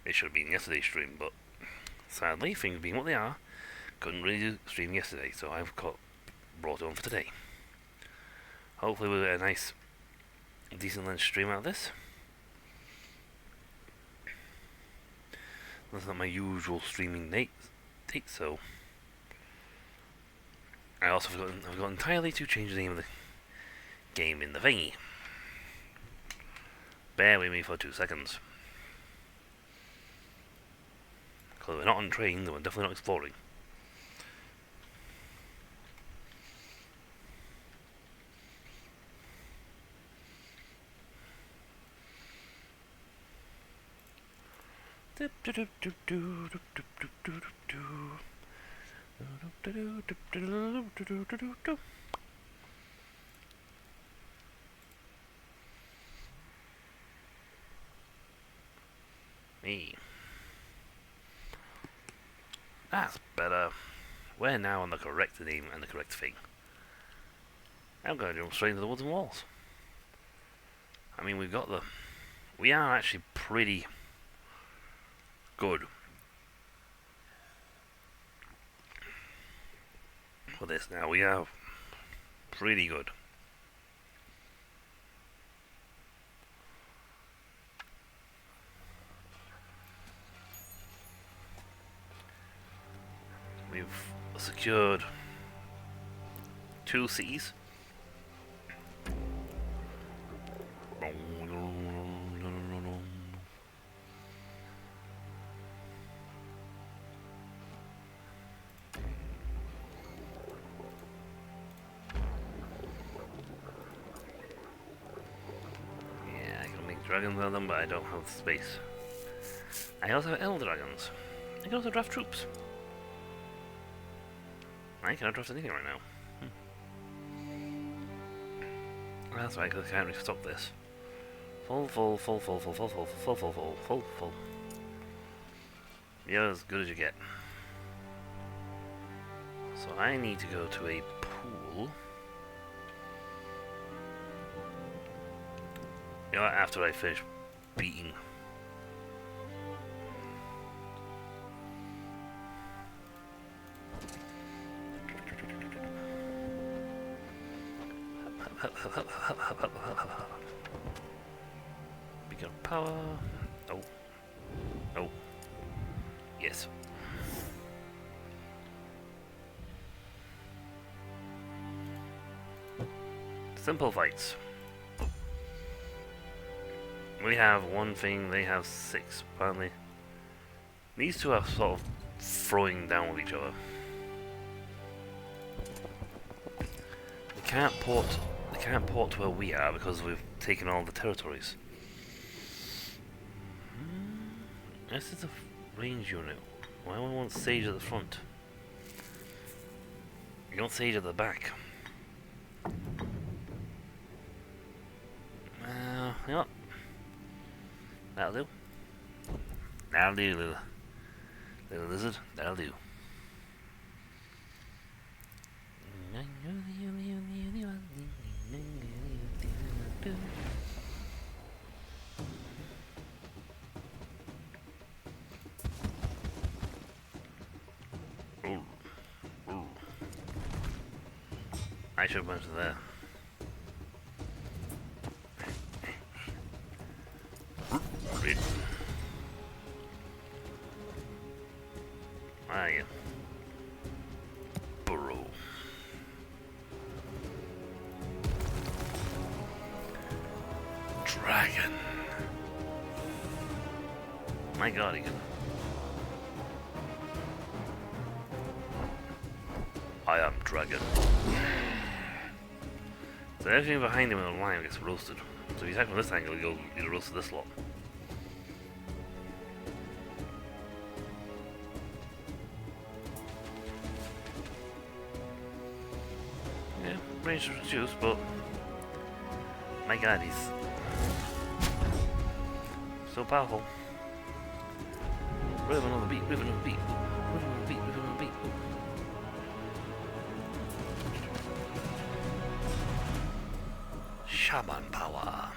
It should have been yesterday's stream, but sadly, things being what they are, couldn't really stream yesterday, so I've brought it on for today. Hopefully we'll get a nice, decent length stream out of this. That's not my usual streaming date, so I also forgot entirely to change the name of the game in the thingy. Bear with me for 2 seconds. Because we're not on train, we're definitely not exploring. Me. That's better. We're now on the correct name and the correct thing. I'm going to jump straight into the woods and walls. I mean, we are actually pretty good for this now. We are pretty good. We've secured 2 cities. Yeah, I can make dragons out of them, but I don't have the space. I also have elder dragons. I can also draft troops. I cannot draft anything right now. That's right, because I can't restock this. Full. You're as good as you get. So I need to go to a pool. You know what, after I finish beating. Beacon of power. Oh. Yes. Simple fights. We have 1 thing, they have 6, apparently. These two are sort of throwing down with each other. They can't port to where we are because we've taken all the territories. This is a range unit. Why do I want Sage at the front? You want Sage at the back. You know what? That'll do. That'll do, little lizard. That'll do. I should have went to there. Where are you? Burrow. Dragon. My god, he can. I am Dragon. So everything behind him in the line gets roasted. So if you attack from this angle, you'll roast this lot. Yeah, range is reduced, but my god, he's so powerful. Rhythm on the beat, rhythm on the beat, rhythm on the beat, rhythm on the beat. Shaman power.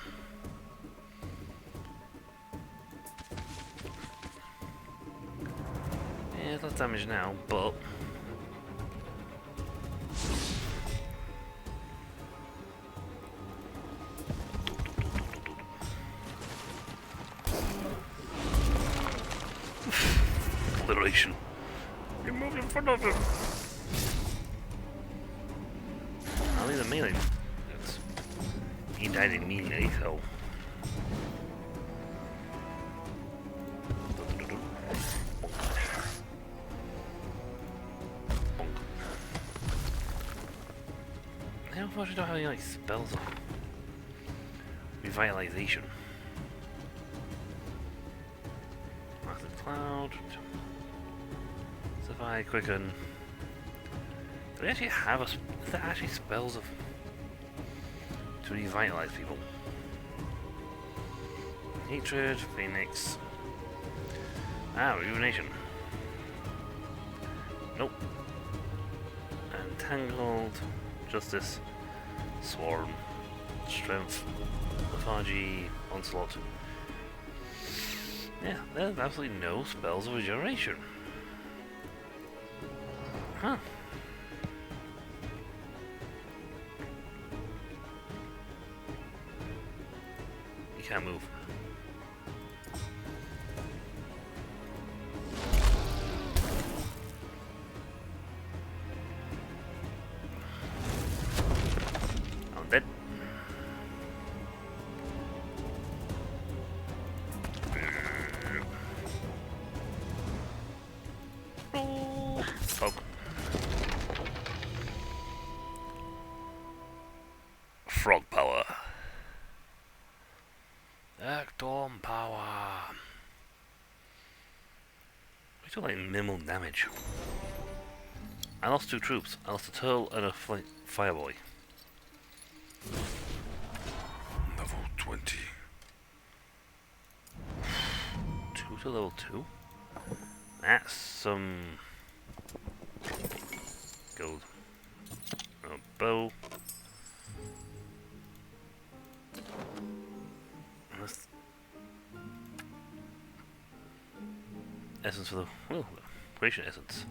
Yeah, less damage now, but obliteration. You moved in front of him. I'll leave the melee. He died immediately, so. How far do I don't have any like spells of revitalization? Massive cloud. Survive, quicken. Do we actually have a? Is there actually spells of to revitalize people? Hatred, Phoenix. Ah, rejuvenation. Nope. Entangled, Justice, Swarm, Strength, Lethargy, Onslaught. Yeah, there's absolutely no spells of regeneration. Huh. You can't move. I'm dead. Poke. Frog power. Ectorm power. We took like minimal damage. I lost 2 troops. I lost a turtle and a fireboy. Level 20. 2 to level 2? That's some gold. A bow. That's essence for the creation essence.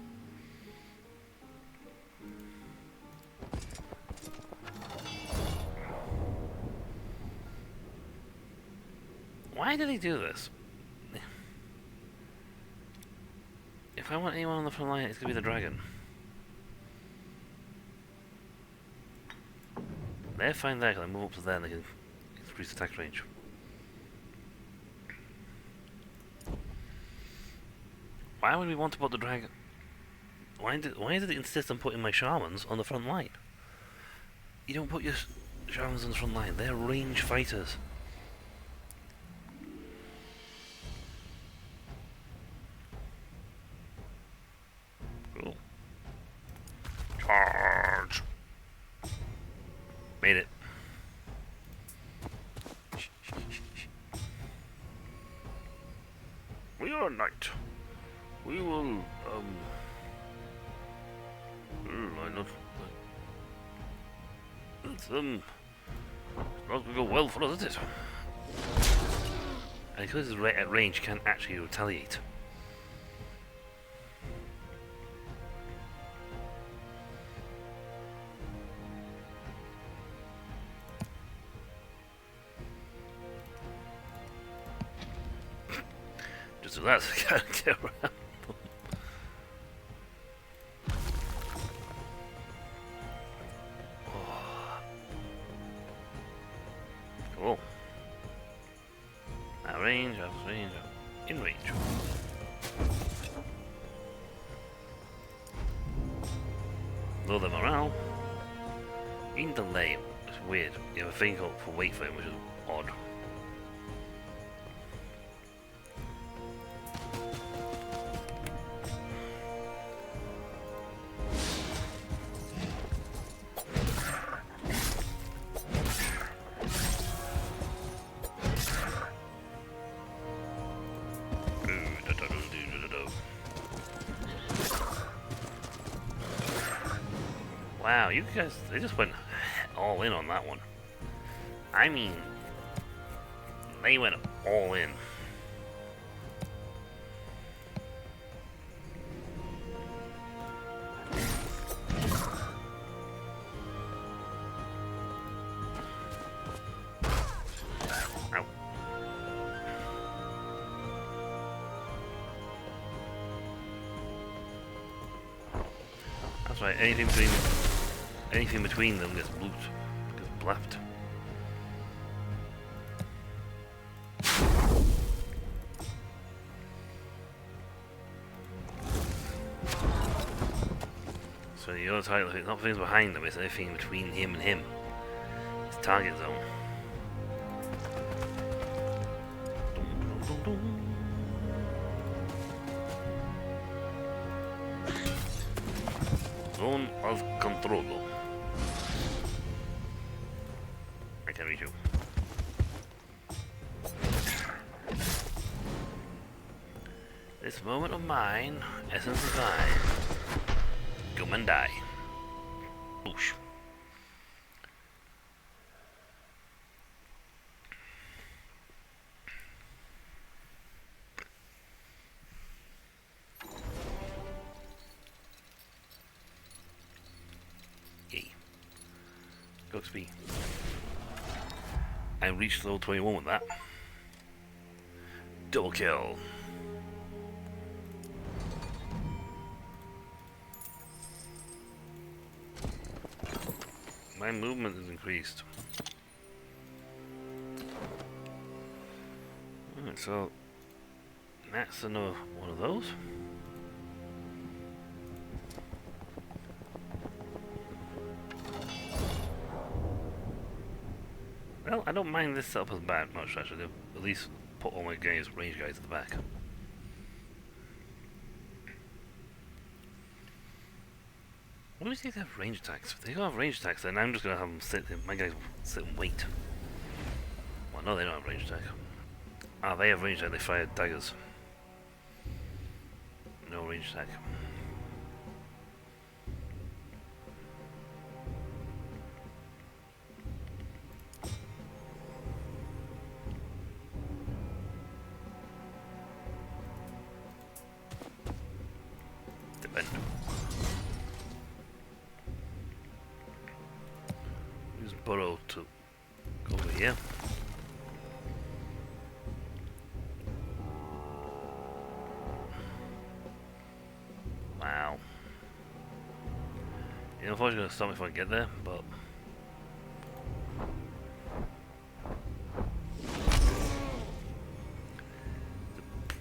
Why did he do this? If I want anyone on the front line, it's gonna be the dragon. They're fine there, because I move up to there and they can increase attack range. Why would we want to put the dragon? Why did it insist on putting my shamans on the front line? You don't put your shamans on the front line, they're range fighters. Cool. Charge! Made it. We are knight. We will, I not. It's not gonna go well for us, is it? And because it's at range, can't actually retaliate. Just so that's I can't get around them. Cool. Out of range, out of range, in range. Lower the morale. In delay, it's weird. You have a thing called for wait frame, which is odd. Wow, you guys, they just went all in on that one. I mean, they went all in. That's right. Anything between them gets blooped, gets blapped. So the other title, it's not things behind them, it's anything between him and him. It's target zone. Zone of control. I can reach you. This moment of mine, essence divine. Come and die. Boosh. Yay. Gooksby. I reached level 21 with that. Double kill. My movement is increased. Alright, so that's another one of those. Well, I don't mind this setup as bad much actually. At least put all my guys, range guys at the back. What do you think they have range attacks? If they don't have range attacks, then I'm just gonna have them sit. My guys will sit and wait. Well, no, they don't have range attack. Ah, they have range attack. They fire daggers. No range attack. Defend. Use Burrow to go over here. Wow. You know, unfortunately, gonna stop me if I get there, but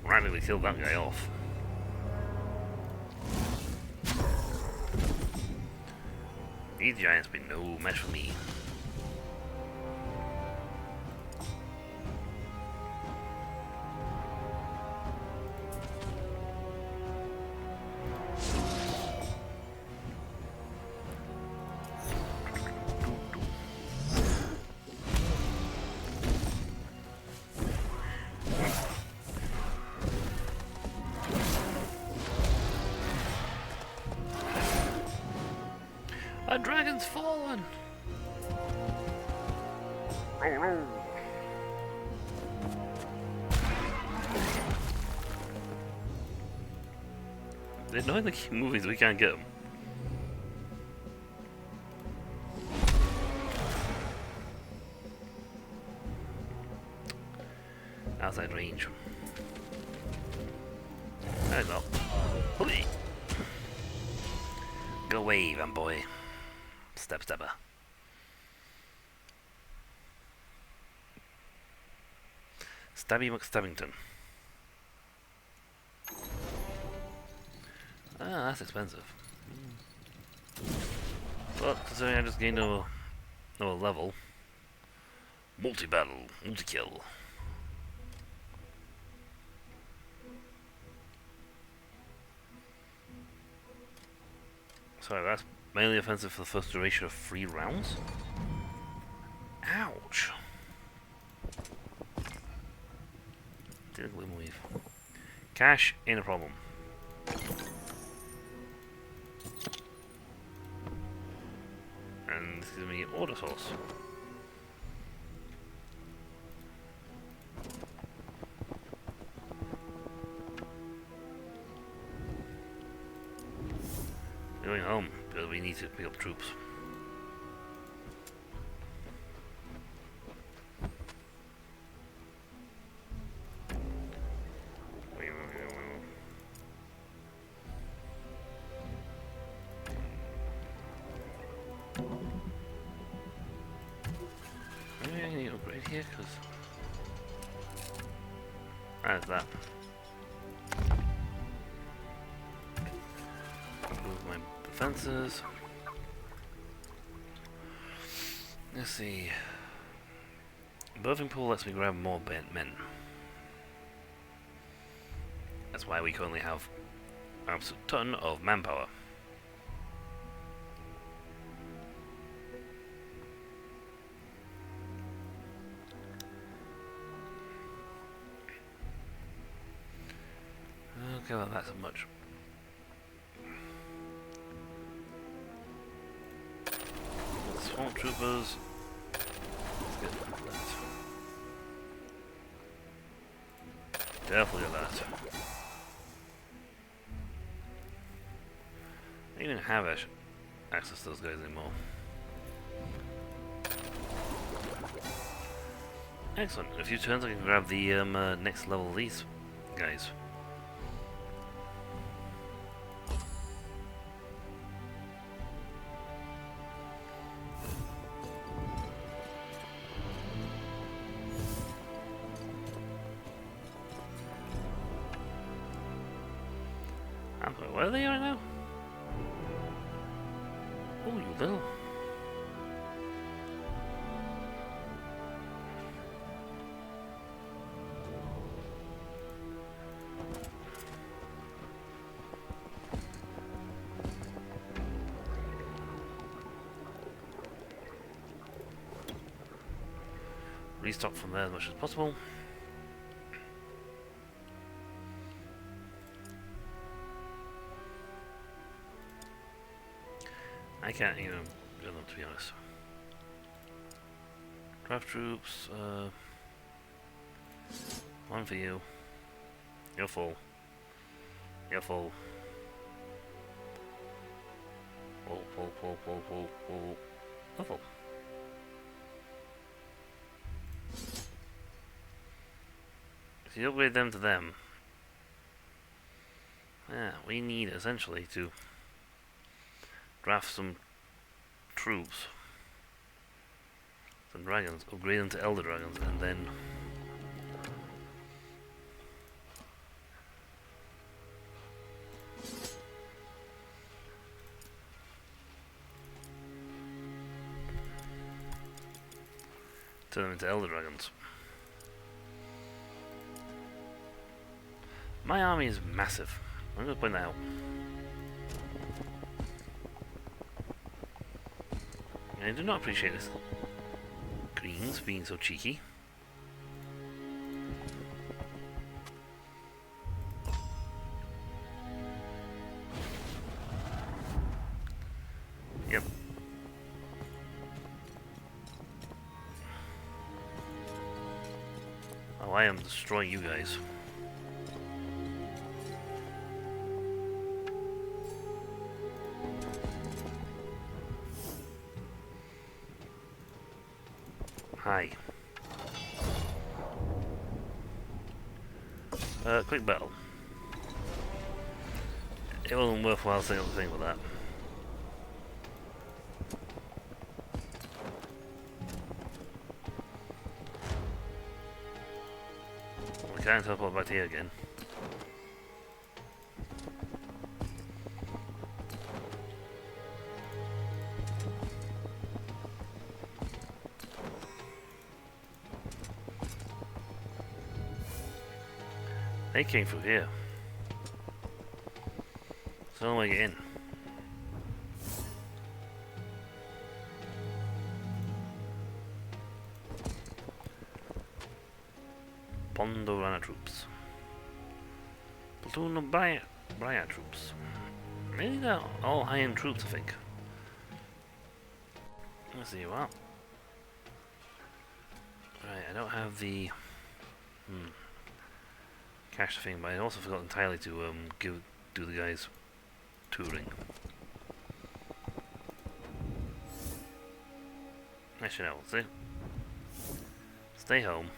practically killed that guy off. These giants be no match for me. A dragon's fallen! They know in the movies we can't get them. Outside range. There you go. Hooray! Go away, van boy. Stepper. Stabby McStabbington. Ah, that's expensive. But considering I just gained another level. Multi-battle, multi-kill. Sorry, that's mainly offensive for the first duration of 3 rounds. Ouch. Didn't limb weave. Cash ain't a problem. And this gives me order source. Going home because we need to pick up troops. How's that? Move my defenses. Let's see. Birthing pool lets me grab more men. That's why we currently have an absolute ton of manpower. Okay, well that's not much. Swamp troopers. Let's get that. Definitely get that. I don't even have access to those guys anymore. Excellent. In a few turns I can grab the next level of these guys. Where are they right now? Oh, you little. Restock from there as much as possible. I can't even get them, to be honest. Draft troops, one for you. You're full. You're full. Full. You're full. If you upgrade them to them, yeah, we need essentially to draft some troops, some dragons, upgrade them to elder dragons, and then turn them into elder dragons. My army is massive. I'm going to point that out. I do not appreciate this. Greens being so cheeky. Yep. Oh, I am destroying you guys. Hi. Quick battle. It wasn't worthwhile saying the thing with that. We can't teleport back here again. They came through here. So how do I get in? Pondorana troops. Platoon of Briar troops. Maybe they're all high-end troops, I think. Let's see, what? Right, I don't have the cash thing, but I also forgot entirely to do the guys touring. Actually, no, we'll see. Stay home.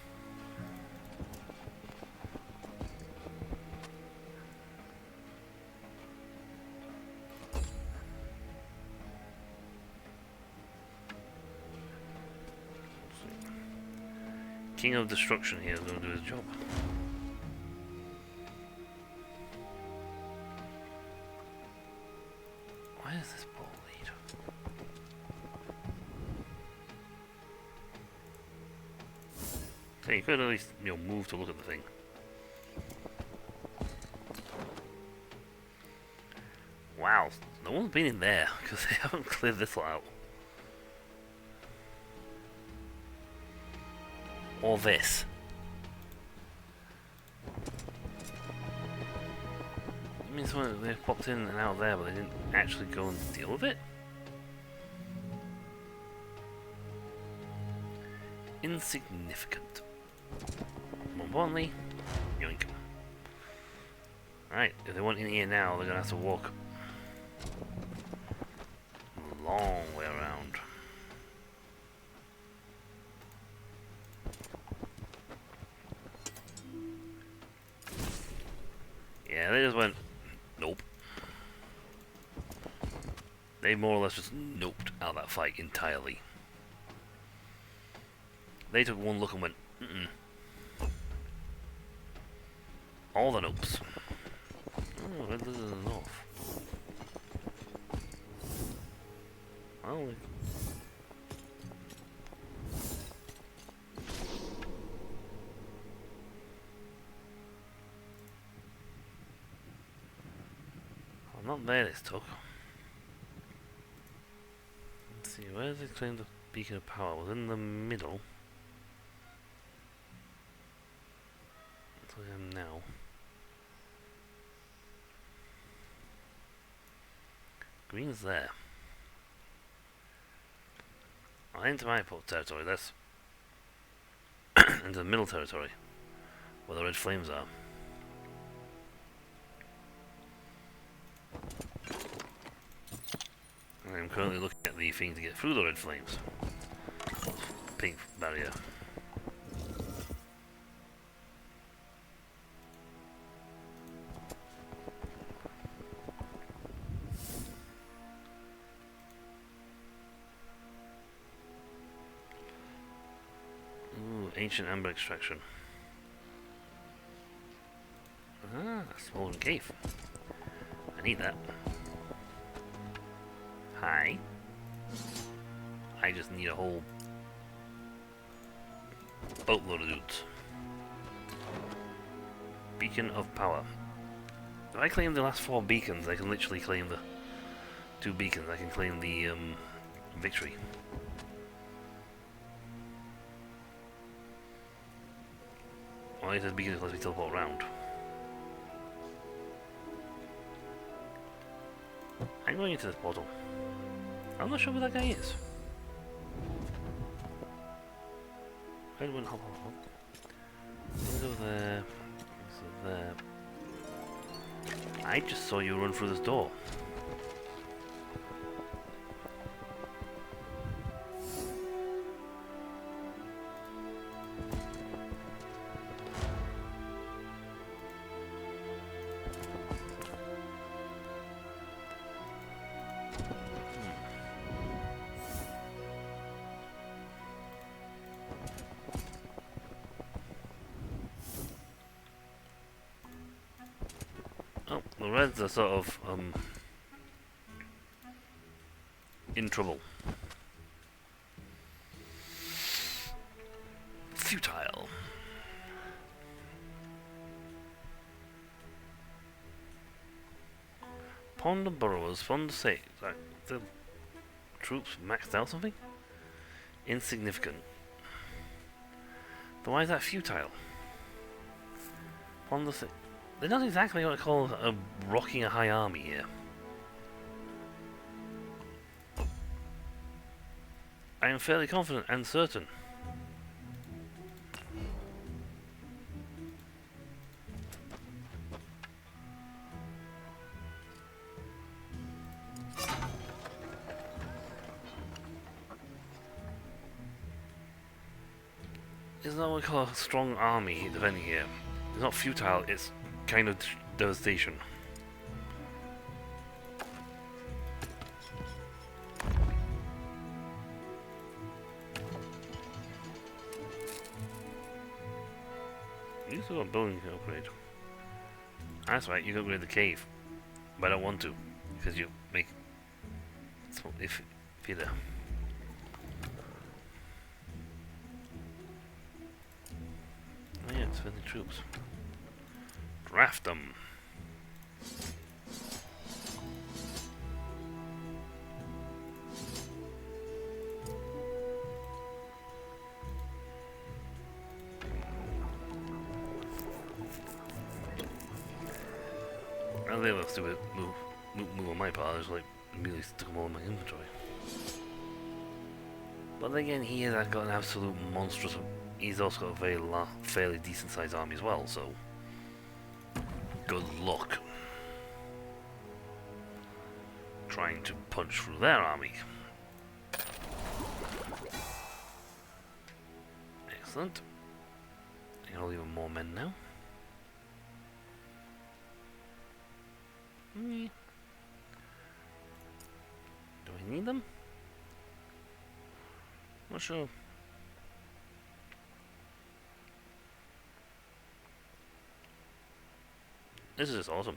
King of Destruction here is going to do his job. Where does this ball lead? So you could at least, move to look at the thing. Wow, no one's been in there because they haven't cleared this lot out. Or this. It means they popped in and out there, but they didn't actually go and deal with it? Insignificant. More importantly, yoink. Right, if they want in here now, they're gonna have to walk a long way around. Yeah, they just went, nope. They more or less just noped out that fight entirely. They took one look and went, mm-mm. All the nopes. Oh, this is enough. Well, I'm not there this took. Let's see, where does it claim the beacon of power? It was in the middle. That's where I am now. Green's there. I into my territory, that's into the middle territory, where the red flames are. I'm currently looking at the thing to get through the red flames. Pink barrier. Ooh, ancient amber extraction. Ah, smoldering cave. I need that. Hi. I just need a whole boatload of dudes. Beacon of power. If I claim the last 4 beacons, I can literally claim the 2 beacons. I can claim the victory. Why is this beacon unless we teleport around? I'm going into this portal. I'm not sure where that guy is. Where do we hop? He's over there. He's over there. I just saw you run through this door. Oh, the Reds are sort of, in trouble. Futile. Pond and Burrowers, Pond to say, like, the troops maxed out something? Insignificant. But why is that futile? Pond to say. They're not exactly what I call rocking a high army here. I am fairly confident and certain. It's not what we call a strong army defending here. It's not futile, it's kind of devastation. You still got a building to upgrade. That's right, you can upgrade the cave. But I don't want to, because you make if you'd oh yeah, it's for the troops. Draft them. I'll be able to do it. Move on my part. I just like immediately stick them all in my inventory. But then again, he has got an absolute monstrous. He's also got a fairly decent sized army as well. So good luck trying to punch through their army. Excellent. I got even more men now. Do I need them? Not sure. This is just awesome.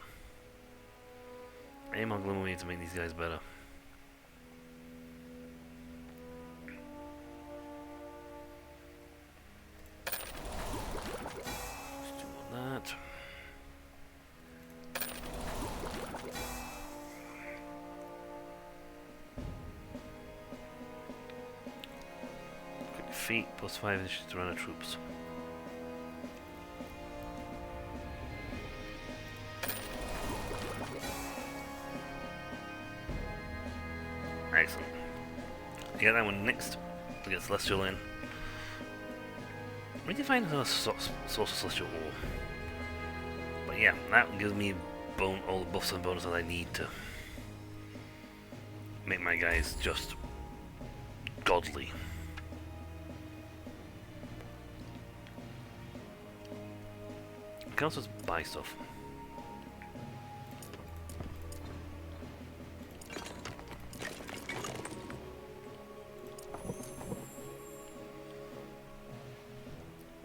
Aim on Gloomhaven to make these guys better. Let's do that. Feet plus 5 inches to run our troops. Excellent. I get that one next to get Celestial in. We did find another source of Celestial War. But yeah, that gives me all the buffs and bonuses I need to make my guys just godly. I can also just buy stuff.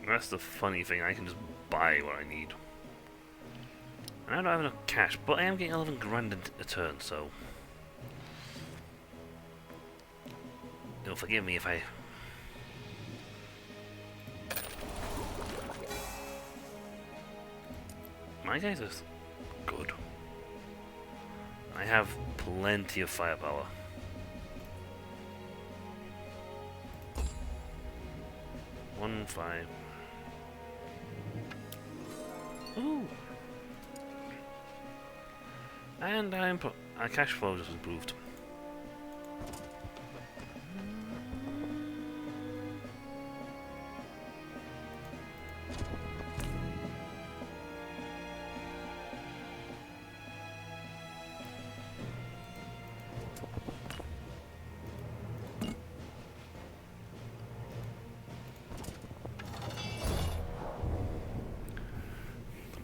That's the funny thing, I can just buy what I need. And I don't have enough cash, but I am getting 11 grand a turn, so you'll forgive me if I... My guys are good. I have plenty of firepower. One, 5. Ooh! And our cash flow just improved.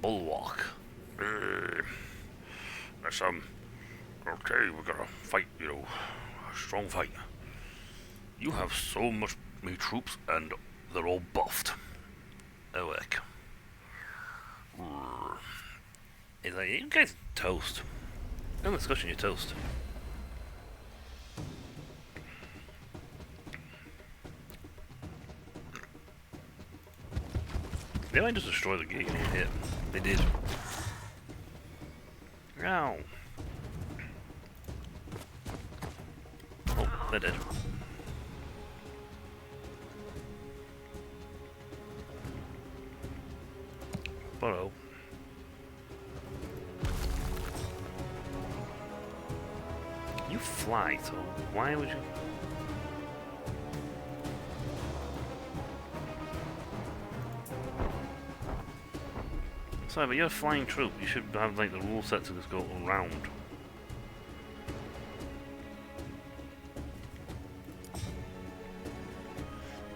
Bulwark. That's okay, we're gonna fight, you know, a strong fight. You have so many troops and they're all buffed. Oh heck. It's like, you guys are toast. No discussion, you're toast. They might just destroy the gate and hit. They did. Ow. Oh, they're dead. But you fly, so why would you? Sorry, but you're a flying troop. You should have like the rule set to just go around.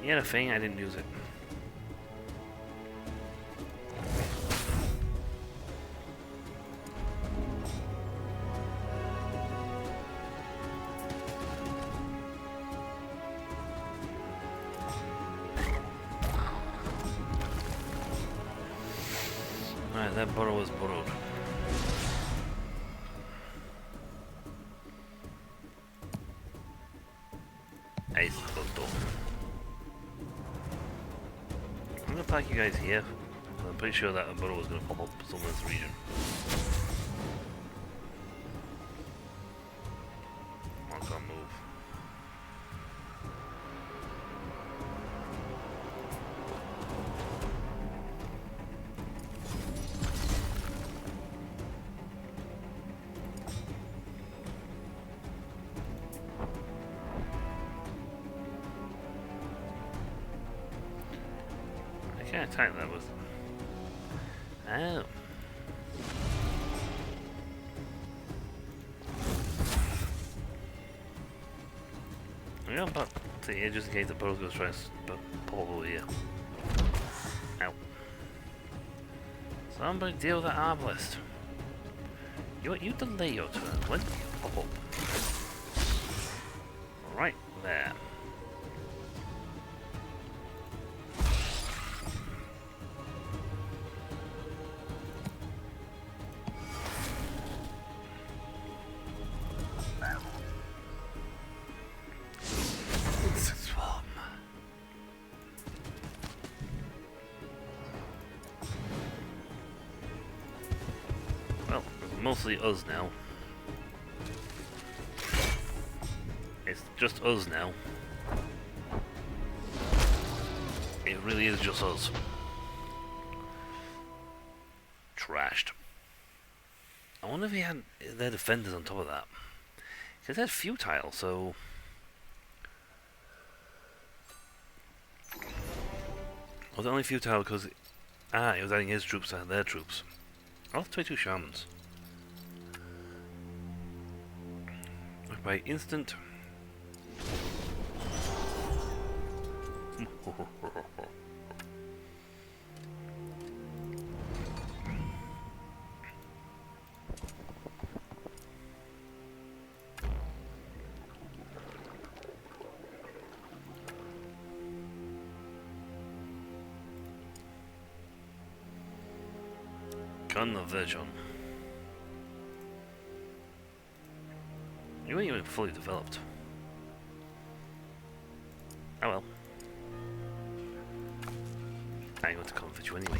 You had a thing, I didn't use it. Alright, that burrow was burrowed. Ace closed door. I'm gonna park you guys here. I'm pretty sure that a burrow is gonna pop up somewhere in this region. I can't move. I can't attack that with. Oh. I'm gonna put the edge just in case the burrow's gonna try to pop over here. Ow. Somebody deal with that arbalist. You delay your turn. When you pop up? Right there. Well, it's mostly us now. It's just us now. It really is just us. Trashed. I wonder if he had their defenders on top of that. Because they're futile, so... Was it only futile because... Ah, he was adding his troops to their troops. Oh, 22 shamans. By instant... Gun of Virgin. You ain't even fully developed. Oh well. I want to comfort you anyway.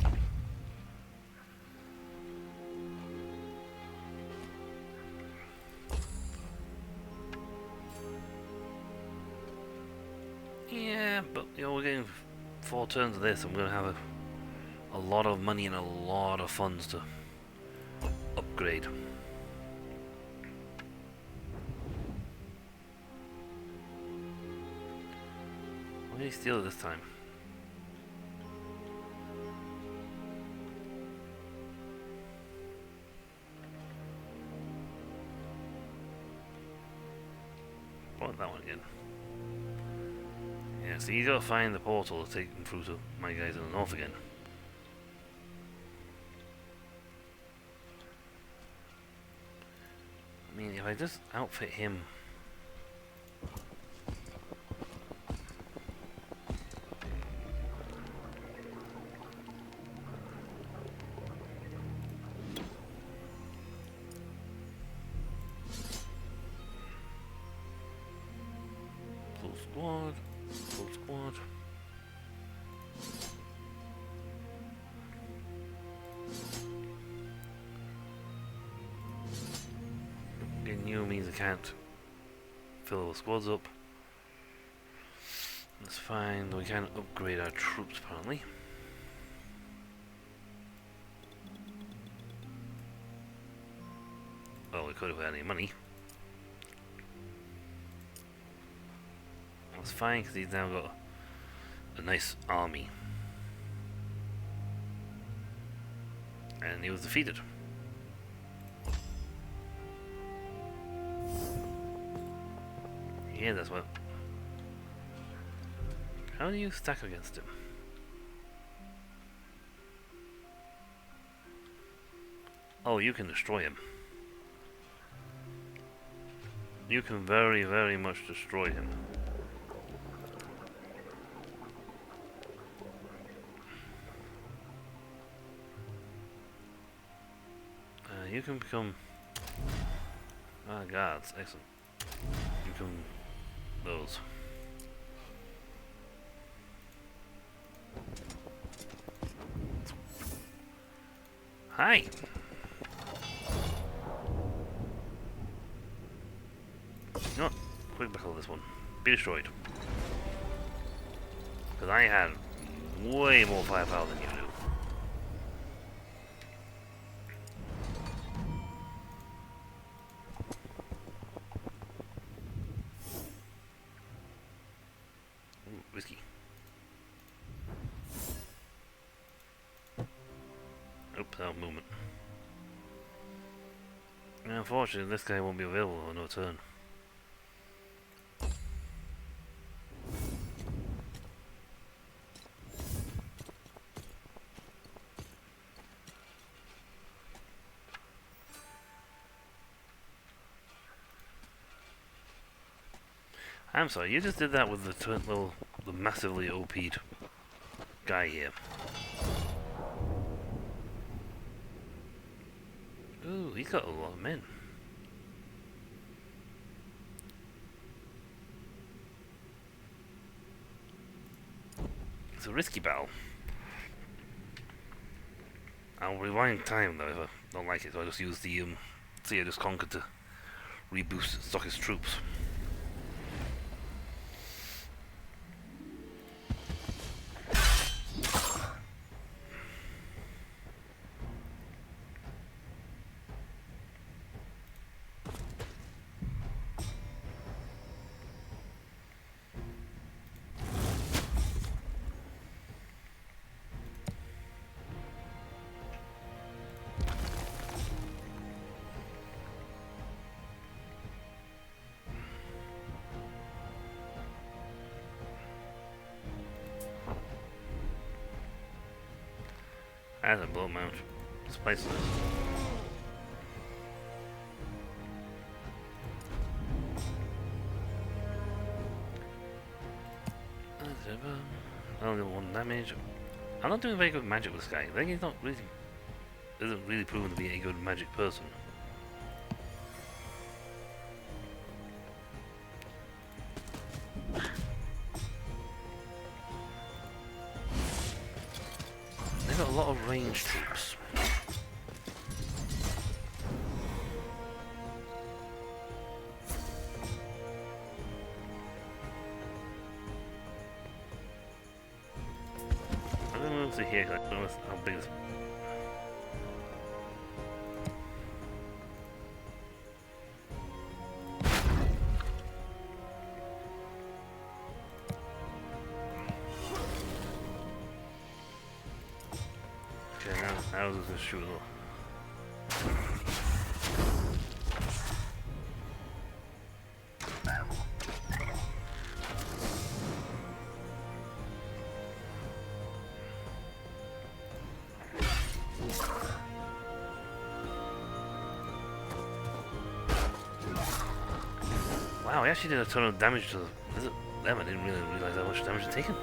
Yeah, but you know, we're getting 4 turns of this, and we're gonna have a lot of money and a lot of funds to upgrade. Why did he steal it this time? What, that one again? Yeah, so you gotta find the portal to take them through to my guys in the north again. I mean, if I just outfit him... Full squad, full squad. Getting new means I can't fill the squads up. That's fine, we can upgrade our troops apparently. Well, we could have had any money. That's fine because he's now got a nice army. And he was defeated. Yeah, that's what. How do you stack against him? Oh, you can destroy him. You can very, very much destroy him. You can become... Ah, guards, excellent. You can... those. Hi! You know what? Quick battle this one. Be destroyed. Because I had way more firepower than you do. Ooh, whiskey. Oops, out of movement. And unfortunately, this guy won't be available on no turn. I'm sorry, you just did that with the massively OP'd guy here. Ooh, he's got a lot of men. It's a risky battle. I'll rewind time though if I don't like it, so I just use the see I just conquered to reboost Stock's troops. As a blow mount. Spice this. Only 1 damage. I'm not doing very good magic with this guy. I think he's not really isn't really proven to be a good magic person. They've got a lot of ranged troops. I'm gonna move to here because I don't know how big this. Okay, now I was just gonna shoot a little. Wow, he actually did a ton of damage to them. I didn't really realize how much damage they'd taken.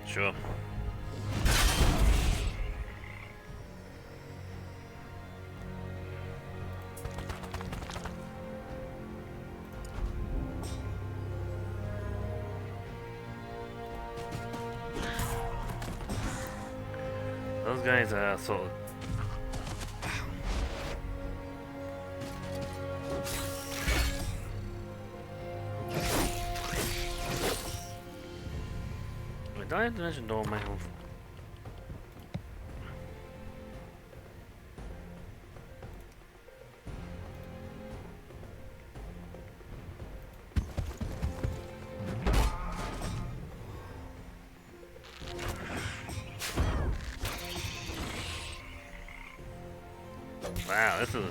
Sure. Those guys are sort of. Wait, did I mention Door Michael? Wow, this is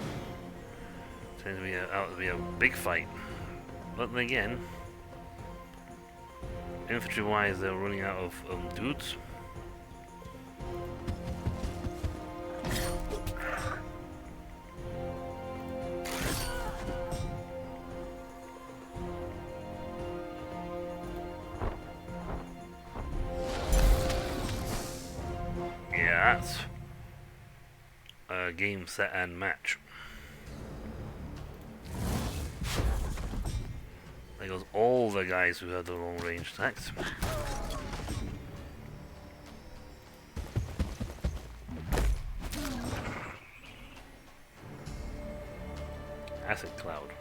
seems to be out to be a big fight. But then again, infantry-wise, they're running out of dudes. Yeah, that's game, set, and match. There goes all the guys who had the long range attacks. Acid cloud.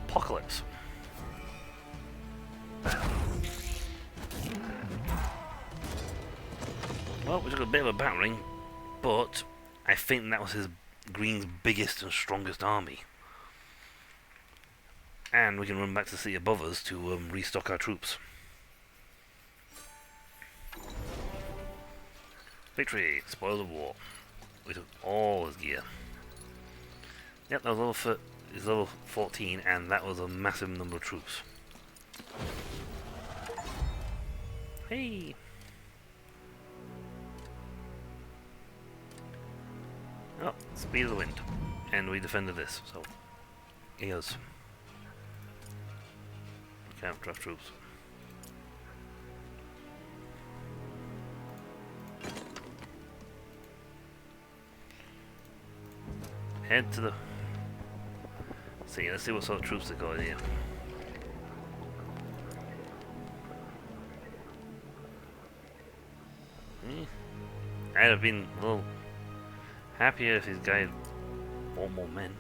Apocalypse. Well, we took a bit of a battering, but I think that was his Green's biggest and strongest army. And we can run back to the city above us to restock our troops. Victory! Spoils of war. We took all his gear. Yep, that was level 14, and that was a massive number of troops. Hey! Oh, speed of the wind. And we defended this, so... Here's... Camp draft troops. Head to the... let's see what sort of troops they got here. I'd have been a little happier if his guy had more men.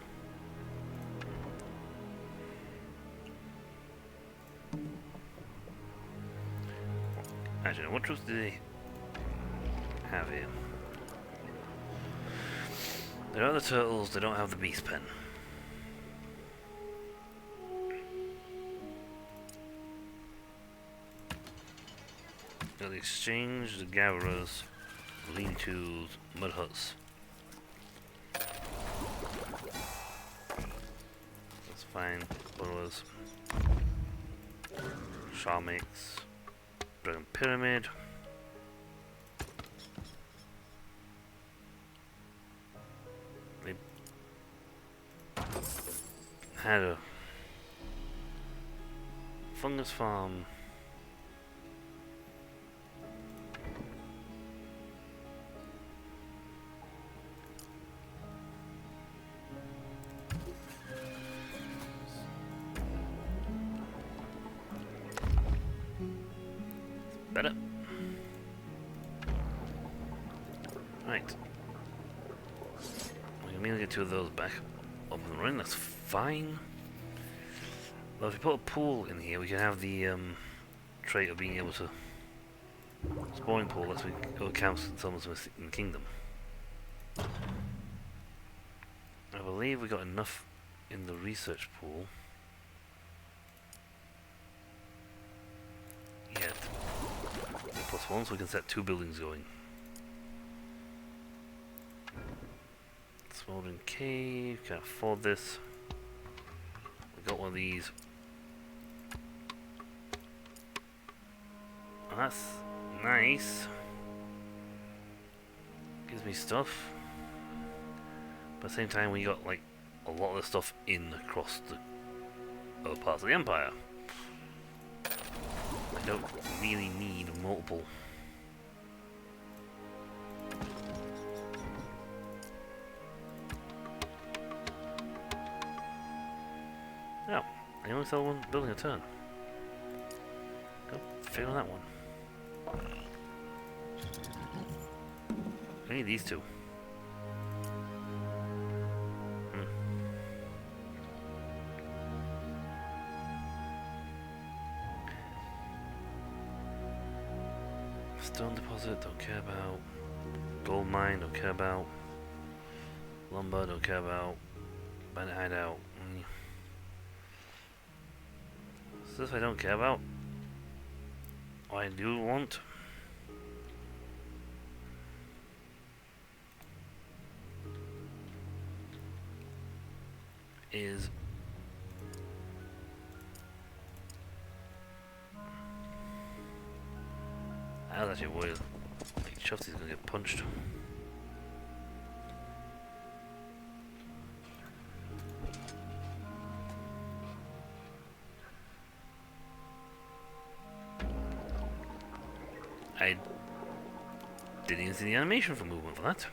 Actually, what troops do they have here? There are the turtles, they don't have the beast pen. Got the exchange, the gatherers, lean-tos, mud huts. That's fine. Burrows. Sharmix. Dragon Pyramid. They had a fungus farm. Better. Right. We can immediately get two of those back up and running, that's fine. Well, if we put a pool in here, we can have the trait of being able to spawning pool lets we go counts in some of the kingdom. I believe we got enough in the research pool. Yeah. +1, so we can set 2 buildings going. Smoldering cave, can't afford this. We got one of these. Oh, that's nice. Gives me stuff. But at the same time, we got like a lot of the stuff in across the other parts of the empire. I don't really need multiple. No, I only sell one building a turn. Go fail on that one. I need these two. Stone deposit, don't care about. Gold mine, don't care about. Lumber, don't care about. Bandit hideout. So this I don't care about. What I do want is I was actually worried like Shufty's gonna get punched. I didn't even see the animation for movement for that.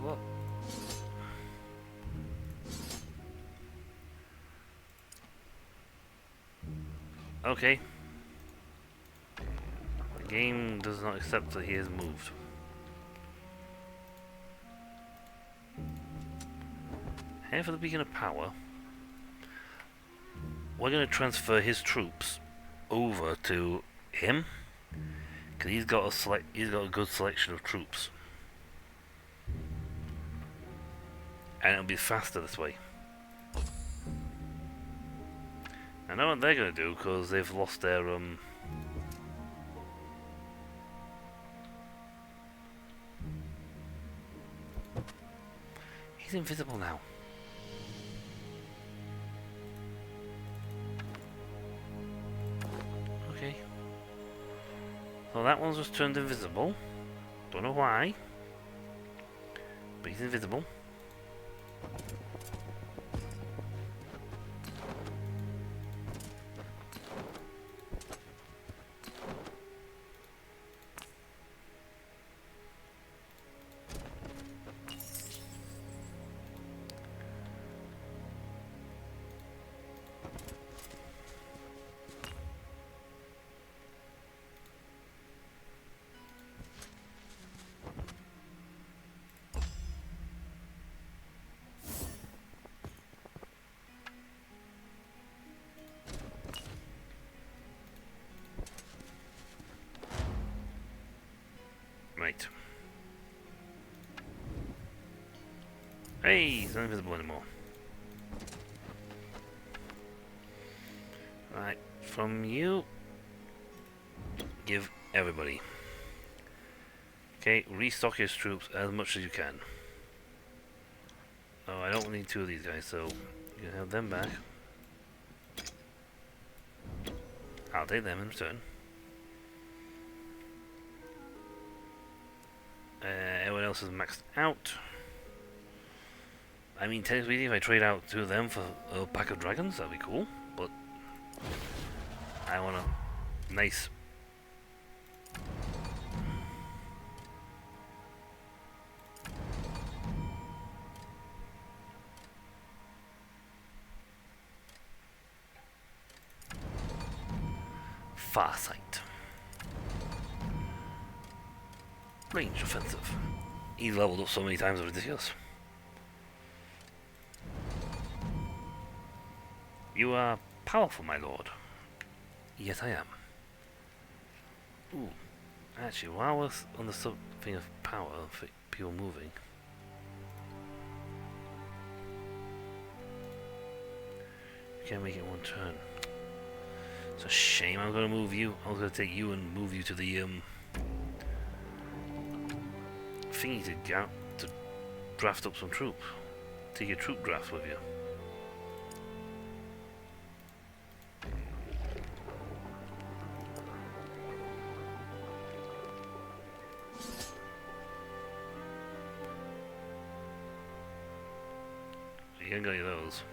What? Okay. The game does not accept that he has moved. Here for the beacon of power. We're going to transfer his troops over to him, because he's got a good selection of troops, and it'll be faster this way. I know what they're going to do because they've lost their He's invisible now. Okay. So that one's just turned invisible. Don't know why. But he's invisible. Right. Hey, he's not invisible anymore. Right, from you, give everybody. Okay, restock his troops as much as you can. Oh, I don't need two of these guys, so you can have them back. I'll take them in return. Everyone else is maxed out. I mean, technically, if I trade out two of them for a pack of dragons, that'd be cool. But I want a nice. Farsight. Range offensive. He's leveled up so many times, it's ridiculous. You are powerful, my lord. Yes, I am. Ooh. Actually, while we're on the thing of power, for people moving. You can't make it one turn. It's a shame I'm gonna move you. I was gonna take you and move you to the thingy to draft up some troops. Take your troop draft with you. You ain't got any of those.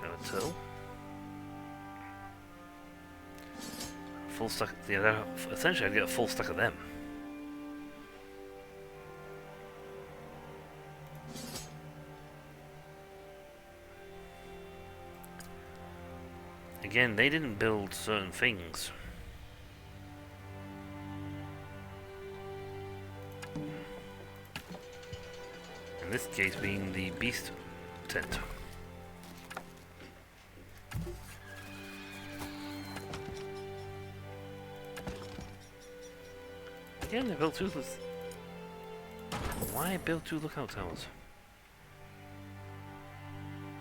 Have a till. Full stack. Yeah, essentially I'd get a full stack of them. Again, they didn't build certain things. In this case being the beast tent. Again, they built two. Why build two lookout towers?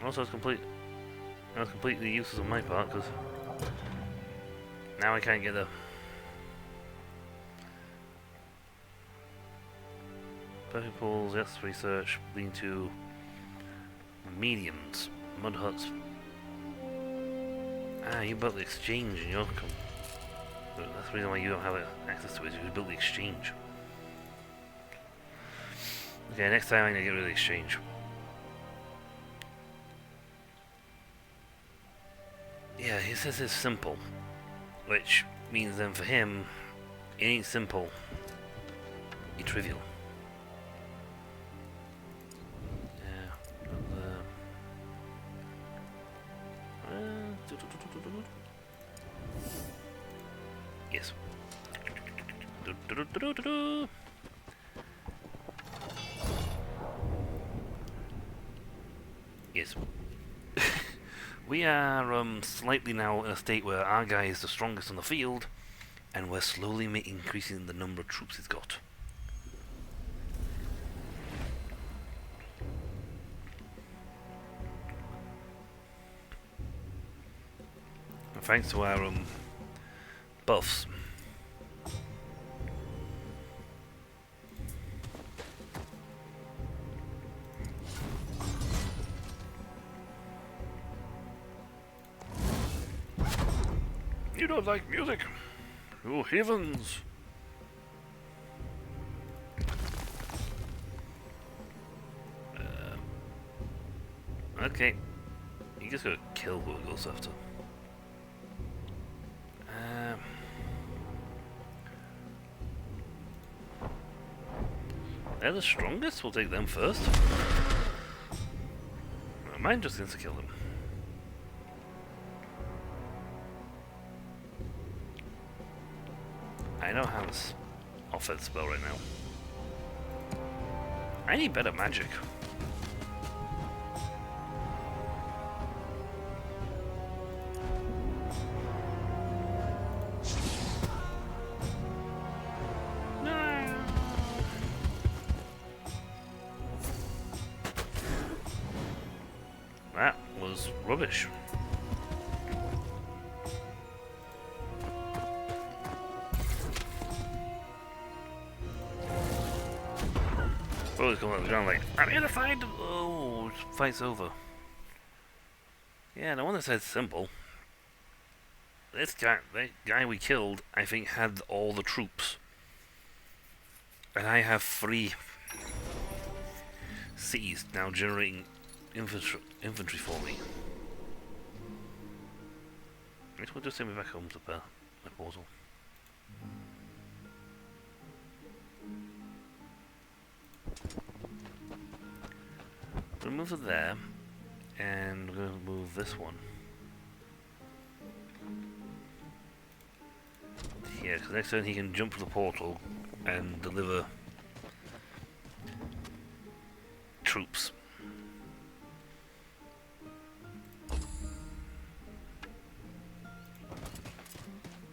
Also, it's completely useless on my part because now I can't get the perfect pools. Yes, research lean to mediums, mud huts. Ah, you built the exchange in your that's the reason why you don't have access to it. You built the exchange. Okay, next time I'm gonna get rid of the exchange. Yeah, he says it's simple, which means then for him, it ain't simple, it's trivial. Yes. Yes. We are slightly now in a state where our guy is the strongest on the field, and we're slowly increasing the number of troops he's got. And thanks to our buffs. You don't like music, you heathens! Okay, you just gotta kill who it goes after. They're the strongest, we'll take them first. Mine just gets to kill them. I don't have this offense spell right now. I need better magic. That was rubbish. Oh, he's coming up the ground like, I'm here to fight! Oh, fight's over. Yeah, no one that said simple. This guy, that guy we killed, I think had all the troops. And I have 3 cities now generating infantry for me. This will just send me back home to my portal. We're going to move to there, and we're going to move this one here, because next turn he can jump to the portal and deliver troops.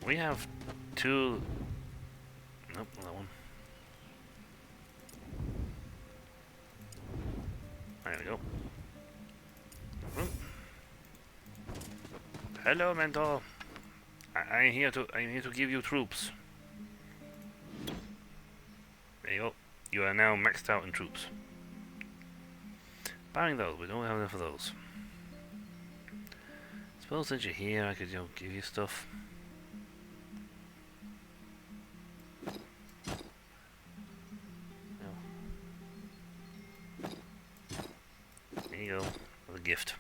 We have 2... Nope, not that one. There we go. Hello, mentor. I'm here to give you troops. There you go. You are now maxed out in troops. Barring those, we don't have enough of those. Suppose since you're here, I could give you stuff. There you go, with a gift.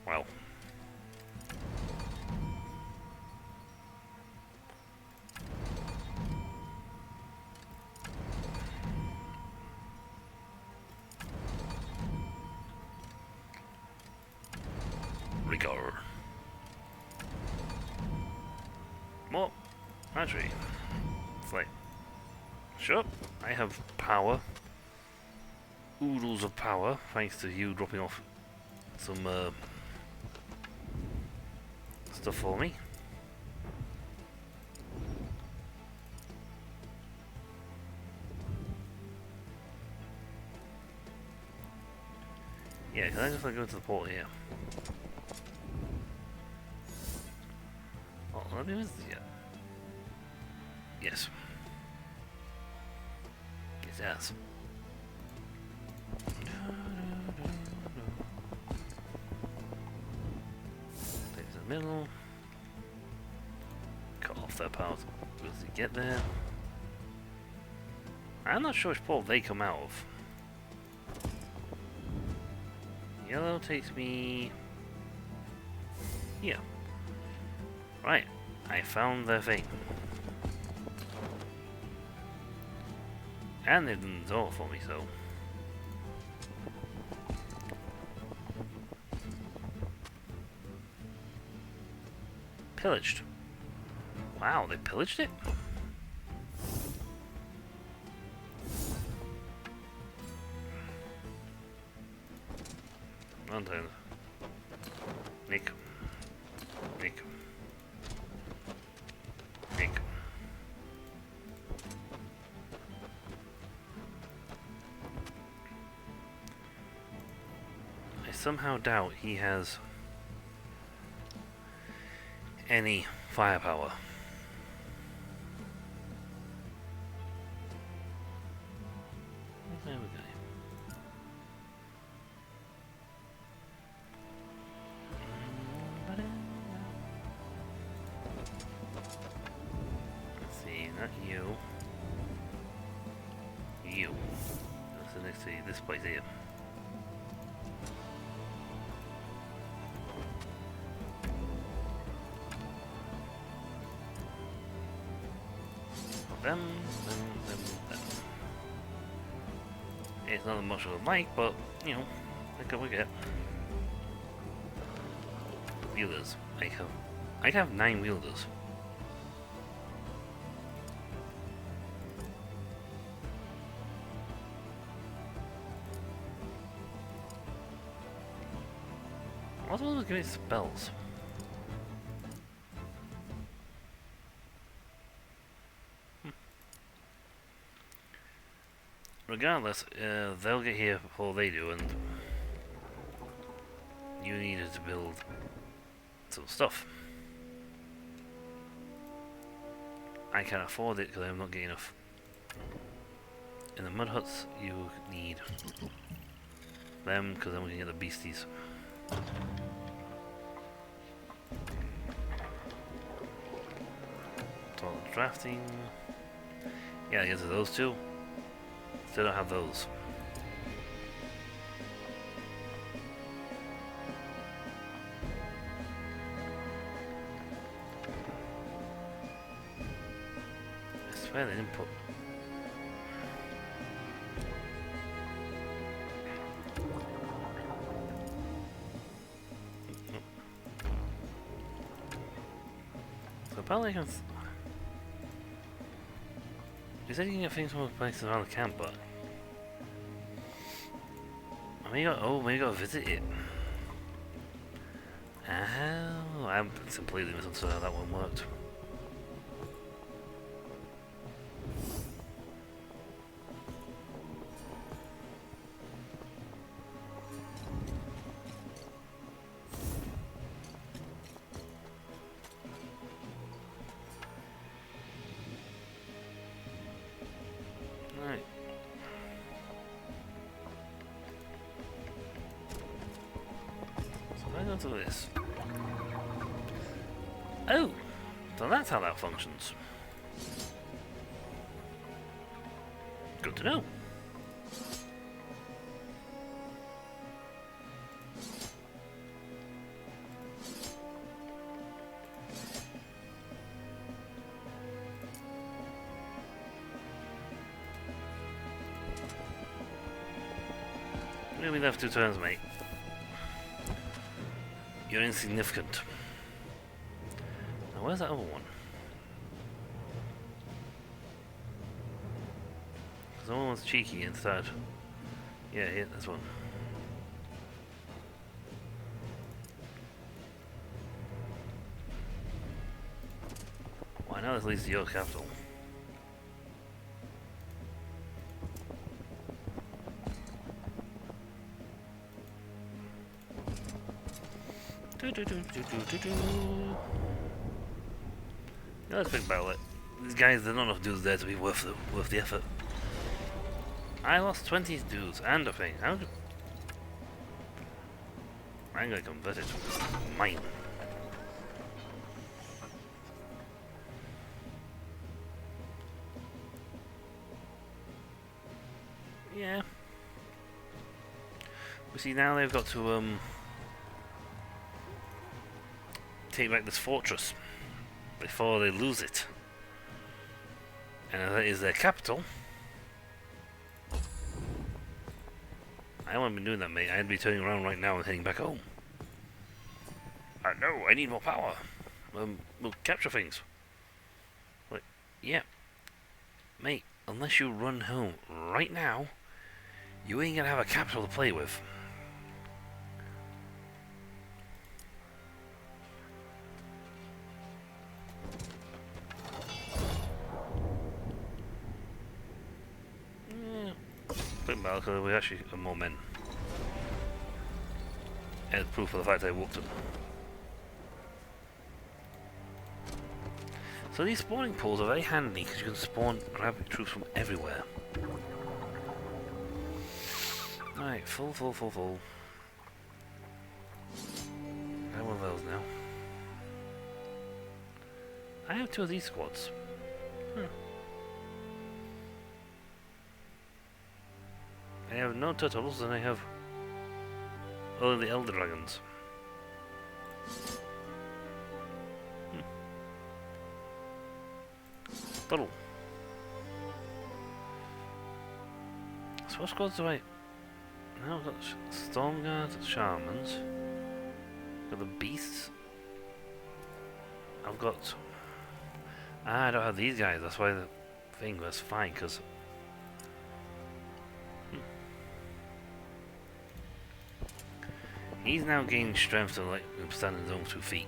Wow. Rigor. More. Actually, it's like, sure, I have power. Oodles of power, thanks to you dropping off some stuff for me. Yeah, can I just go to the port here? Oh, let me yeah. Yes. It has. Take the middle. Cut off their power as they get there. I'm not sure which port they come out of. Yellow takes me here. Right, I found the thing. And they've done the door for me, so... Pillaged. Wow, they pillaged it? One time. Nick. Nick. Nick. I somehow doubt he has any firepower. There we go. Let's see, not you. You. That's the next to this place here. Them. It's not much of a mic, but, you know, look what we get. Wielders. I have 9 wielders. What's one of those spells? Regardless, they'll get here before they do, and you needed to build some stuff. I can't afford it because I'm not getting enough. In the mud huts, you need them because then we can get the beasties. Total drafting. Yeah, I guess it's those two. Still don't have those. I swear they didn't put... So apparently I can... You said you can get things from other places around the camp, but... maybe you gotta visit it. Oh, I'm completely misunderstood how that one worked. Right. So I go to this. Oh! So that's how that functions. Good to know. We only left 2 turns, mate. You're insignificant. Now, where's that other one? Because the other one's cheeky instead. Yeah, here, this one. Well, I know this leads to your capital. Yeah, let's think about it. These guys, there's not enough dudes there to be worth the effort. I lost 20 dudes and a thing. How do... I'm gonna convert it to mine. Yeah. We see now they've got to take back this fortress before they lose it. And that is their capital. I wouldn't be doing that, mate. I'd be turning around right now and heading back home. No, I need more power. We'll capture things. Like, yeah. Mate, unless you run home right now, you ain't gonna have a capital to play with. Quick battle, because we actually have more men. And proof of the fact I walked them. So these spawning pools are very handy because you can spawn gravity troops from everywhere. Alright, full. I have one of those now. I have 2 of these squads. I have no turtles and I have only the Elder Dragons. Turtle. So what squads do I... Now I've got Storm Guards, Shamans. Got the Beasts. I've got... I don't have these guys, that's why the thing was fine, because... He's now gaining strength to like stand on his own 2 feet.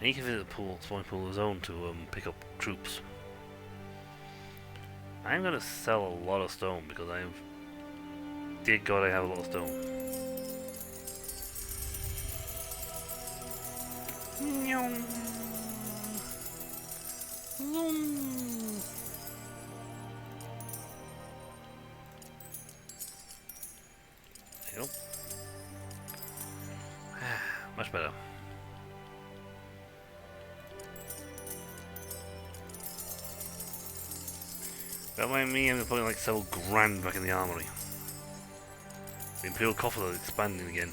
And he can visit the spawning pool of his own to pick up troops. I'm gonna sell a lot of stone because dear God, I have a lot of stone. There you go. Much better. Don't mind me, I'm putting like several grand back in the armory. The Imperial Coffer is expanding again.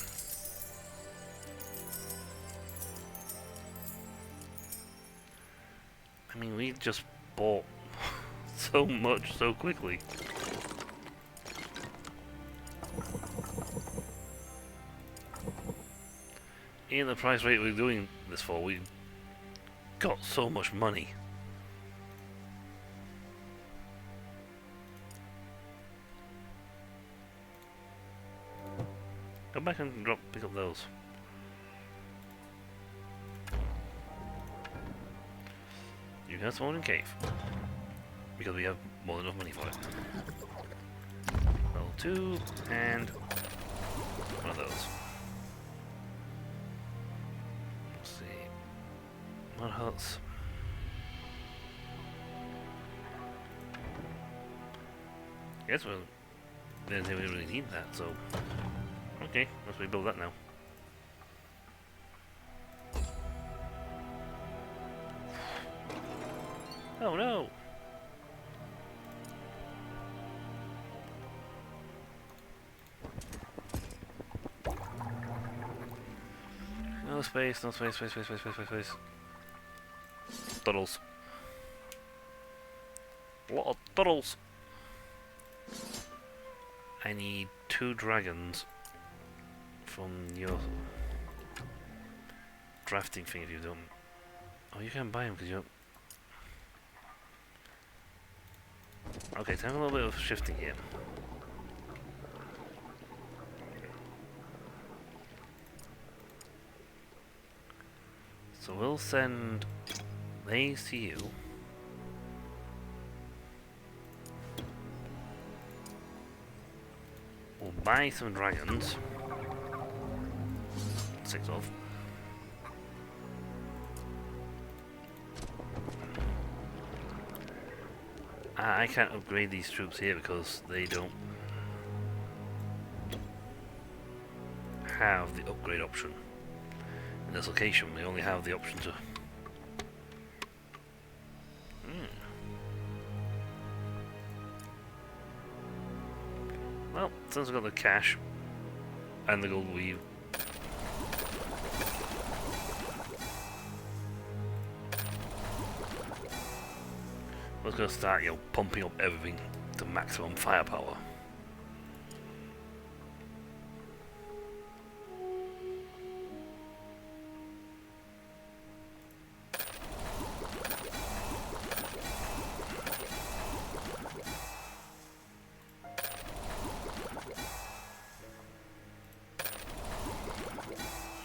I mean, we just bought so much so quickly. In the price rate we're doing this for, we got so much money. Go back and pick up those. You can spawn in cave. Because we have more than enough money for it. Level 2 and one of those. Let's see. Mud huts. Guess we didn't really need that, so okay, let's rebuild that now. Oh no! No space, no space. Turtles. A lot of turtles! I need 2 dragons from your drafting thing if you don't. Oh, you can buy them because you don't. Okay, so I have a little bit of shifting here. So we'll send these to you. We'll buy some dragons. 6 of. I can't upgrade these troops here because they don't have the upgrade option. In this location, they only have the option to... Well, since we've got the cash and the gold weave, we're going to start, pumping up everything to maximum firepower.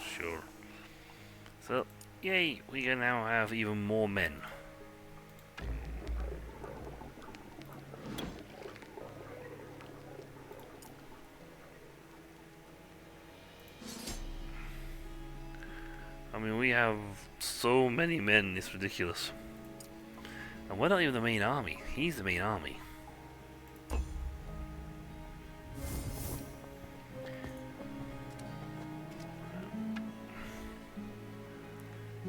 Sure. So, yay, we can now have even more men. I mean, we have so many men, it's ridiculous. And we're not even the main army, he's the main army.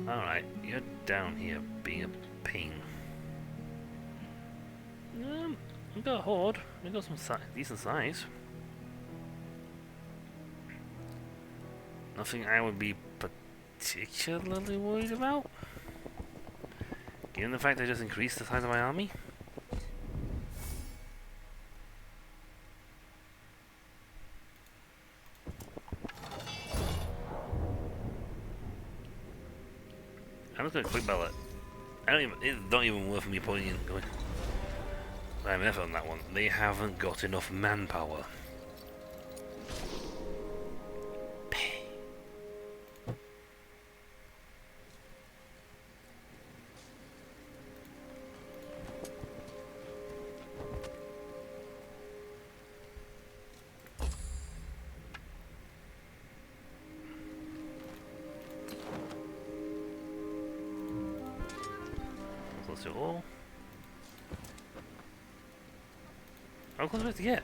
Alright, you're down here being a pain. We've got a horde, we've got some decent size. Nothing I would be particularly worried about, given the fact I just increased the size of my army. I'm just gonna quick battle it. It's not even worth me pointing in going. I have an effort on that one. They haven't got enough manpower. Close to all. How close do I have to get?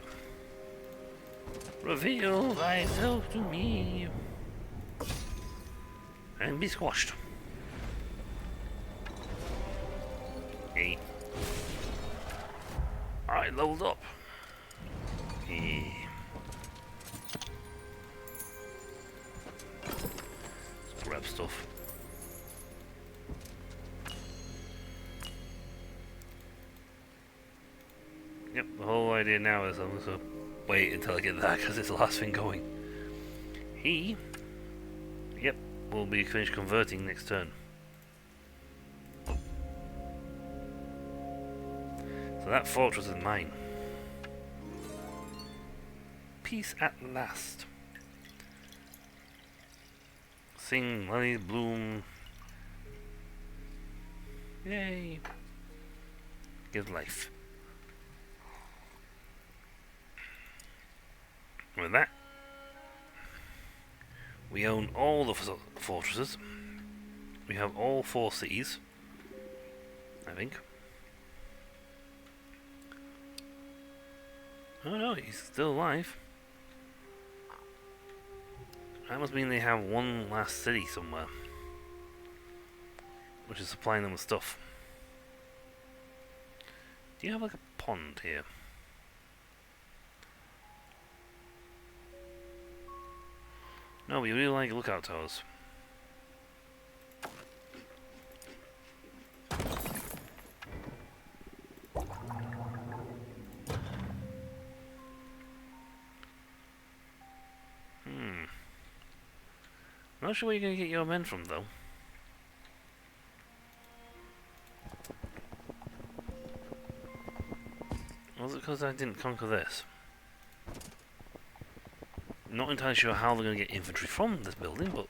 Reveal thyself to me and be squashed. Hey. I leveled up. Hey. Let's grab stuff. Yep, the whole idea now is I'm just gonna wait until I get that because it's the last thing going. He, yep, will be finished converting next turn. So that fortress is mine. Peace at last. Sing, lilies bloom. Yay. Give life. With that, we own all the fortresses. We have all 4 cities, I think. Oh no, he's still alive. That must mean they have one last city somewhere, which is supplying them with stuff. Do you have like a pond here? No, we really like lookout towers. Not sure where you're gonna get your men from, though. Was it because I didn't conquer this? Not entirely sure how they're going to get infantry from this building, but...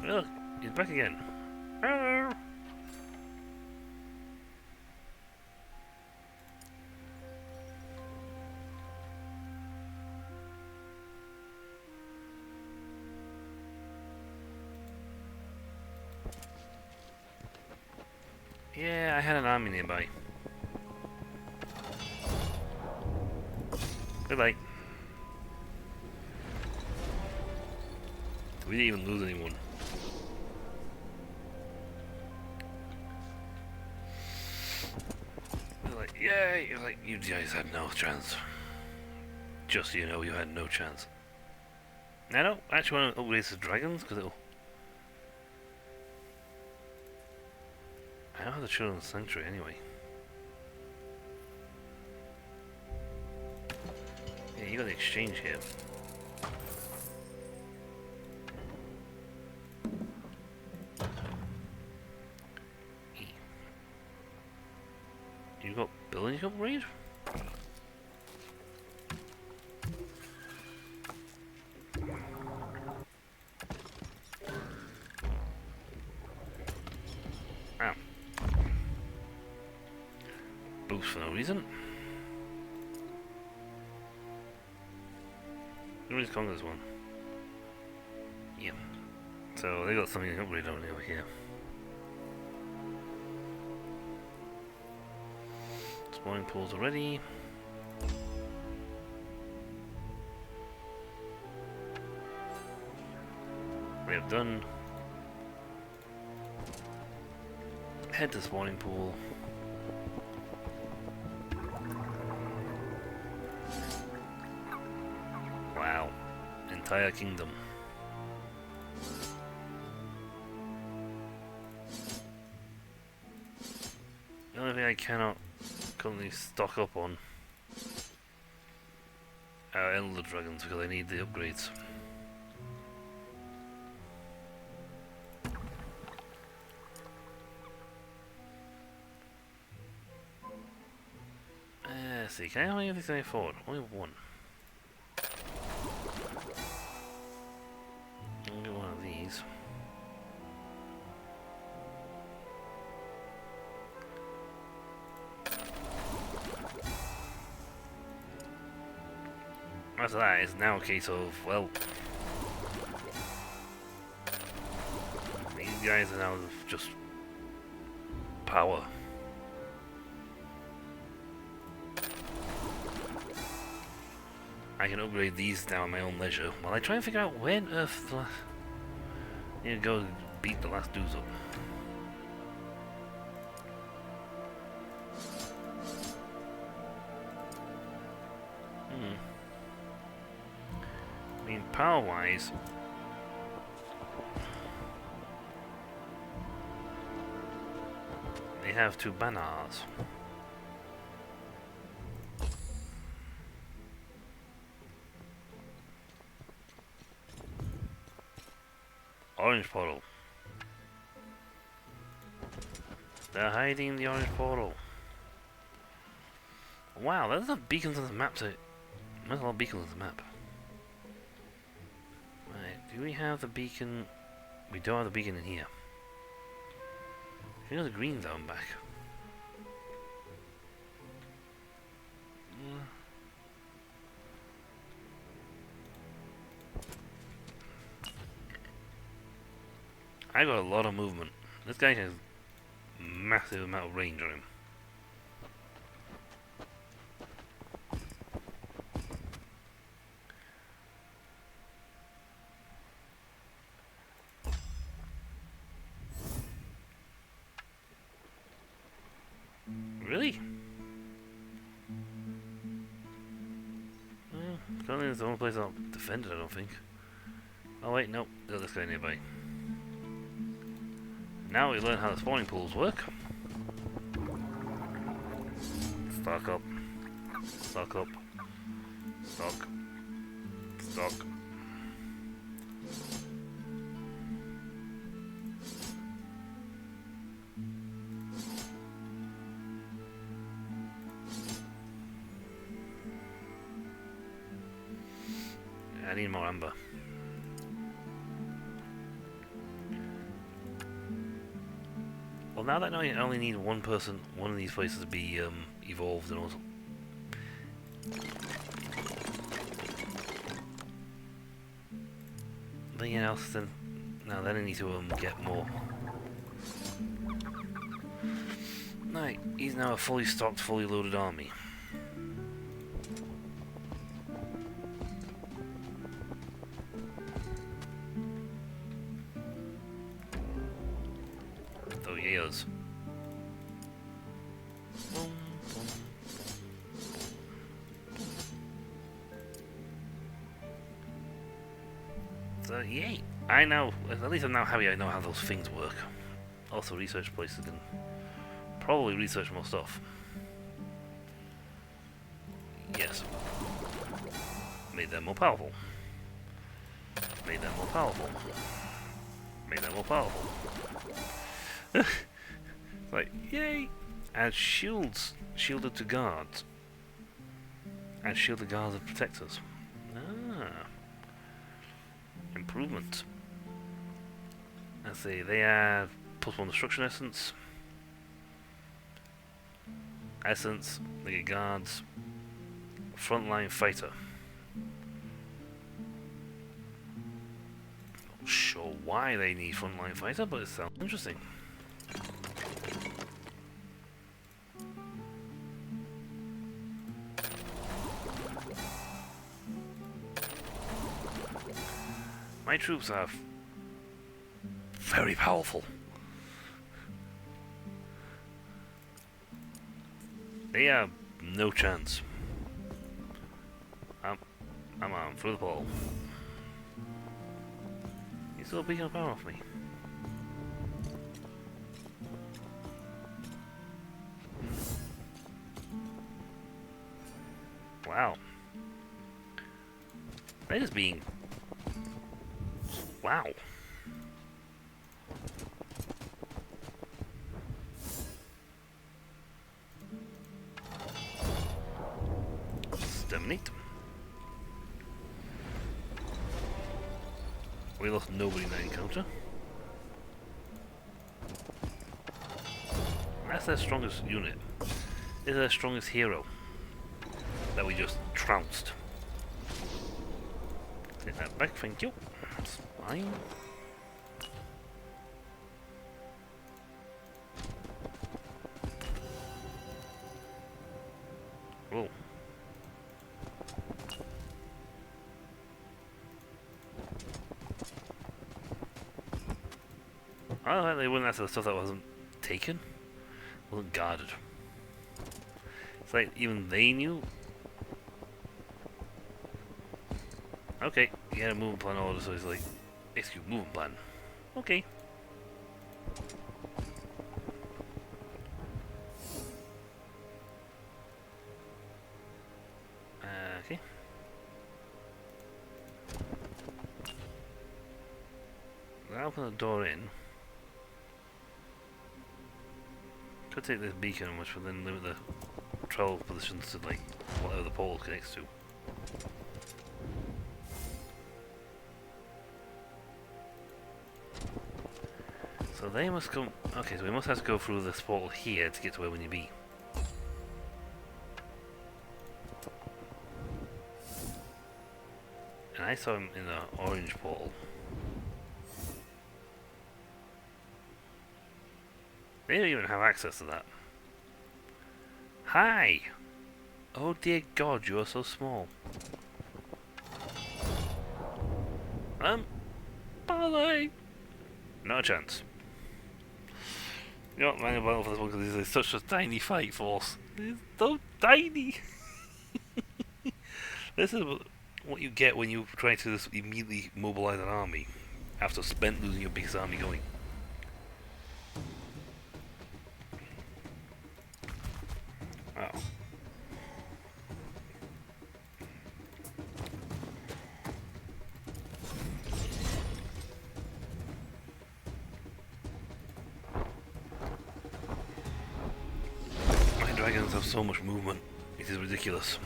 Look, he's back again. Hello! Yeah, I had an army nearby. Goodbye. We didn't even lose anyone. They're like, yay! You're like, you guys had no chance. Just so you know, you had no chance. I don't actually want to upgrade the dragons, because it'll... I don't have the Children's Sanctuary anyway. Yeah, you got the exchange here. You got building upgrade? Ah. Boost for no reason. Who's Congo's one? Yeah. So they got something to upgrade on over here. Spawning pools already. We have done. Head to spawning pool. Wow. Entire kingdom. The only thing I cannot currently stock up on are Elder Dragons because I need the upgrades. Let's see, how many of these can I afford? Only one. I'll get one of these. After that, it's now a case of, well, these guys are now just power. I can upgrade these now at my own leisure while I try and figure out where on earth I need to go beat the last dudes up. I mean, power-wise, they have 2 banners. Orange portal. They're hiding the orange portal. Wow, there's a beacons on the map to... There's a lot of beacons on the map. Right, do we have the beacon? We don't have the beacon in here. Here's the green zone back. I got a lot of movement. This guy has massive amount of range on him. Really? Well, currently it's the only place I'll defend it, I don't think. Oh wait, nope, there's this guy nearby. Now we learn how the spawning pools work. Stock up. Stock up. Stock. Stock. I need more amber. Well, now that I only need one person, one of these places to be evolved and also. Anything else then? No, then I need to get more. Right, he's now a fully stocked, fully loaded army. Oh, yes. So, yay! I know, at least I'm now happy I know how those things work. Also, research places can probably research more stuff. Yes. Made them more powerful. Made them more powerful. Made them more powerful. Like, yay! Add shields. Shielded to guards. Add shielded guards and protectors. Ah. Improvement. Let's see, they add +1 destruction essence. Essence, they get guards. Frontline fighter. Not sure why they need frontline fighter, but it sounds interesting. My troops are very powerful. They have no chance. I'm on through the ball. He's still beating up power off me. Wow. They're just being... Wow. Exterminate. We lost nobody in that encounter. That's their strongest unit. This is their strongest hero that we just trounced. Take that back, thank you. That's fine. Whoa. I don't think they wouldn't answer the stuff that wasn't taken, wasn't guarded. It's like even they knew. Okay, you had a movement plan order, so he's like, execute movement plan. Okay. Okay. Now open the door in. Could take this beacon, which will then limit the travel positions to like whatever the portal connects to. So they must come. Okay, so we must have to go through this portal here to get to where we need to be. And I saw him in the orange portal. They don't even have access to that. Hi! Oh dear God, you are so small. Ballet! Not a chance. You're not running about for this one because it's such a tiny fight force. It's so tiny! This is what you get when you try to just immediately mobilize an army after spent losing your biggest army going. Oh. My dragons have so much movement, it is ridiculous.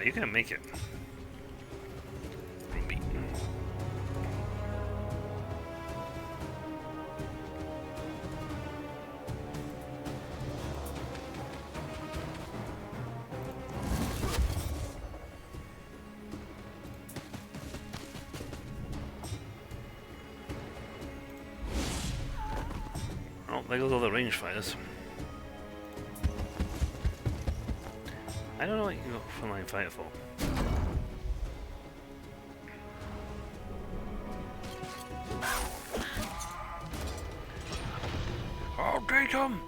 You can make it. Maybe. There goes all the range fighters. I don't know what you got frontline fighter for. I'll take him!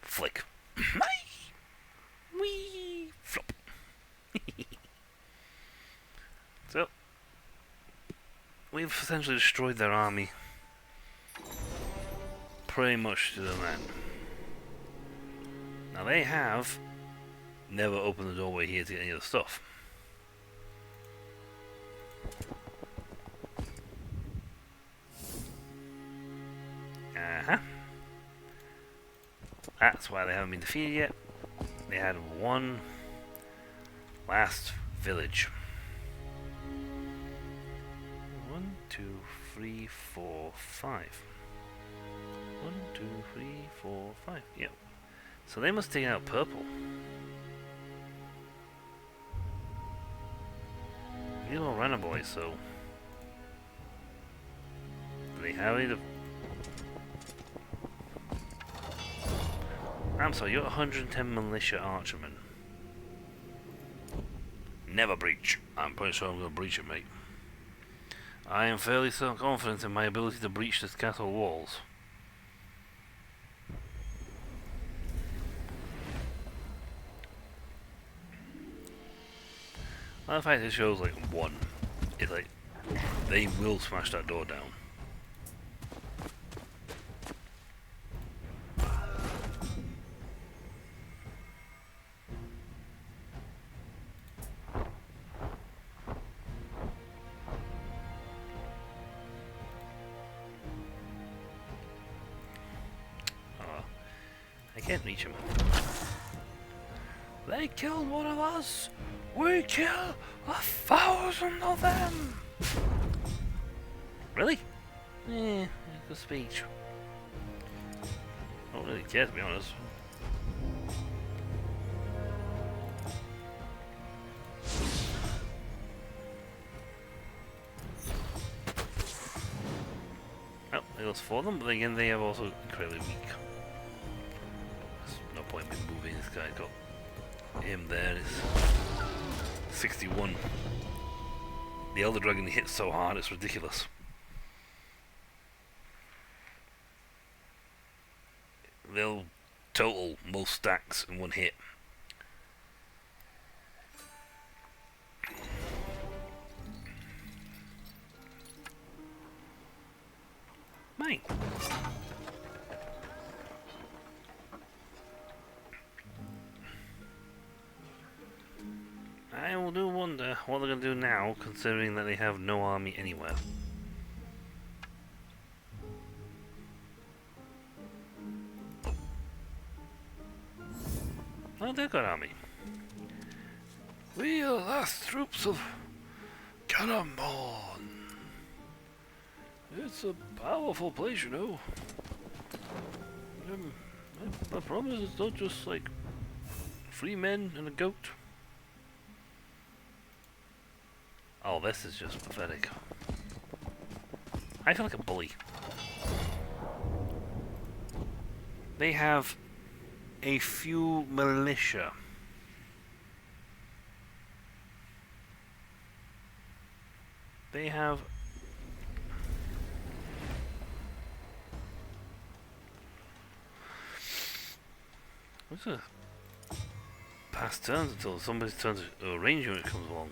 Flick. Wee! Flop. So, we've essentially destroyed their army. Pretty much to the end. Now they have never opened the doorway here to get any of the stuff. That's why they haven't been defeated yet. They had one last village. 1, 2, 3, 4, 5. 1, 2, 3, 4, 5. Yep. So they must take out purple. These are all runner boys, so do they have any? I'm sorry, you're 110 militia archermen. Never breach. I'm pretty sure I'm going to breach it, mate. I am fairly confident in my ability to breach this castle walls. Well, the fact it shows like 1, it's like they will smash that door down. I can't reach him. They killed one of us! We kill 1,000 of them! Really? Eh, good speech. I don't really care, to be honest. Oh, it was for them, but again, they are also incredibly weak. There's no point in moving. This guy got him there. Is 61. The Elder Dragon hits so hard, it's ridiculous. They'll total most stacks in one hit. Mine. I will do wonder what they're going to do now, considering that they have no army anywhere. Oh, they've got army. We are the last troops of Cannonball. It's a powerful place, you know. My problem is it's not just like 3 men and a goat. Oh, this is just pathetic. I feel like a bully. They have a few militia. They have what's a past turns until somebody's turn to a range unit comes along.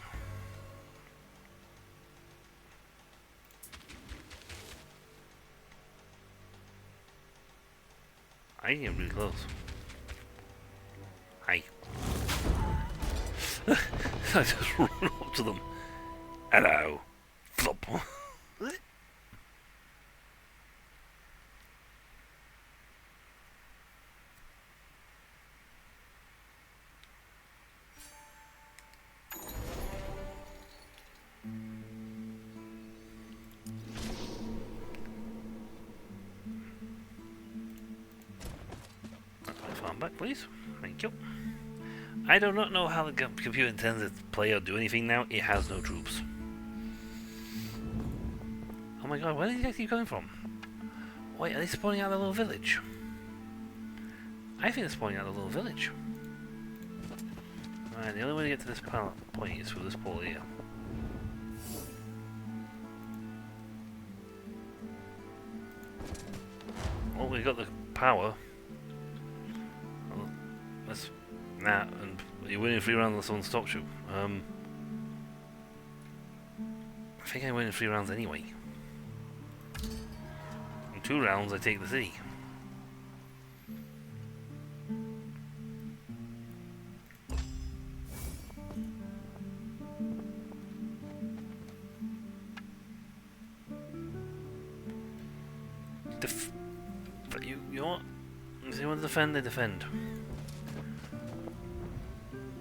I get really close. Hi. I just run up to them. Hello. Flop. Farm back, please. Thank you. I do not know how the computer intends to play or do anything now. It has no troops. Oh my god, where did he keep coming from? Wait, are they spawning out of the little village? I think they're spawning out of the little village. Right, the only way to get to this point is through this portal here. Well, we got the power. Well, that's that, and you're winning 3 rounds unless someone stops you. I think I win in 3 rounds anyway. In 2 rounds, I take the city. But you know what? If they want to defend, they defend.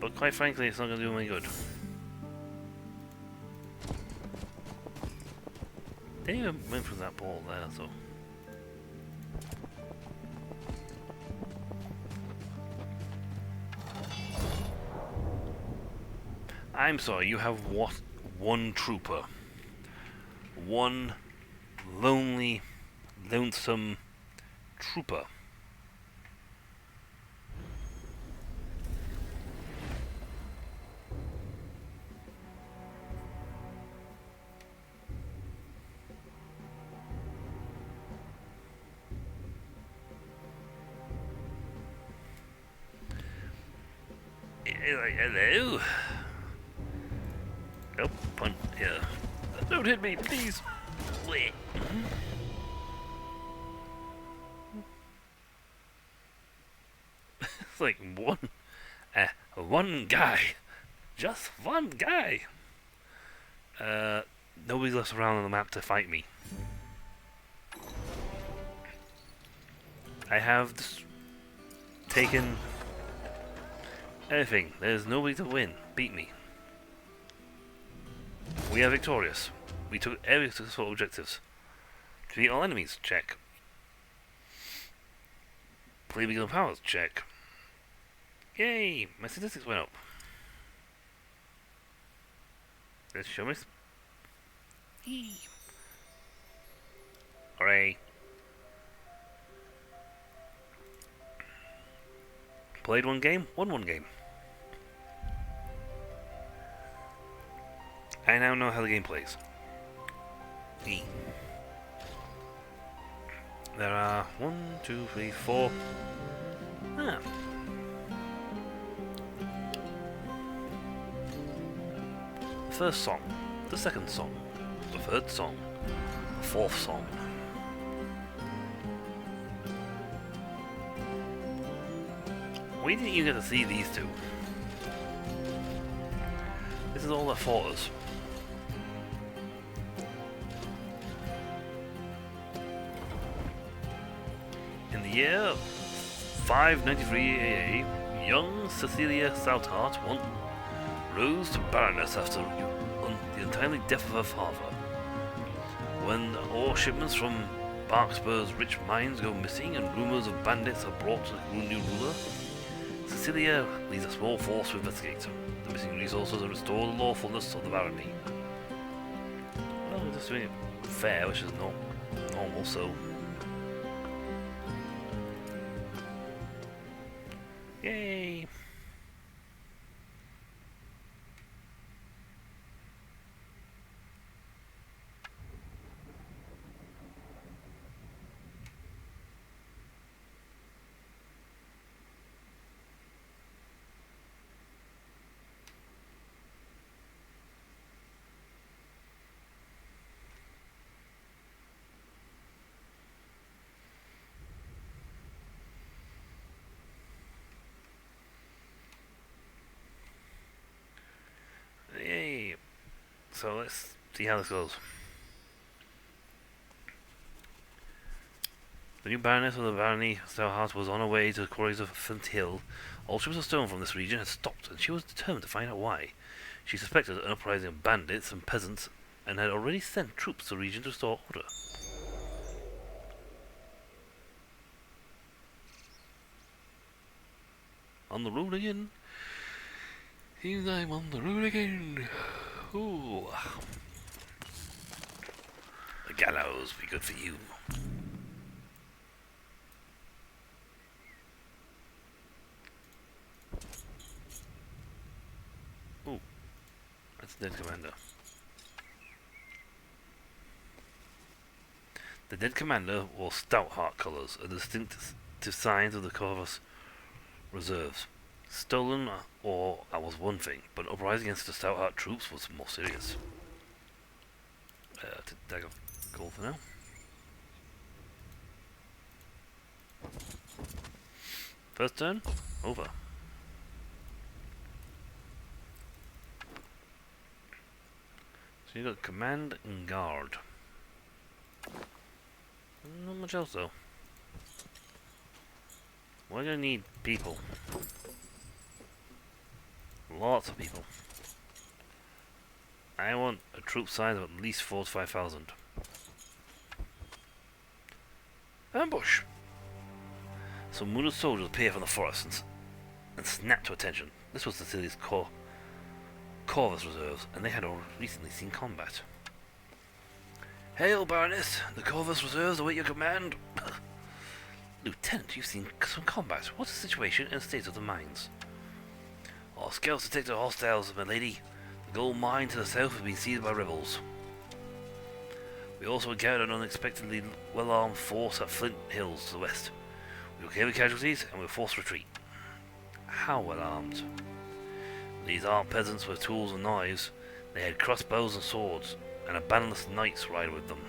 But quite frankly, it's not going to do them any good. They didn't even went through that ball there, so. I'm sorry, you have what? One trooper. One lonely, lonesome trooper. Hello? Nope, punt here. Don't hit me, please. Wait. It's like one guy. Just one guy. Nobody's left around on the map to fight me. I have taken everything. There's nobody to win. Beat me. We are victorious. We took every successful objectives. Defeat all enemies. Check. Play legal powers. Check. Yay! My statistics went up. Let's show me. Hooray! Played one game, won one game. I now know how the game plays. There are 1, 2, 3, 4. Ah. The first song, the second song, the third song, the fourth song. We didn't even get to see these two. This is all that fought us. In the year 593 AA, young Cecilia Southart rose to Baroness after the untimely death of her father. When ore shipments from Barkspur's rich mines go missing and rumours of bandits are brought to the new ruler, Cecilia leads a small force to investigate the missing resources and restore the lawfulness of the barony. Well, we're just doing it fair, which is not normal, so. Yay! Yay! So let's see how this goes. The new Baroness of the Barony Stoutheart was on her way to the quarries of Flint Hill. All ships of stone from this region had stopped, and she was determined to find out why. She suspected an uprising of bandits and peasants, and had already sent troops to the region to restore order. On the road again. Seems I'm on the road again. Ooh. The gallows be good for you. Dead commander. The dead commander wore Stoutheart colours, a distinctive sign of the Corvus reserves. Stolen ore was one thing, but an uprising against the Stoutheart troops was more serious. Dagger gold for now. First turn, over. So you got command and guard. Not much else though. We're gonna need people. Lots of people. I want a troop size of at least 4,000 to 5,000. Ambush! Some wounded soldiers appear from the forest and snap to attention. This was the city's Corvus reserves, and they had recently seen combat. Hail, Baroness! The Corvus reserves await your command. Lieutenant, you've seen some combat. What's the situation and state of the mines? Our scouts detected hostiles, my lady. The gold mine to the south has been seized by rebels. We also encountered an unexpectedly well-armed force at Flint Hills to the west. We took heavy casualties and we were forced to retreat. How well armed? These aren't peasants with tools and knives. They had crossbows and swords, and a bandless knights ride with them.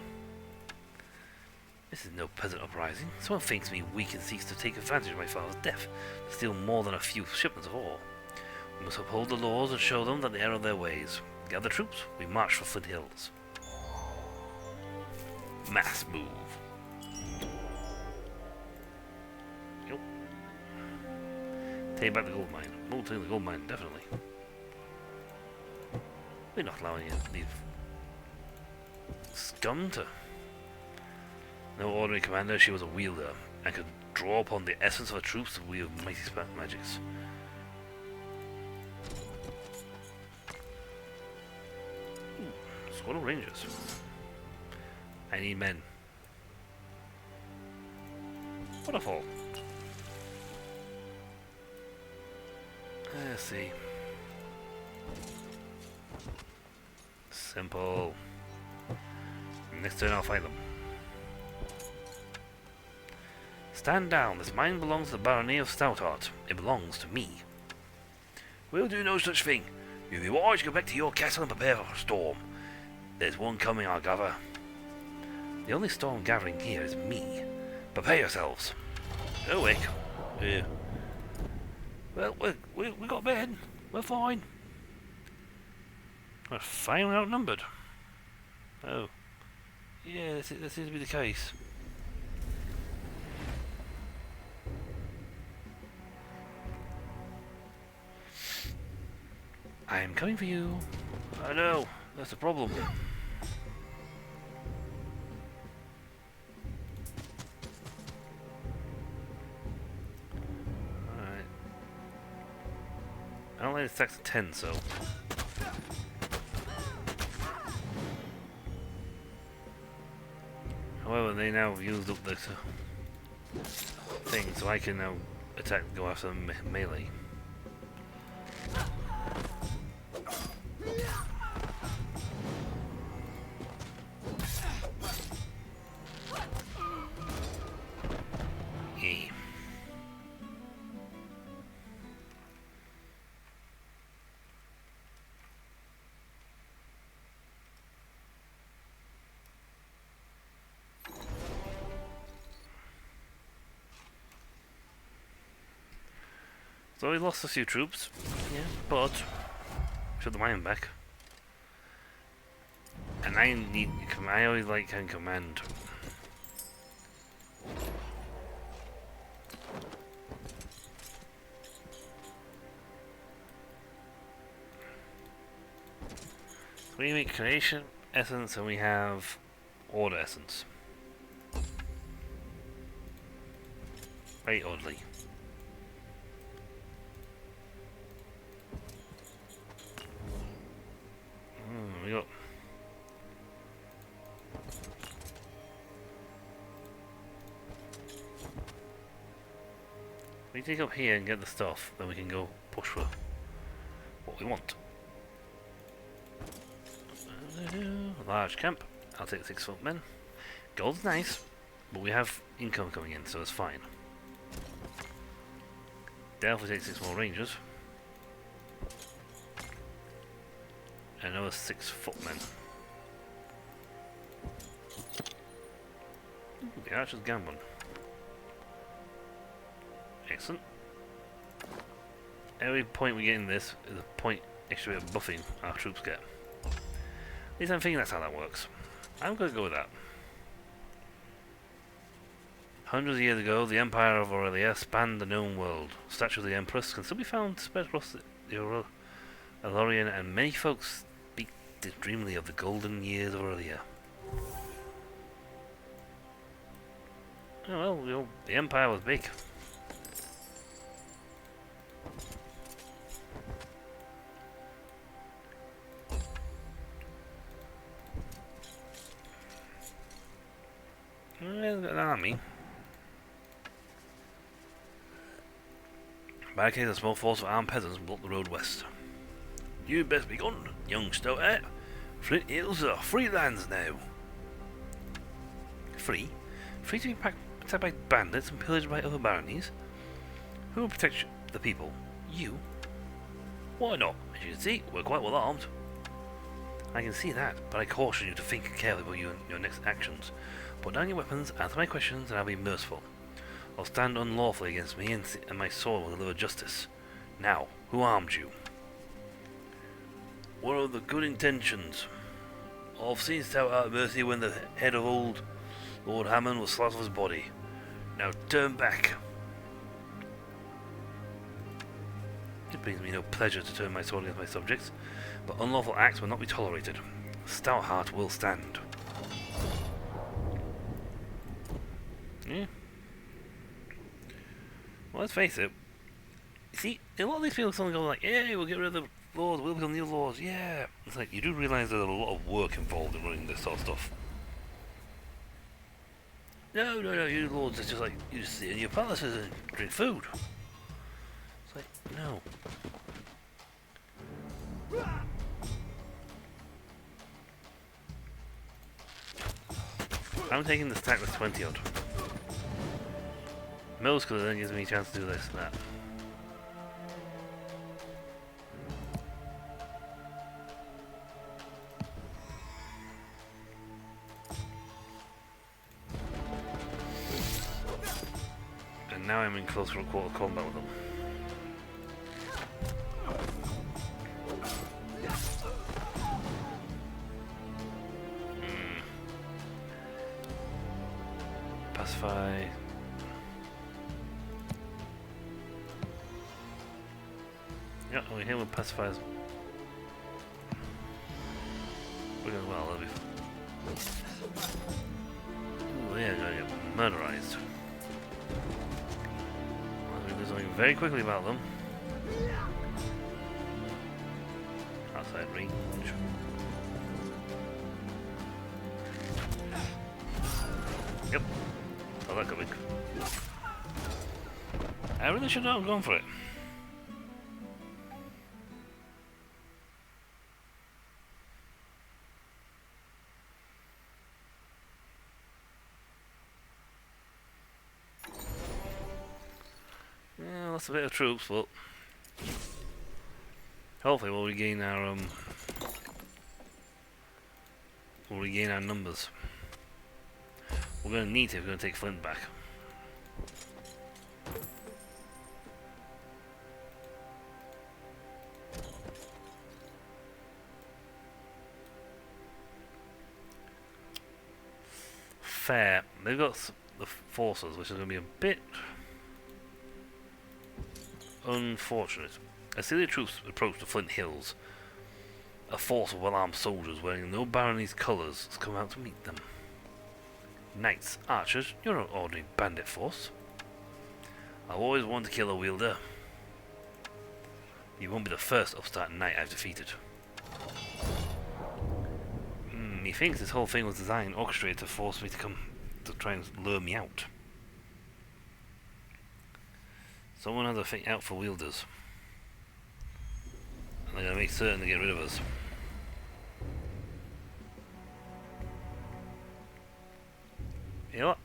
This is no peasant uprising. Someone thinks me weak and seeks to take advantage of my father's death to steal more than a few shipments of ore. We must uphold the laws and show them that they are of their ways. Gather troops, we march for Flint Hills. Mass move. Yep. Take back the gold mine. We'll take the gold mine, definitely. We're not allowing these scum to... No ordinary commander, she was a wielder, and could draw upon the essence of her troops to wield mighty magics. Ooh, squad of rangers. I need men. Wonderful. Let's see. Simple. Next turn I'll fight them. Stand down. This mine belongs to the Barony of Stoutheart. It belongs to me. We'll do no such thing. You'll be wise to go back to your castle and prepare for a storm. There's one coming, I gather. The only storm gathering here is me. Prepare yourselves. Awake. Well, we got men. We're fine. We're finally outnumbered. Oh. Yeah, that seems to be the case. I am coming for you. I know, that's the problem. Alright. I don't like the stacks of 10, so... However, they now have used up this thing, so I can now attack, go after them melee. So we lost a few troops, yeah, but should the mine back. And I need, I always like having command. So we make creation essence and we have order essence. Very oddly. We got we take up here and get the stuff, then we can go push for what we want. Large camp. I'll take 6 footmen. Gold's nice, but we have income coming in, so it's fine. Delphi takes 6 more rangers. And another 6 footmen. Ooh, the archer's gambling. Excellent. Every point we get in this is a point extra bit of buffing our troops get. At least I'm thinking that's how that works. I'm going to go with that. Hundreds of years ago, the Empire of Aurelia spanned the known world. Statues of the Empress can still be found spread across the Aurelian, and many folks speak dreamily of the golden years of Aurelia. Oh well, you know, the Empire was big. There's an army. Barricades a small force of armed peasants block the road west. You best be gone, young stoat. Flint Hills are free lands now. Free? Free to be attacked by bandits and pillaged by other baronies? Who will protect the people? You? Why not? As you can see, we're quite well armed. I can see that, but I caution you to think carefully about your next actions. Put down your weapons, answer my questions, and I'll be merciful. Or stand unlawfully against me, and my sword will deliver justice. Now, who armed you? What are the good intentions? I've seen stout out mercy when the head of old Lord Hammond was sliced off his body. Now turn back. It brings me no pleasure to turn my sword against my subjects, but unlawful acts will not be tolerated. Stout heart will stand. Yeah. Well, let's face it. You see, a lot of these people suddenly go like, "Yeah, we'll get rid of the laws, we'll become new laws." Yeah, it's like you do realise there's a lot of work involved in running this sort of stuff. No, you lords, it's just like you just sit in your palaces and drink food. It's like, no. I'm taking the stack with 20 odd. Most because then gives me a chance to do this and that. And now I'm in close quarter combat with them. Pacify. Yeah, we're here with pacifiers. We're going well, that'll be ooh, yeah, gonna get murderized. I'll do something very quickly about them. Outside range. Yep. Saw that coming. I really should not have gone for it. Yeah, that's a bit of troops, but hopefully we'll regain our numbers. We're going to need to if we're going to take Flint back. Fair. They've got the forces, which is going to be a bit unfortunate. As the troops approach the Flint Hills, a force of well-armed soldiers wearing no barony's colours has come out to meet them. Knights, archers, you're not ordinary bandit force. I've always wanted to kill a wielder. You won't be the first upstart knight I've defeated. He thinks this whole thing was designed, orchestrated to force me to come to try and lure me out. Someone has a thing out for wielders. And they're going to make certain to get rid of us.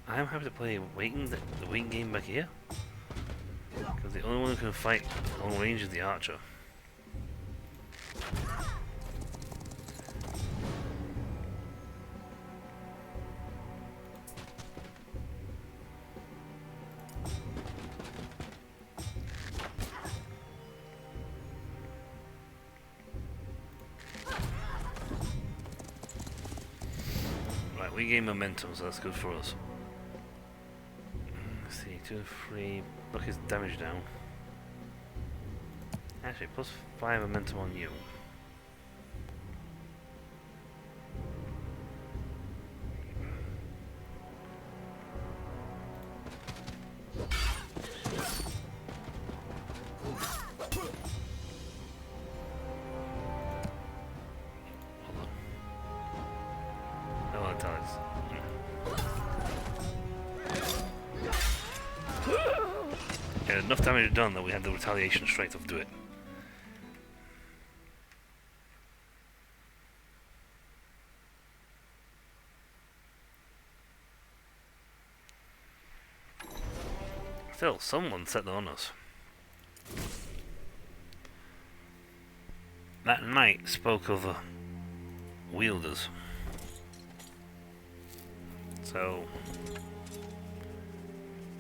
I'm happy to play the waiting game back here. Because the only one who can fight long range is the archer. Right, we gain momentum, so that's good for us. Let's see, 2, 3. Look his damage down. Actually, plus 5 momentum on you. Yeah, enough damage done that we had the retaliation strength to do it. Still, someone set them on us. That knight spoke of wielders. So,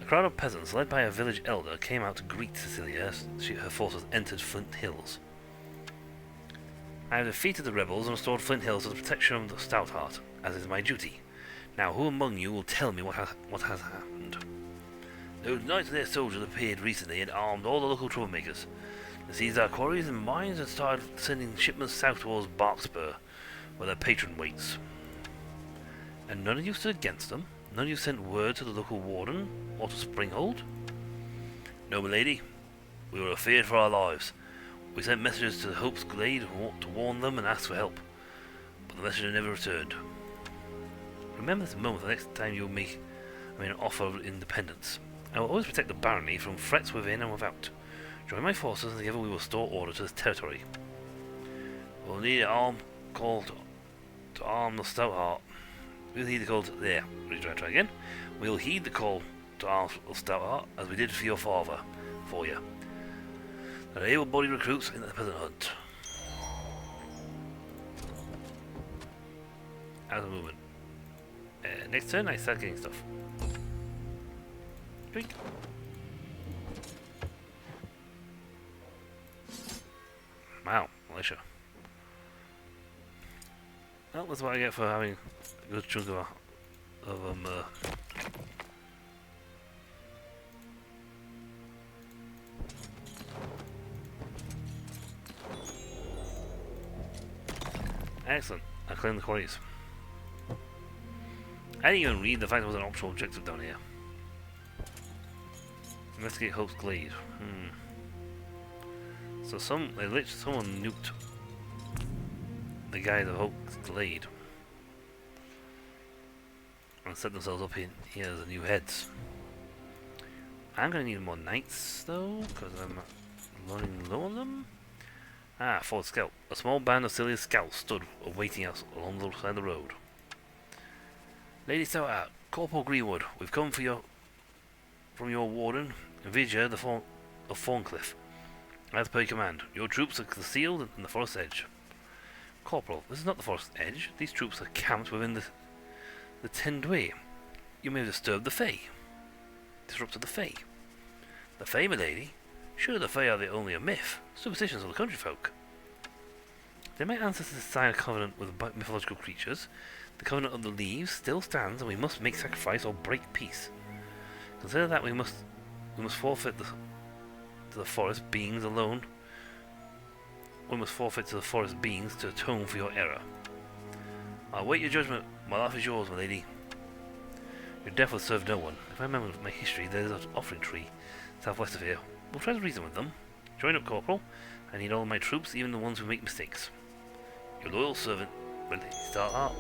a crowd of peasants, led by a village elder, came out to greet Cecilia as her forces entered Flint Hills. I have defeated the rebels and restored Flint Hills to the protection of the Stoutheart, as is my duty. Now, who among you will tell me what has happened? Those knights and their soldiers appeared recently and armed all the local troublemakers. They seized our quarries and mines and started sending shipments south towards Barkspur, where their patron waits. And none of you stood against them? None of you sent word to the local warden, or to Springhold? No, milady. We were afeard for our lives. We sent messengers to Hope's Glade to warn them and ask for help, but the messenger never returned. Remember this moment the next time you make an offer of independence. I will always protect the barony from threats within and without. Join my forces and together we will restore order to this territory. We'll need an armed call to arm the Stoutheart. We'll heed the call to... There. Try again. We'll heed the call to arm the Stoutheart, as we did for your father. For you. There are able-bodied recruits in the peasant hunt. Out of movement. Next turn, I start getting stuff. Drink. Wow, militia. Well, that's what I get for having a good chunk of Excellent. I claimed the quarries. I didn't even read the fact there was an optional objective down here. Investigate Hope's Glade. So someone nuked the guys of Hope's Glade and set themselves up in here as the new heads. I'm gonna need more knights though, because I'm running low on them. Ah, Fort Scout. A small band of Celia's scouts stood awaiting us along the side of the road. Lady Stoutheart, Corporal Greenwood, we've come from your warden, Vidya of Thorncliffe. As per your command, your troops are concealed in the forest edge. Corporal, this is not the forest edge. These troops are camped within the Tendway. You may have disturbed the Fae. Disrupted the Fae. The Fae, my lady? Sure, the Fae are only a myth. Superstitions of the country folk. Did my ancestors sign a covenant with mythological creatures? The covenant of the leaves still stands, and we must make sacrifice or break peace. Consider that we must forfeit to the forest beings alone. We must forfeit to the forest beings to atone for your error. I'll wait your judgment. My life is yours, my lady. Your death will serve no one. If I remember my history, there is an offering tree southwest of here. We'll try to reason with them. Join up, Corporal. I need all my troops, even the ones who make mistakes. Your loyal servant, Lady Stoutheart.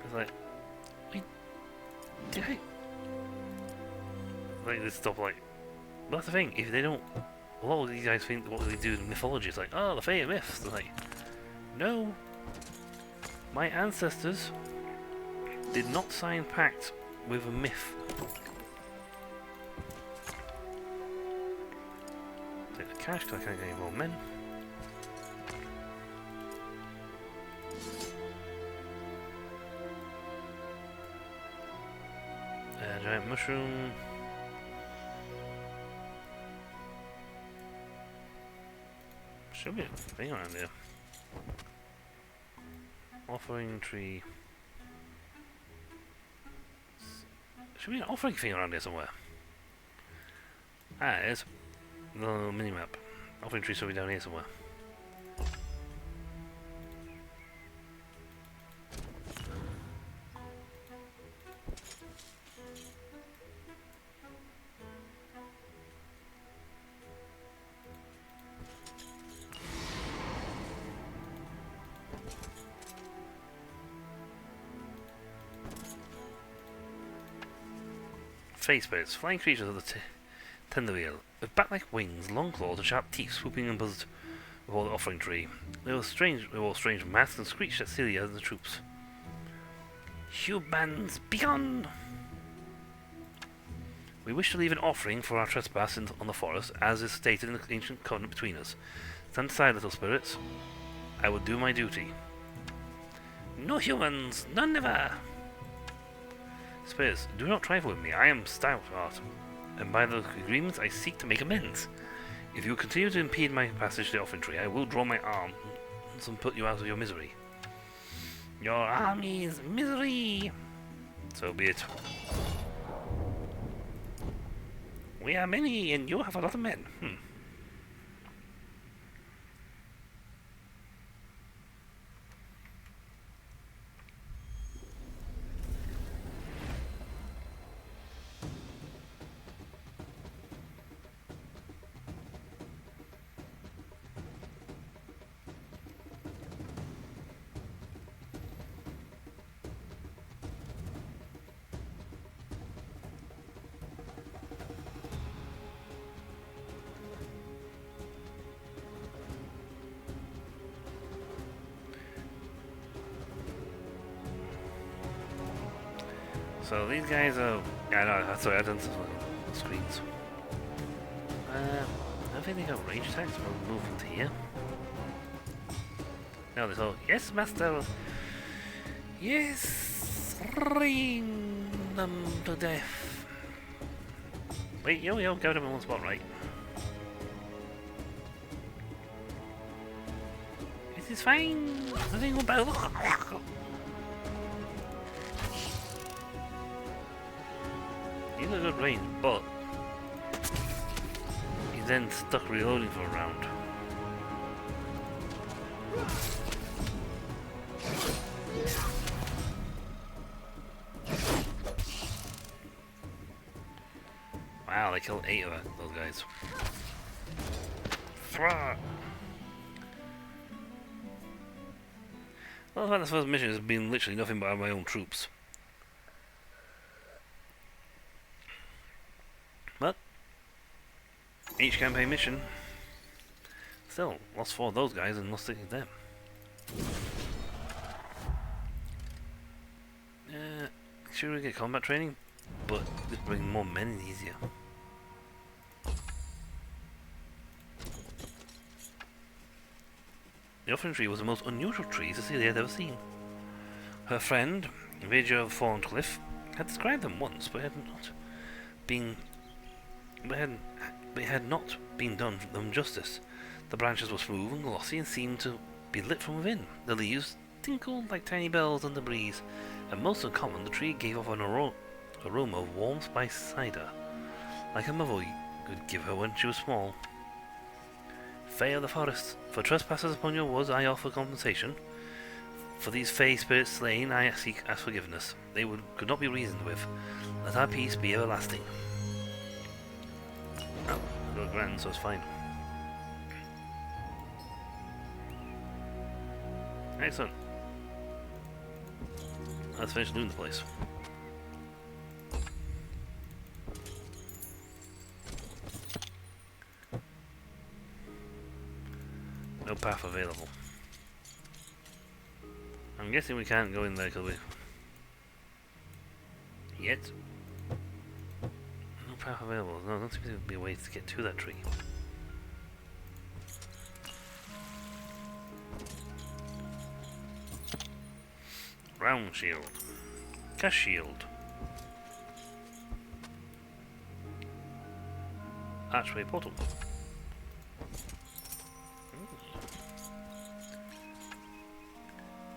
It's like, did I? Like, this stuff, like, that's the thing. If they don't, a lot of these guys think what they do in mythology is like, oh, the Fae and myths. They're like, no. My ancestors did not sign pact with a myth. Take the cash because I can't get any more men. Giant mushroom. Should be a thing around here. Offering tree. Should be an offering thing around here somewhere. Ah, it is. The minimap. Offering tree should be down here somewhere. Face spirits, flying creatures of the tender wheel, with bat-like wings, long claws, and sharp teeth swooping and buzzed before the offering tree. They wore strange masks and screeched at Celia and the troops. Humans, begone! We wish to leave an offering for our trespass on the forest, as is stated in the ancient covenant between us. Stand aside, little spirits. I will do my duty. No humans, none never! Spirits, do not trifle with me. I am Stoutheart, and by the agreements I seek to make amends. If you continue to impede my passage to the offering tree, I will draw my arm and put you out of your misery. Your army's misery! So be it. We are many, and you have a lot of men. So these guys are... Yeah, no, sorry, I done some screens. I think they got range attacks. We'll move to here. Now they go, yes, master. Yes, rain them to death. Wait, yo, go to one spot, right? This is fine. Nothing about. He's a good range, but he's then stuck reloading for a round. Wow, they killed 8 of those guys. Throw! Well, the first mission has been literally nothing but my own troops. But each campaign mission still lost 4 of those guys and lost 6 of them. Sure we get combat training, but just bring more men is easier. The offering tree was the most unusual tree Cecilia had ever seen. Her friend, Vidya of Thorncliffe, had described them once, but had not been done them justice. The branches were smooth and glossy and seemed to be lit from within. The leaves tinkled like tiny bells in the breeze, and most uncommon, the tree gave off an aroma of warm spiced cider, like a mother could give her when she was small. Fae of the forest, for trespassers upon your woods I offer compensation. For these fey spirits slain I ask forgiveness. They could not be reasoned with. Let our peace be everlasting. Oh, I got a grand, so it's fine. Excellent. Let's finish looting the place. No path available. I'm guessing we can't go in there because we... yet. No path available. No, there seems to be a way to get to that tree. Round shield. Cash shield. Archway portal.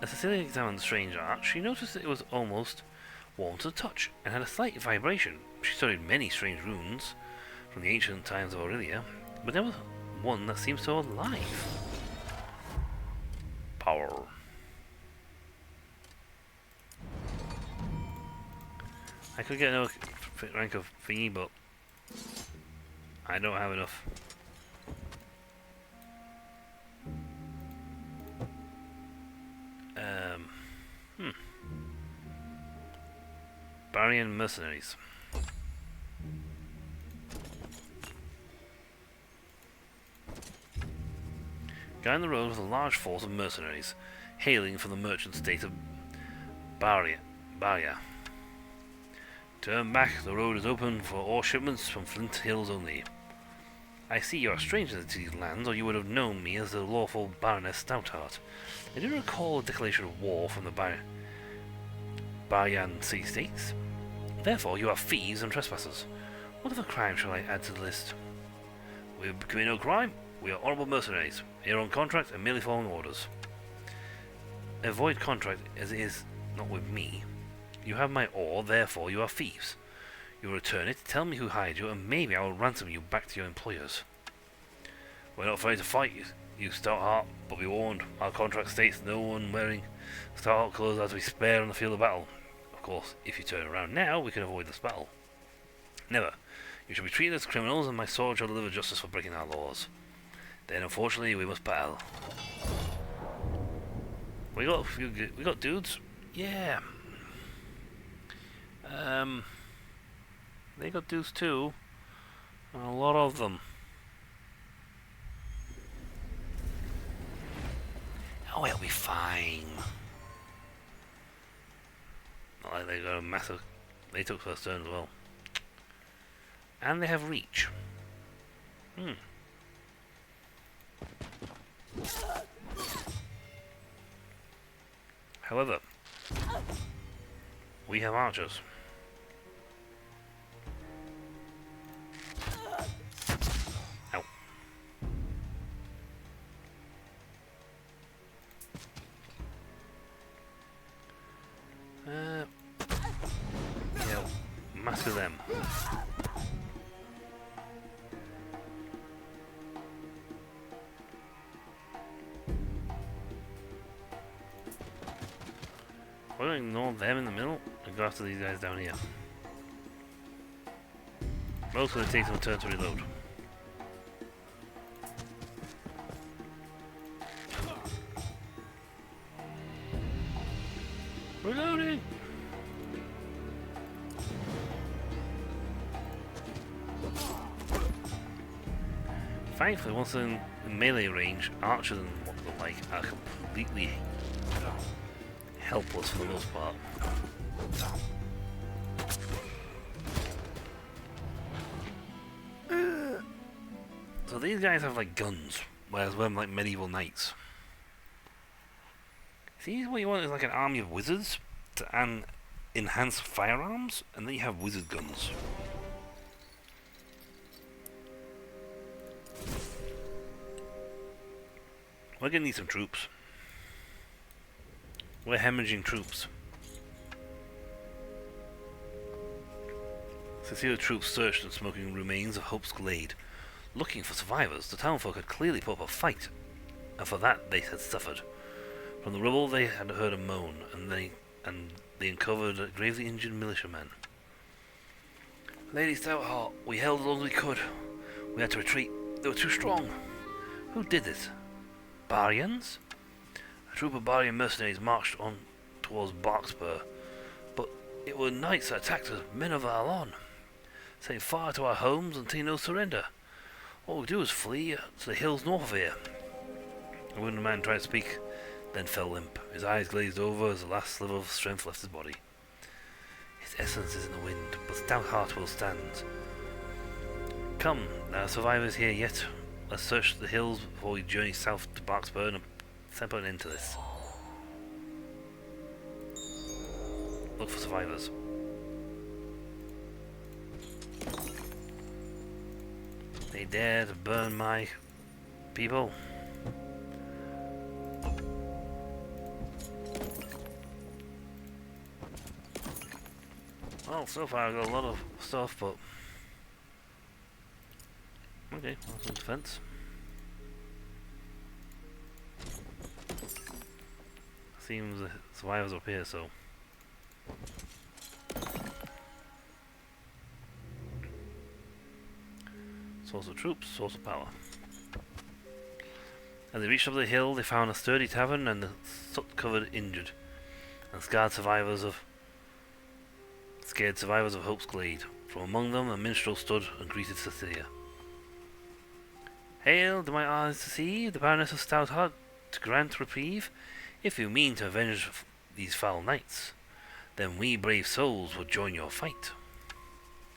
As Cecilia examined the strange arch, she noticed that it was almost warm to the touch, and had a slight vibration. She studied many strange runes from the ancient times of Aurelia, but there was one that seemed so alive. Power. I could get another rank of thingy, but I don't have enough. Barian mercenaries. Guiding the road was a large force of mercenaries, hailing from the merchant state of Baria. Turn back, the road is open for all shipments from Flint Hills only. I see you are strangers to these lands, or you would have known me as the lawful Baroness Stoutheart. I do recall a declaration of war from the Barian city-states. Therefore, you are thieves and trespassers. What other crime shall I add to the list? We have committed no crime. We are honourable mercenaries, here on contract and merely following orders. Avoid contract as it is not with me. You have my ore, therefore you are thieves. You will return it, tell me who hired you, and maybe I will ransom you back to your employers. We're not afraid to fight you Stoutheart, but be warned, our contract states no one wearing Stoutheart clothes are to be spared on the field of battle. Of course, if you turn around now, we can avoid this battle. Never. You shall be treated as criminals, and my sword shall deliver justice for breaking our laws. Then, unfortunately, we must battle. We got dudes? Yeah. They got dudes too. A lot of them. Oh, it'll be fine. Not like they got a massive... They took first turn as well. And they have reach. However, we have archers. Ow. Yeah, master them. We're going to ignore them in the middle and go after these guys down here. Most going to take some turn to reload. Reloading! Thankfully, once in melee range, archers and what the like are completely helpless for the most part. So these guys have like guns, whereas we're like medieval knights. See, what you want is like an army of wizards to enhance firearms, and then you have wizard guns. We're gonna need some troops. We're hemorrhaging troops. Cecilia troops searched the smoking remains of Hope's Glade. Looking for survivors, the townfolk had clearly put up a fight, and for that they had suffered. From the rubble they had heard a moan, and they uncovered gravely injured militiamen. Lady Stoutheart, we held as long as we could. We had to retreat. They were too strong. Who did this? Barians? A troop of Barian mercenaries marched on towards Barkspur, but it were knights that attacked us, men of Arlon, setting fire to our homes and taking no surrender. All we do is flee to the hills north of here. The wounded man tried to speak, then fell limp. His eyes glazed over as the last sliver of strength left his body. Its essence is in the wind, but stout heart will stand. Come, there are survivors here yet. Let's search the hills before we journey south to Barksburn and put an end to this. Look for survivors. They dare to burn my people. Well, so far I've got a lot of stuff, but okay, well, some defense. Seems the survivors up here, so source of troops, source of power. As they reached up the hill, they found a sturdy tavern and the soot-covered injured, and scared survivors of Hope's Glade. From among them, a minstrel stood and greeted Cecilia. Hail, do my eyes to see the Baroness of Stoutheart to grant reprieve? If you mean to avenge these foul knights, then we brave souls will join your fight.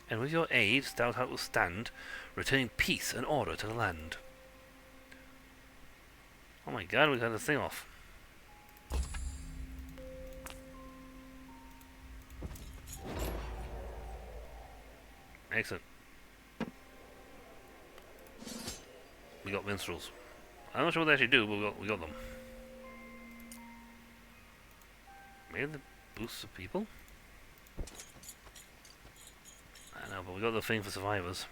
And with your aid, Stoutheart will stand, returning peace and order to the land. Oh my god, we got this thing off. Excellent. We got minstrels. I'm not sure what they actually do, but we got them. Maybe the boosts of people? I know, but we got the thing for survivors.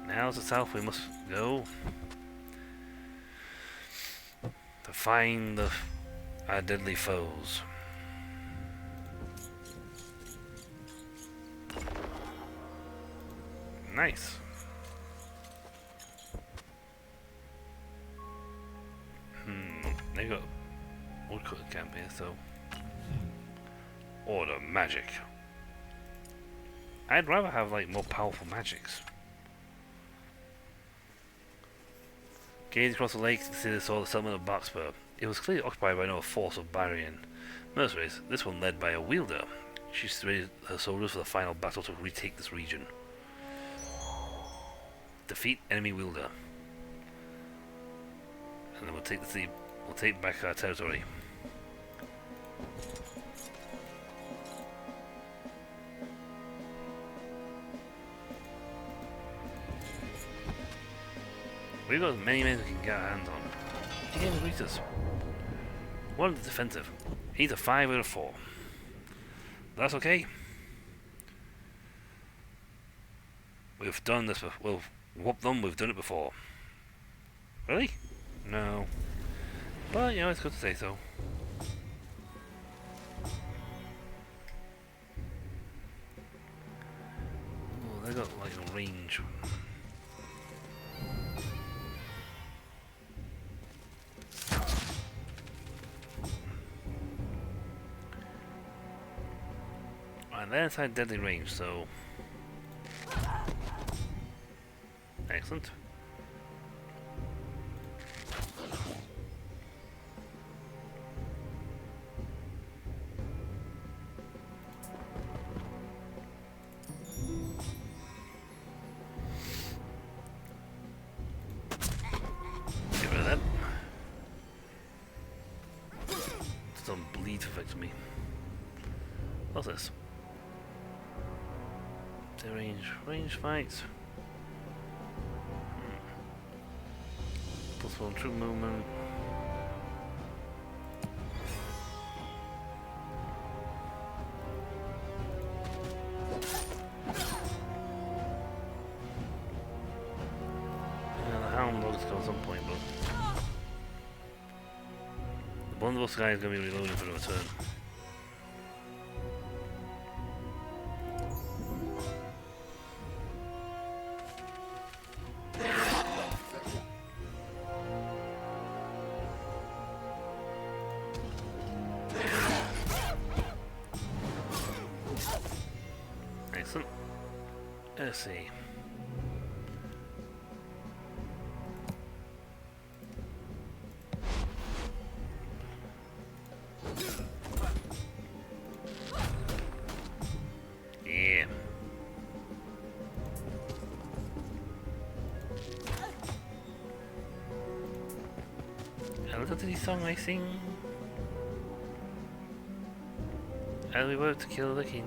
Now to the south we must go to find our deadly foes. Nice. They got woodcutting camp here, so order magic. I'd rather have like more powerful magics. Gazed across the lake, Cecilia saw the settlement of Barksburn. It was clearly occupied by no force of Barian mercenaries, this one led by a wielder. She readied her soldiers for the final battle to retake this region. Defeat enemy wielder. And then we'll take back our territory. We've got many men we can get our hands on. He gave us Ritas. One is defensive. He's a 5 out of 4. That's okay. We've done this before. We'll whoop them, we've done it before. Really? No. But, you know, it's good to say so. Oh, they got like a range. And they're inside deadly range, so excellent. Get rid of that. Some bleed affects me. What's this? Range fights. Plus 1 troop movement. Yeah, the hound dogs go at some point, but the Blunderbuss guy is going to be reloading for the return. Let's see. Yeah. And listen to the song I sing. As we work to kill the king.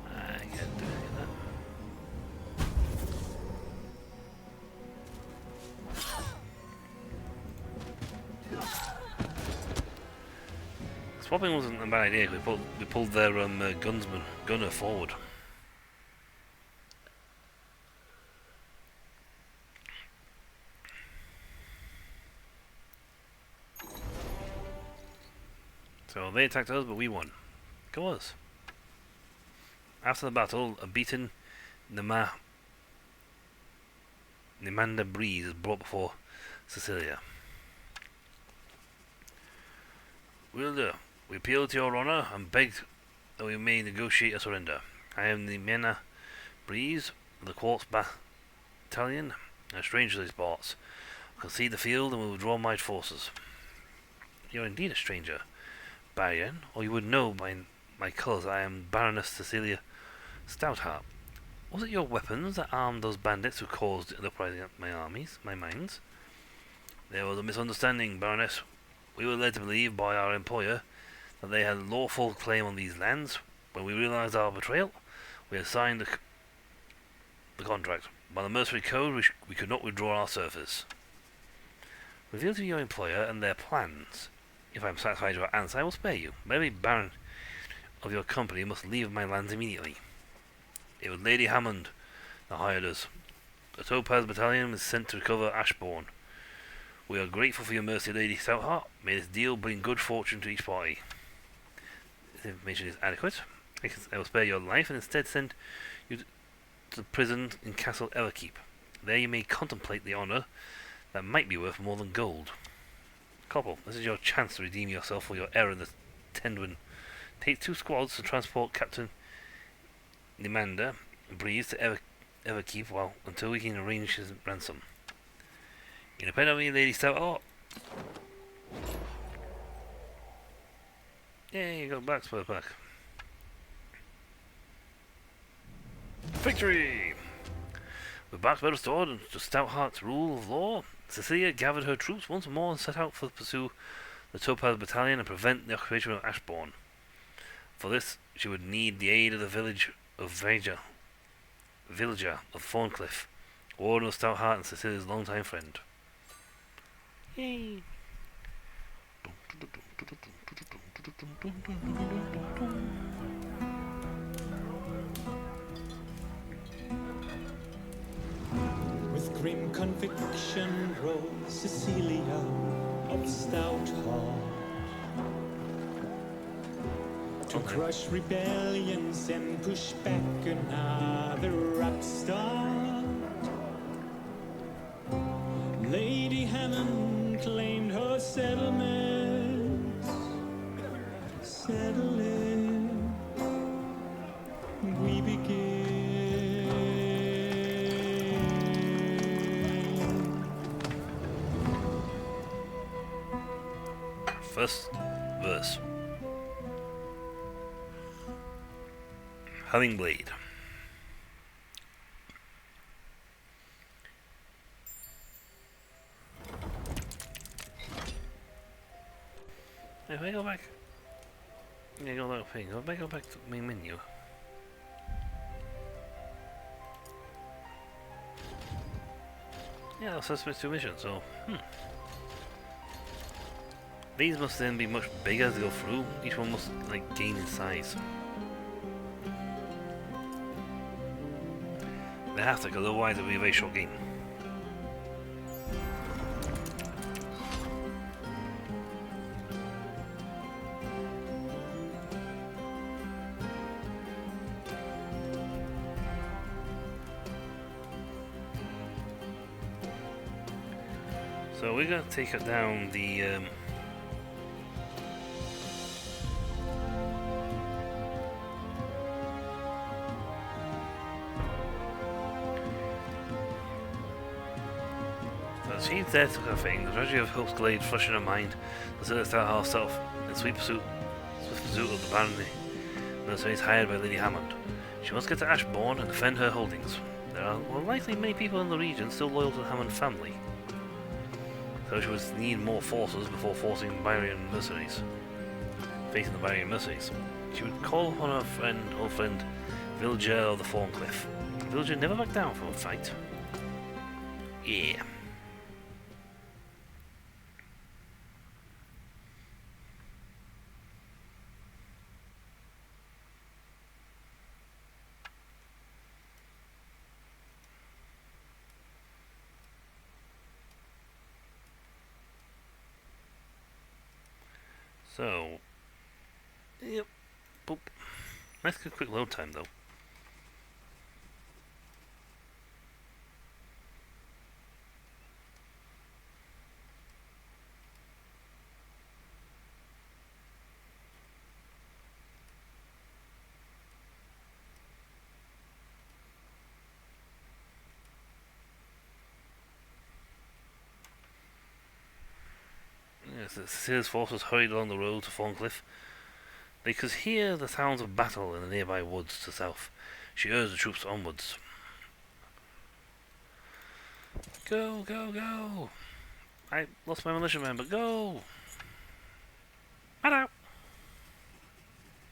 I can't do any of that. Swapping wasn't a bad idea. We pulled their gunner forward. So they attacked us, but we won. Go us. After the battle, a beaten Nemanda Breeze is brought before Cecilia. Wilder, we appeal to your honour and beg that we may negotiate a surrender. I am Nemanda Breeze of the Quartz Battalion, a stranger to these parts. Concede the field and will withdraw my forces. You are indeed a stranger, Baron, or you would know by my colours I am Baroness Cecilia Stoutheart. Was it your weapons that armed those bandits who caused the uprising at my mines? There was a misunderstanding, Baroness. We were led to believe by our employer that they had lawful claim on these lands. When we realized our betrayal, we assigned the contract. By the mercenary code, we could not withdraw our service. Reveal to me your employer and their plans. If I am satisfied with your answer, I will spare you. But every baron of your company must leave my lands immediately. It was Lady Hammond that hired us. The Topaz Battalion was sent to recover Ashbourne. We are grateful for your mercy, Lady Stoutheart. May this deal bring good fortune to each party. This information is adequate. I will spare your life and instead send you to the prison in Castle Everkeep. There you may contemplate the honour that might be worth more than gold. Corporal, this is your chance to redeem yourself for your error in the Tendwin. Take 2 squads to transport Captain Nemanda Breeze to Everkeep until we can arrange his ransom. You depend on me, Lady Stoutheart. Yeah, you got back, spurs back. Victory! With Backspur restored and to Stoutheart's rule of law, Cecilia gathered her troops once more and set out to pursue the Topaz Battalion and prevent the occupation of Ashbourne. For this, she would need the aid of the villager of Thorncliffe, warden of Stoutheart and Cecilia's longtime friend. Yay! With grim conviction rose Cecilia of Stoutheart to crush rebellions and push back another upstart. Lady Hammond claimed her settlements. Settling, we begin. First verse. Hummingblade. If I go back, yeah, go that thing. If I go back to the main menu. Yeah, that's supposed to be 2 missions, so, These must then be much bigger as they go through. Each one must, like, gain in size. They have to, because otherwise it'll be a very short game. So we're going to take it down the She's there took her thing. The tragedy of Hope's Glade flushed in her mind. The Zilla started herself in swift pursuit of the barony. Mercenaries hired by Lady Hammond. She must get to Ashbourne and defend her holdings. There are likely many people in the region still loyal to the Hammond family. So she would need more forces before facing the Byrian mercenaries. She would call upon her old friend, Villager of the Thorncliff. Villager never backed down from a fight. Yeah. So, yep, boop. Nice quick load time though. Yes, Cecilia's forces hurried along the road to Thorncliff. They could hear the sounds of battle in the nearby woods to the south. She urged the troops onwards. Go, go, go! I lost my militiamen, but go! Hello!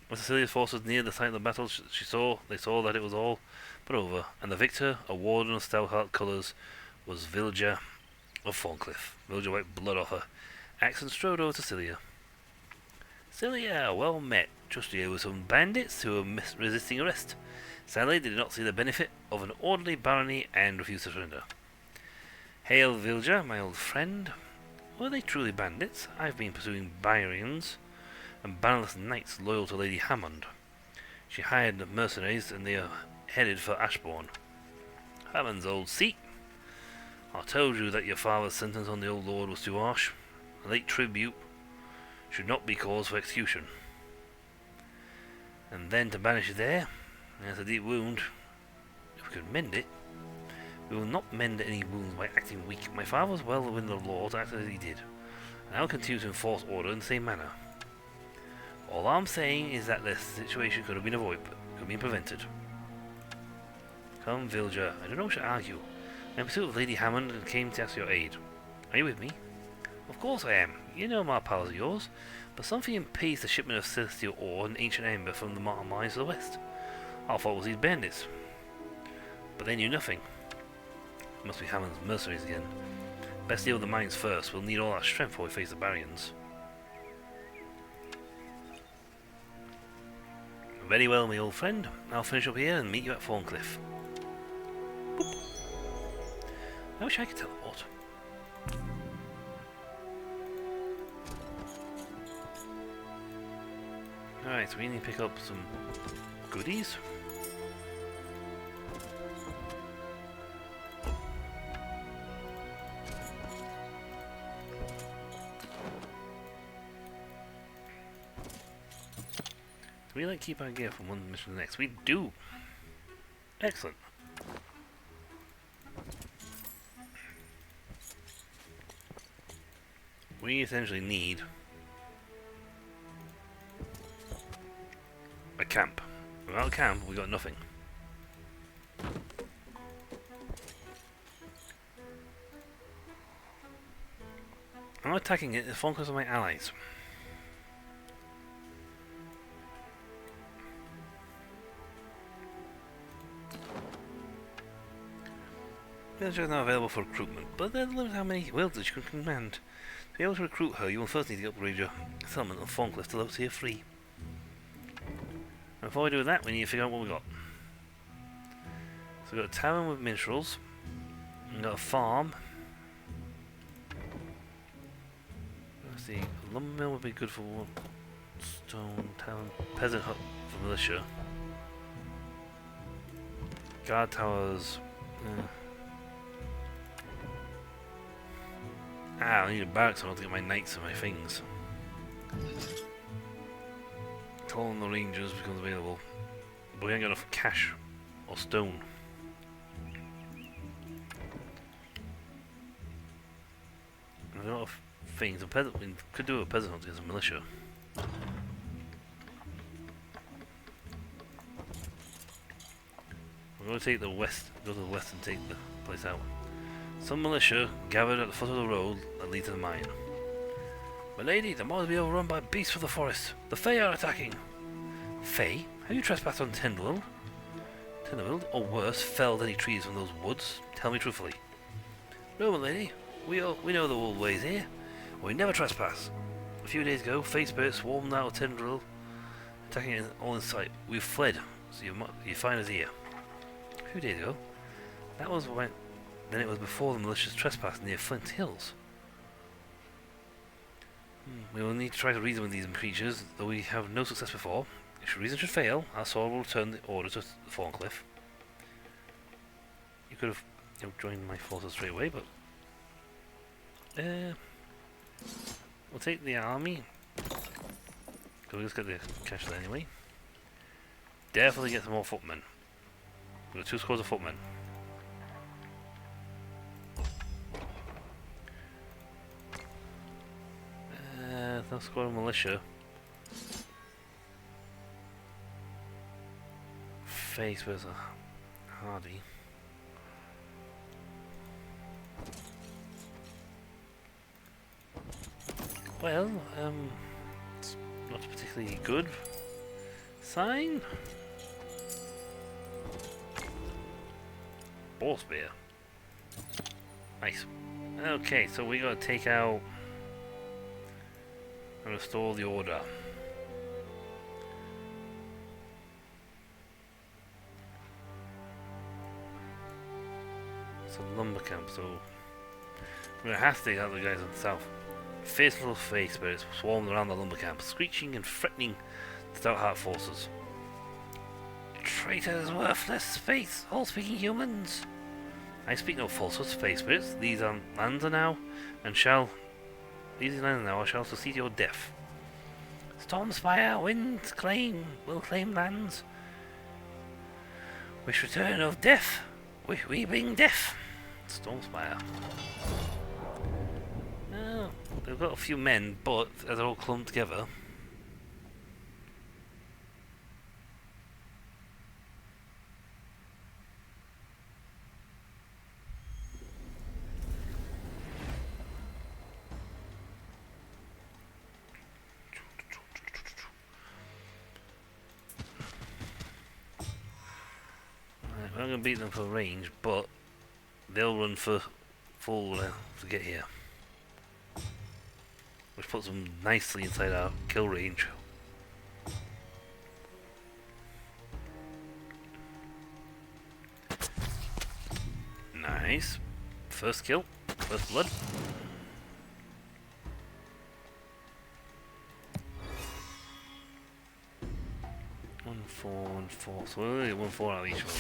When Cecilia's forces neared the site of the battle, they saw that it was all but over, and the victor, a warden of Stoutheart colours, was Villager of Thorncliff. Villager wiped blood off her axe and strode over to Celia. Celia, well met. Just here with some bandits who were resisting arrest. Sadly, they did not see the benefit of an orderly barony and refused to surrender. Hail, Villager, my old friend. Were they truly bandits? I've been pursuing Byrians and bannerless knights loyal to Lady Hammond. She hired mercenaries and they are headed for Ashbourne. Hammond's old seat. I told you that your father's sentence on the old lord was too harsh. A late tribute should not be cause for execution. And then to banish there, there's a deep wound. If we could mend it, we will not mend any wounds by acting weak. My father was well within the law to act as he did, and I will continue to enforce order in the same manner. All I'm saying is that this situation could have been avoided, could have been prevented. Come, Villager, I don't know what to argue. I'm in pursuit of Lady Hammond and came to ask your aid. Are you with me? Of course I am. You know my powers are yours, but something impedes the shipment of celestial ore and ancient amber from the Martin mines to the west. I thought it was these bandits, but they knew nothing. It must be Hammond's mercenaries again. Best deal with the mines first. We'll need all our strength before we face the Baryons. Very well, my old friend. I'll finish up here and meet you at Thorncliff. Boop. I wish I could teleport. Alright, so we need to pick up some goodies. Do we like keep our gear from one mission to the next? We do! Excellent. We essentially need a camp. Without a camp, we got nothing. I'm not attacking it, it's focus on my allies. Villagers are now available for recruitment, but there's a limit how many villagers you can command. To be able to recruit her, you will first need to upgrade your settlement of Thorncliff to level tier 3. And before we do that, we need to figure out what we got. So we've got a tavern with minstrels, we've got a farm. Let's see, a lumber mill would be good for one. Stone tavern, peasant hut for militia. Guard towers. I need a barracks in order to get my knights and my things. Calling the rangers becomes available, but we ain't got enough cash or stone. things. We could do a peasant hunt against a militia. We're going to take the west, go to the west and take the place out. Some militia gathered at the foot of the road that leads to the mine. My lady, the moors be overrun by beasts of the forest. The Fae are attacking. Fae? Have you trespassed on Tindwald? Tindwald, or worse, felled any trees from those woods? Tell me truthfully. No, my lady. We know the old ways here. We never trespass. A few days ago, Fae spirits swarmed out of Tindwald, attacking it all in sight. We've fled, so you find us here. A few days ago? That was when... Then it was before the malicious trespass near Flint Hills. We will need to try to reason with these creatures, though we have no success before. If reason should fail, our sword will return the order to Thorncliffe. You could have joined my forces straight away, but... we'll take the army. We'll just get the cash there anyway. Definitely get some more footmen. We've got 2 squads of footmen. No squad of militia. Face with a hardy. Well, it's not a particularly good sign. Boar spear. Nice. Okay, so we gotta take out and restore the order. It's a lumber camp, so we're gonna have to take out the guys on the south. Fierce little Fae spirits swarmed around the lumber camp, screeching and threatening the Stoutheart forces. Traitors, worthless, faith, all-speaking humans! I speak no falsehoods, Fae spirits. These lands are now, and shall... These lands now shall succeed your death. Stormspire, winds will claim lands. Wish return of death. We bring death. Stormspire. Oh, they've got a few men, but as they're all clumped together. I'm not going to beat them for range, but they'll run for full to get here. Which puts them nicely inside our kill range. Nice. First kill. First blood. One, four. So we'll only get 1-4 out of each one.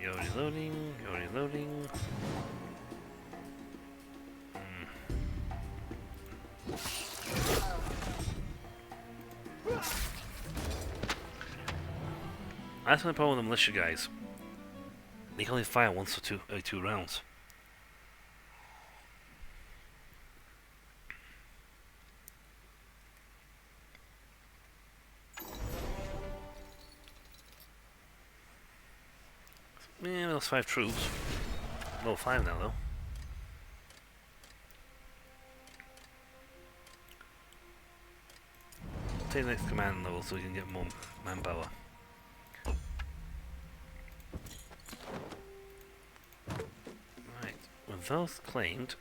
You're reloading. That's my problem with the militia guys. They can only fire once for two rounds. Yeah, those 5 troops. Level 5 now, though. Take the next command level so we can get more manpower. Right, with those claimed.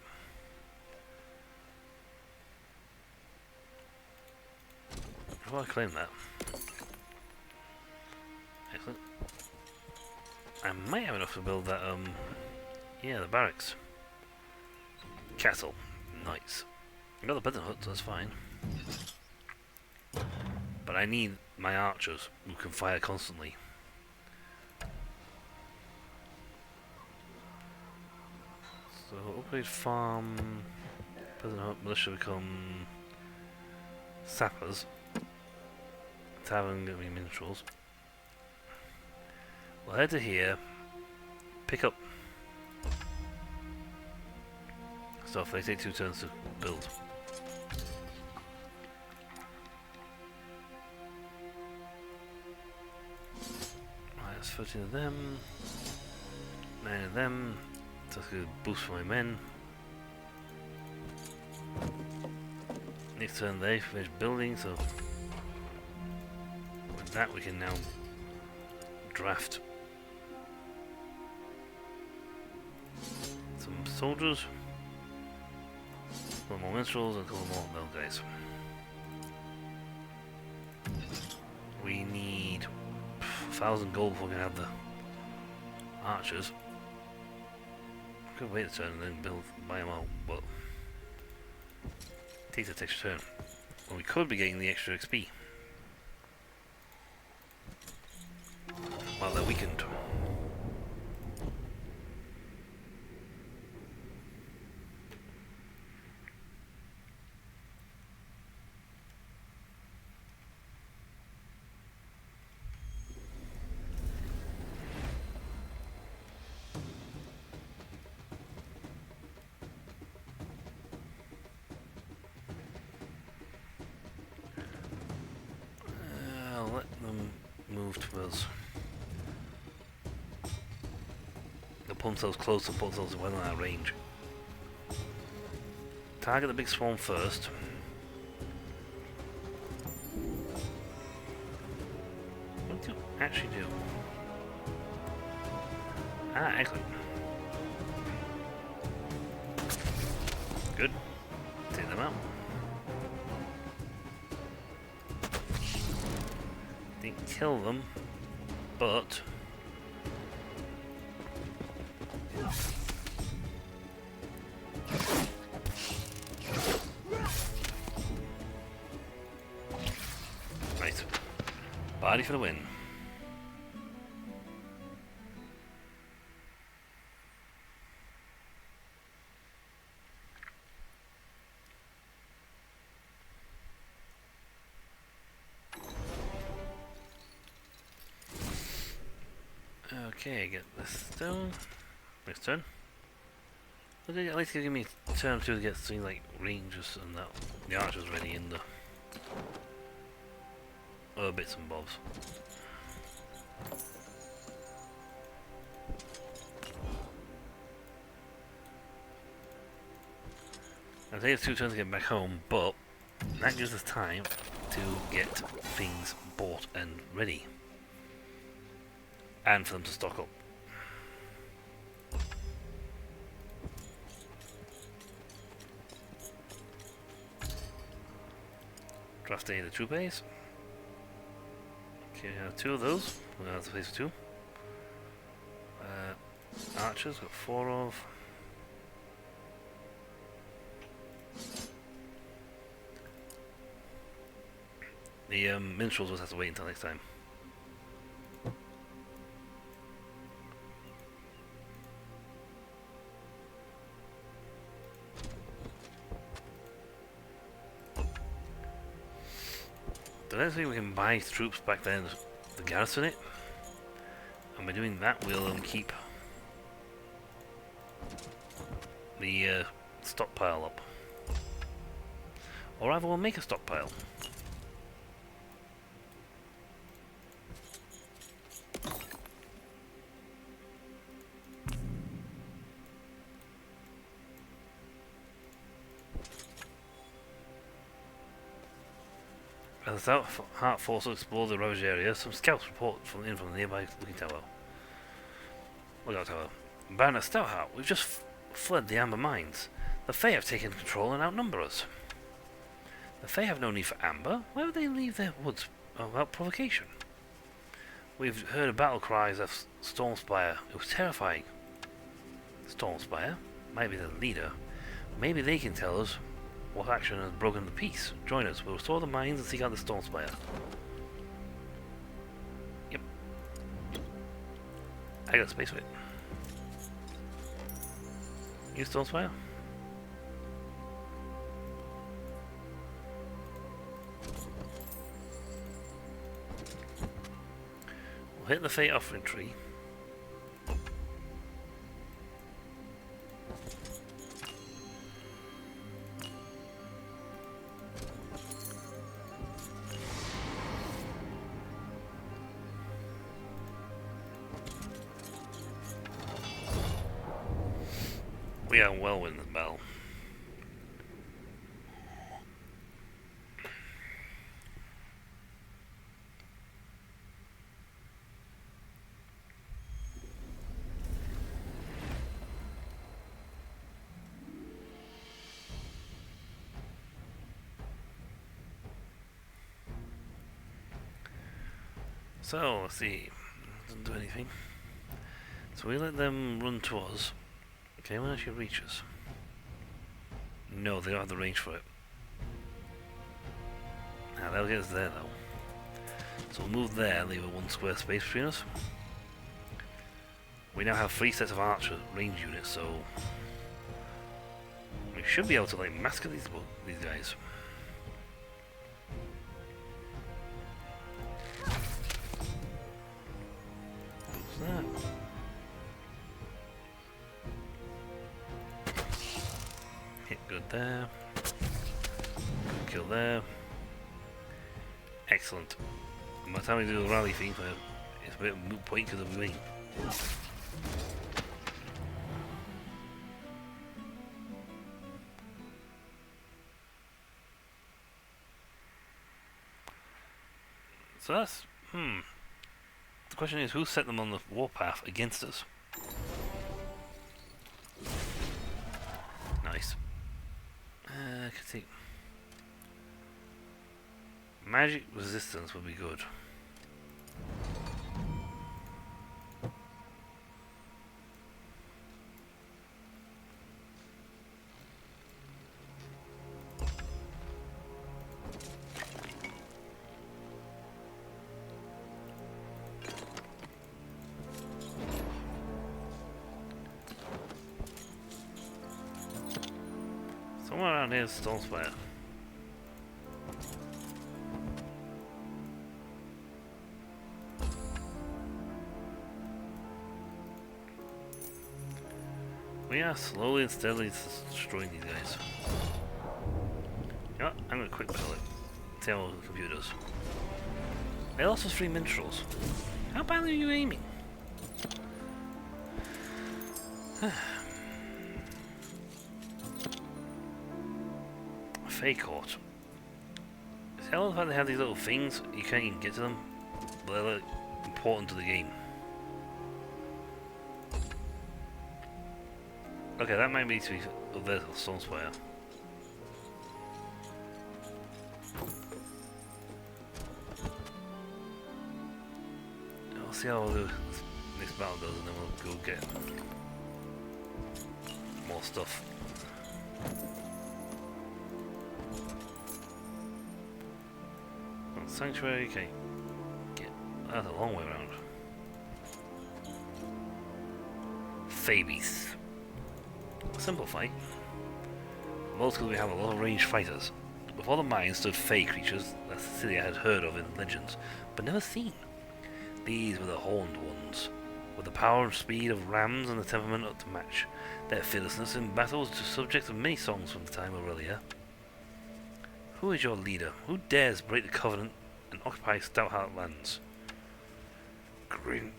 How do I claim that? Excellent. I might have enough to build that, yeah, the barracks. Castle. Nice. I got the peasant hut, so that's fine. But I need my archers who can fire constantly. So, upgrade farm, peasant hut, militia become sappers. Tavern, gonna be minstrels. We'll head to here, pick up stuff. They take 2 turns to build. Right, that's 13 of them, 9 of them. That's a good boost for my men. Next turn they finish building, so with that we can now draft some soldiers, a couple more minstrels, and a couple more mill guys. We need 1,000 gold before we can have the archers. Could wait a turn and then buy them out, but it takes a extra turn. Well, we could be getting the extra XP while they're weakened. I'll let them move towards. They'll pull themselves close and pull themselves well in our range. Target the big swarm first. What do you actually do? Ah, excellent. Good. Take them out. Didn't kill them, but right. Body for the win. Okay, get this stone. Next turn. Okay, at least give me a turn or two to get something like ranges and that. The archers ready in the other bits and bobs. I'll take us 2 turns to get back home, but that gives us time to get things bought and ready. And for them to stock up. Draft any of the troop A's. Okay, I have 2 of those. We're going to have to place 2. Archers, got 4 of. The minstrels will have to wait until next time. The next thing we can buy troops back then to garrison it, and by doing that we'll keep the stockpile up. Or rather we'll make a stockpile. As the Heart Force will explore the ravaged area, some scouts report from the nearby looking tower. Lookout tower. Baron Stoutheart, we've just fled the Amber Mines. The Fae have taken control and outnumber us. The Fae have no need for Amber. Why would they leave their woods without provocation? We've heard battle cries of Stormspire. It was terrifying. Stormspire might be the leader. Maybe they can tell us what action has broken the peace. Join us. We'll restore the mines and seek out the Stormspire. Yep. I got space for it. You Stormspire? We'll hit the Fate Offering Tree. We are well within the battle. So, let's see. Doesn't do anything. So we let them run to us. Okay, when actually reach us? No, they don't have the range for it. Now they'll get us there though. So we'll move there, leave a 1 square space between us. We now have 3 sets of archer range units, so we should be able to like massacre these guys. What's that? Hit good there. Kill there. Excellent. And by the time we do the rally thing, it's a bit of a moot point because of the wing. So that's, the question is, who set them on the warpath against us? Nice. Magic resistance would be good. Somewhere around here is Stormspire. We are slowly and steadily destroying these guys. Yeah, I'm gonna quick battle it. See how the computer does. They lost us 3 minstrels. How badly are you aiming? Fey Court. See how the fact they have these little things, you can't even get to them, but they're like, important to the game. Okay, that might be to be a vertical Stormspire. I'll see how the next battle goes, and then we'll go get more stuff. Sanctuary, okay. That's a long way around. Phoebes. Simple fight. Mostly we have a lot of ranged fighters. Before the mine stood Fey creatures, that's the city I had heard of in legends, but never seen. These were the horned ones, with the power and speed of rams and the temperament up to match. Their fearlessness in battle was the subject of many songs from the time of Aurelia. Who is your leader? Who dares break the covenant and occupy Stoutheart lands? Green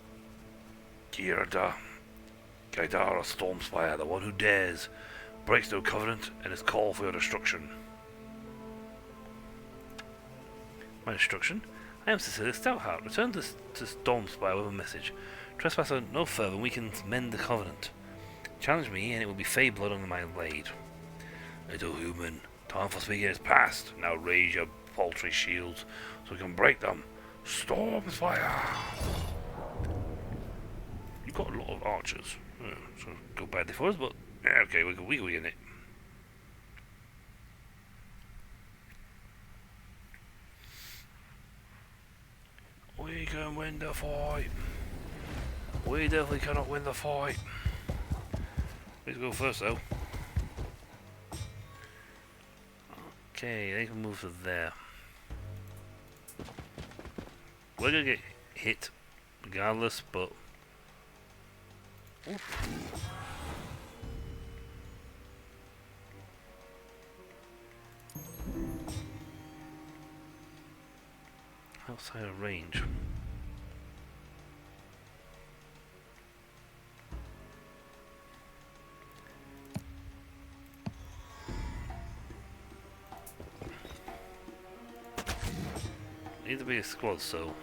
Girda Gaidara Stormspire, the one who dares, breaks no covenant, and is called for your destruction. My destruction? I am Cecilia Stoutheart. Return to Stormspire with a message. Trespasser no further, and we can mend the covenant. Challenge me, and it will be Fey blood on my blade. Little human, time for speaking is past. Now raise your paltry shields so we can break them. Stormspire! You've got a lot of archers. So go badly for us, but yeah, okay, we can win it. We can win the fight. We definitely cannot win the fight. Let's go first, though. Okay, they can move to there. We're gonna get hit regardless, but oof. Outside of range. need to be a squad, so.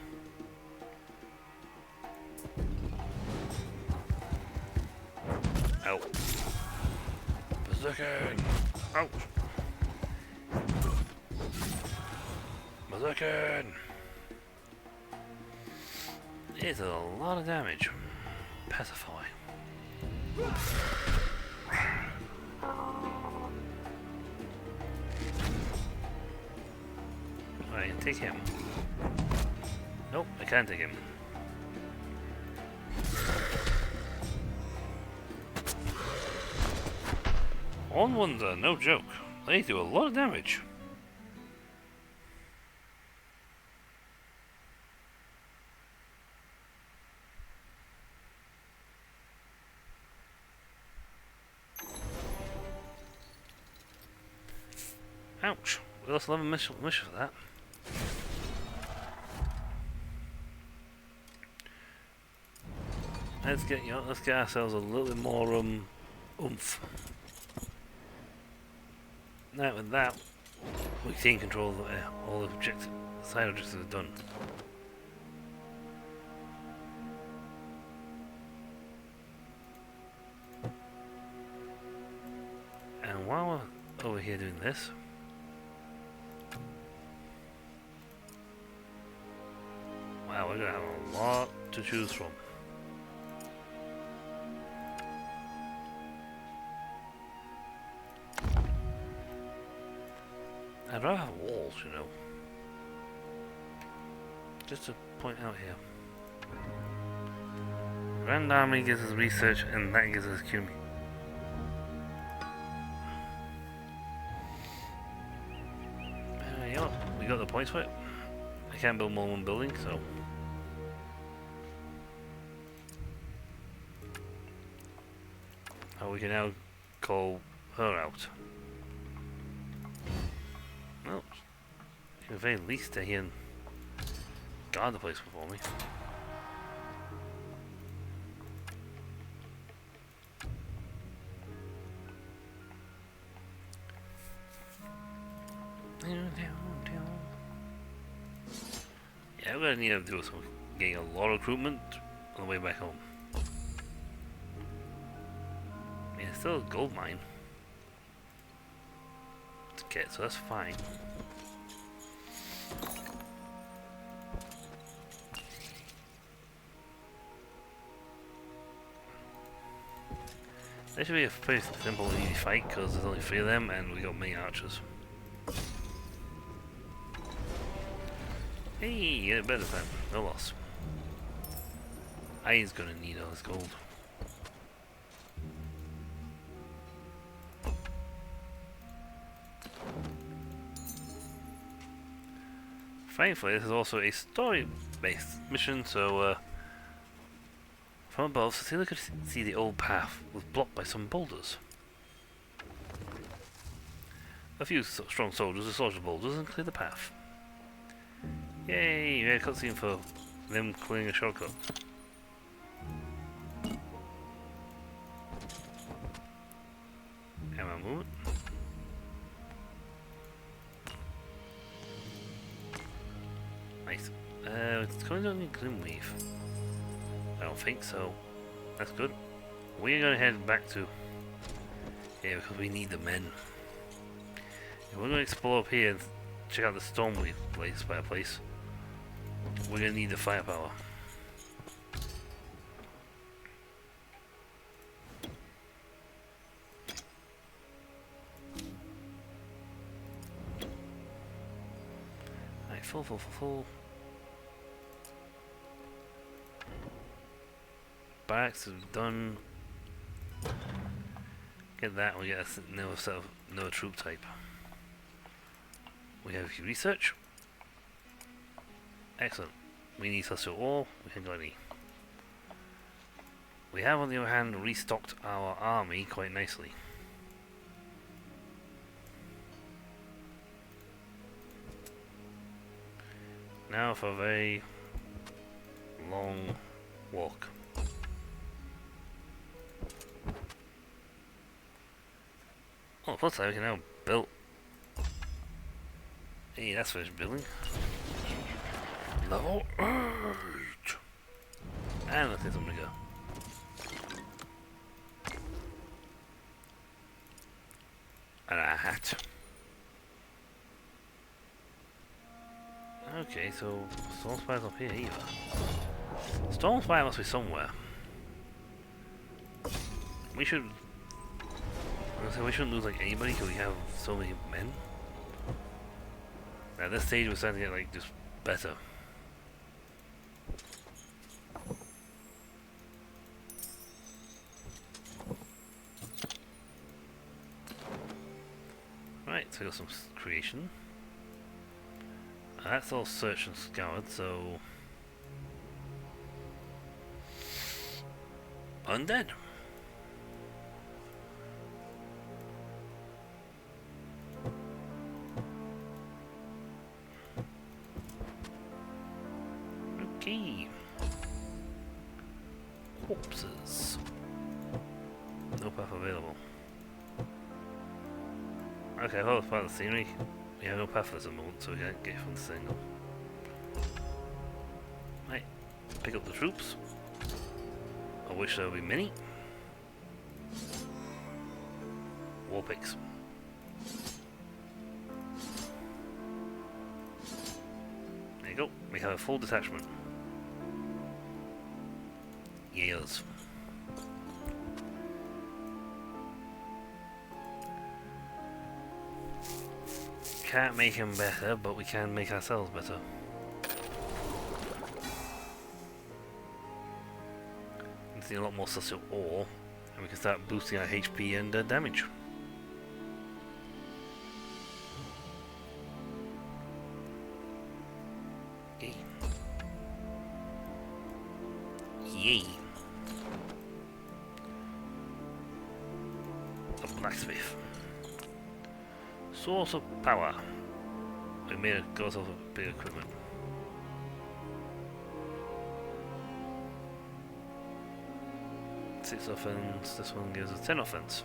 Ow. Berserking! Ouch! Berserking! It's a lot of damage. Pacify. I can take him. Nope, I can't take him. On ones are no joke. They do a lot of damage. Ouch. We lost 11 mission for that. Let's get ourselves a little bit more oomph. Now with that, we can control all the side objectives are done. And while we're over here doing this, wow, we're gonna have a lot to choose from. I'd rather have walls, you know. Just to point out here. Grand Army gives us research and that gives us CUMI. You know, we got the points for it. I can't build more than one building, so. Oh, we can now call her out. Well, she can at the very least stay here and guard the place for me. Yeah, we're gonna need to do some getting a lot of recruitment on the way back home. I mean, it's still a gold mine to get, so that's fine. This should be a pretty simple and easy fight because there's only 3 of them and we got many archers. Hey, you get it better time. No loss. I's gonna need all this gold. Thankfully, this is also a story-based mission, so from above, Cecilia could see the old path was blocked by some boulders. A few strong soldiers dislodged the boulders and cleared the path. Yay! We had a cutscene for them clearing a shortcut. Ammo movement. Nice. It's going to need Gloomweave. I don't think so. That's good. We're going to head back to here because we need the men. If we're going to explore up here and check out the Stormweave place. We're going to need the firepower. Alright, full. Barracks is done. Get that, we get another troop type. We have research. Excellent. We need celestial ore. We haven't got any. We have, on the other hand, restocked our army quite nicely. Now for a very long walk. Oh, plus I can now build. Hey, that's finished building. Level 8. And let's get something to go. And a hat. Okay, so Storm Spire's up here either. Storm Spire must be somewhere. We should... we shouldn't lose like anybody because we have so many men. At this stage we're starting to get like just better. Right, so we got some creation. That's all searched and scoured, so... Undead. Okay. Corpses. No path available. Okay, well, it's part of the scenery. We have no path at the moment, so we can't get from the single. Right, pick up the troops. I wish there would be many. War picks. There you go, we have a full detachment. Yes. Can't make him better, but we can make ourselves better. We see a lot more social ore, and we can start boosting our HP and damage. Yay. Yay. A blacksmith. Source of power. We made a got off of big equipment. Six offense. This one gives us 10 offense.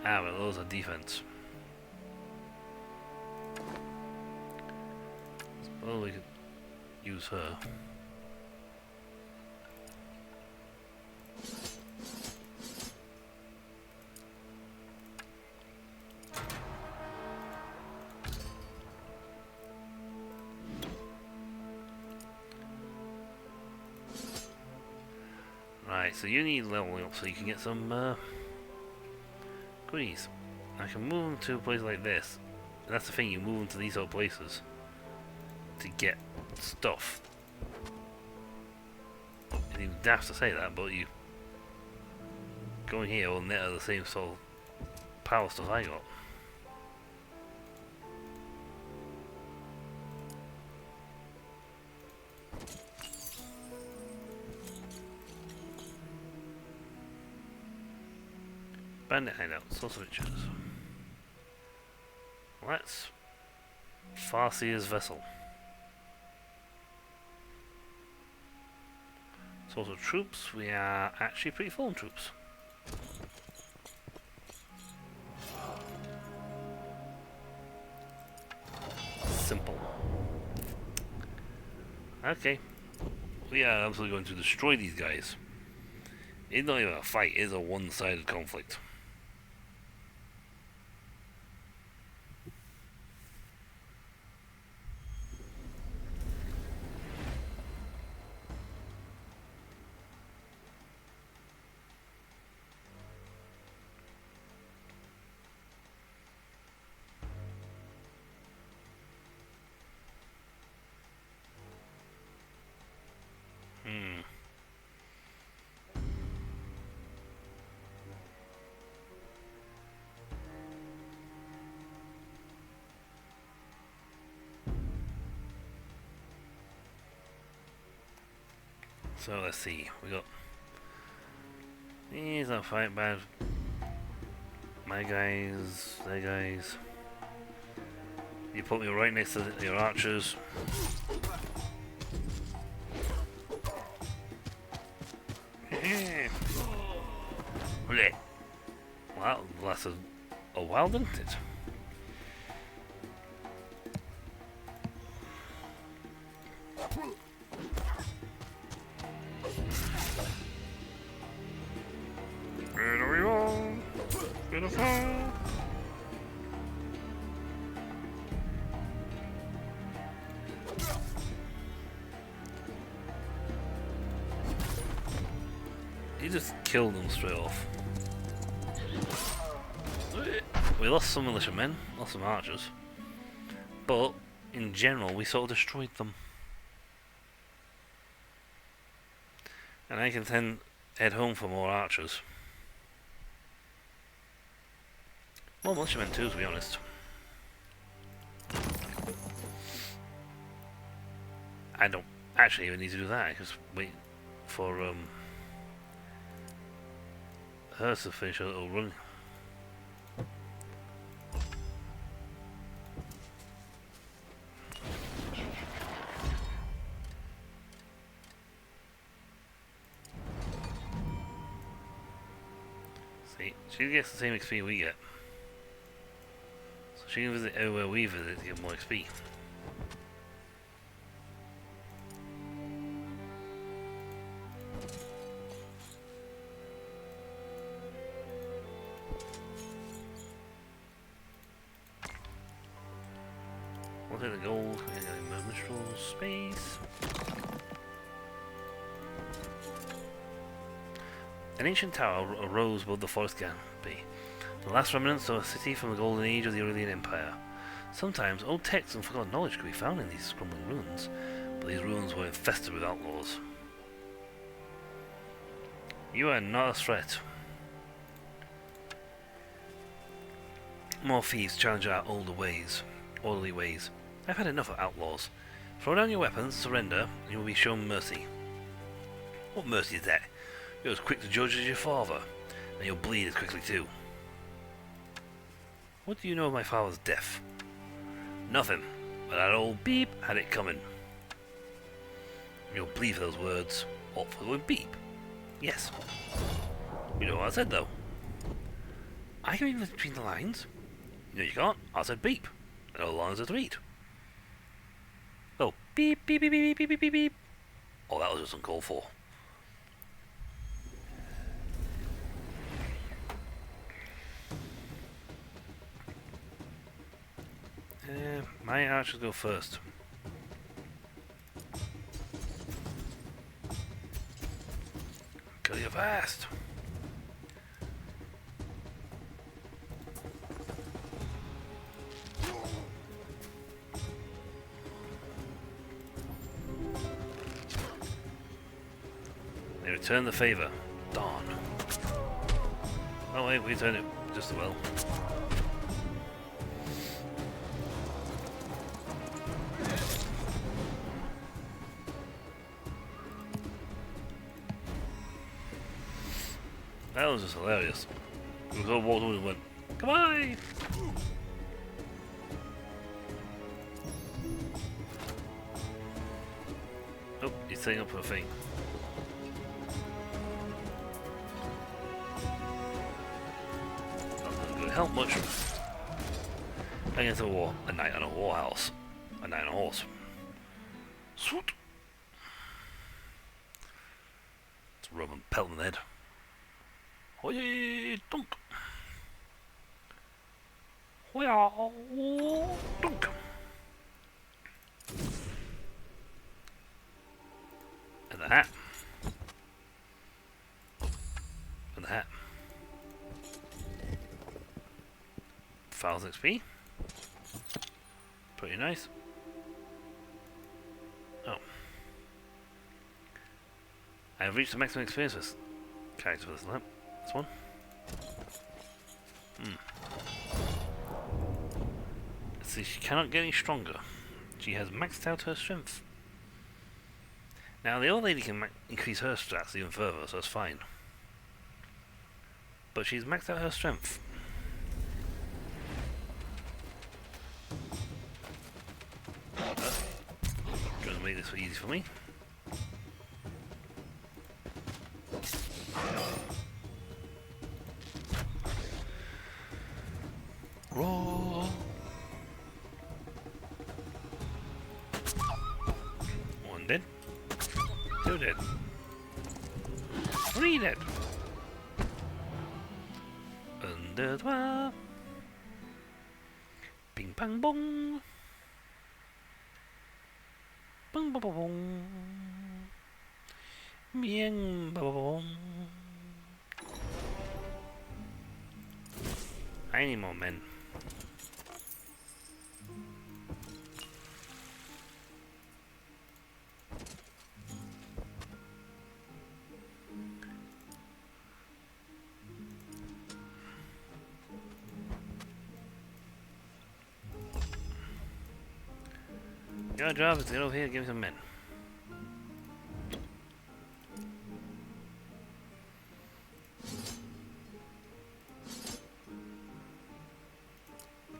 Ah, well, those are defense. Well, we could use her. Right, so you need leveling up so you can get some goodies. I can move them to a place like this. And that's the thing, you move them to these other places to get stuff. It's even daft to say that, but you going here will net the same sort of power stuff I got. Bandit hideout, source of riches. Let's Farseer's vessel. Source of troops, we are actually pretty full on troops. Simple. Okay. We are absolutely going to destroy these guys. It's not even a fight, it's a one-sided conflict. So let's see, we got these are fight bad. My guys, their guys. You put me right next to your archers. Well, that lasted a while, didn't it? Beautiful. He just killed them straight off. We lost some militiamen, lost some archers, but in general we sort of destroyed them. And I can then head home for more archers. More militiamen too, to be honest. I don't actually even need to do that, I just wait for her to finish her little run. See, she gets the same XP we get. So she can visit everywhere we visit to get more XP. We'll take the gold, we're getting minstrel space. An ancient tower arose above the forest canopy, the last remnants of a city from the golden age of the Aurelian Empire. Sometimes old texts and forgotten knowledge could be found in these crumbling ruins, but these ruins were infested with outlaws. You are not a threat. More thieves challenge our orderly ways. I've had enough of outlaws. Throw down your weapons, surrender, and you will be shown mercy. What mercy is that? You're as quick to judge as your father, and you'll bleed as quickly too. What do you know of my father's death? Nothing, but that old Beep had it coming. You'll bleed for those words, or for going Beep. Yes. You know what I said though. I can read between the lines. No, you can't. I said Beep. And all the lines are to read. Oh, beep, beep, beep, beep, beep, beep, beep, beep. Oh, that was just uncalled for. My archers go first. Kill you fast. They return the favor. Darn. Oh wait, we returned it just as well. That was just hilarious. We all walked over and went, goodbye! Oh, he's setting up for a thing. That doesn't really help much. Against a war. A knight on a warhouse. A knight on a horse. Swoot! Let's rub and pelt in the head. Hoy dunk. Hoya dunk. And the hat. And the hat. 1000 XP. Pretty nice. Oh. I have reached the maximum experience for this character for this lap. This one? See, she cannot get any stronger. She has maxed out her strength. Now, the old lady can increase her stats even further, so that's fine. But she's maxed out her strength. Trying to make this easy for me. Roll. One dead. Two dead. Three dead. And de toi. Ping pong bong. Bong bong bong bong. Bien bong. I need more men. Your job is to get over here and give me some men.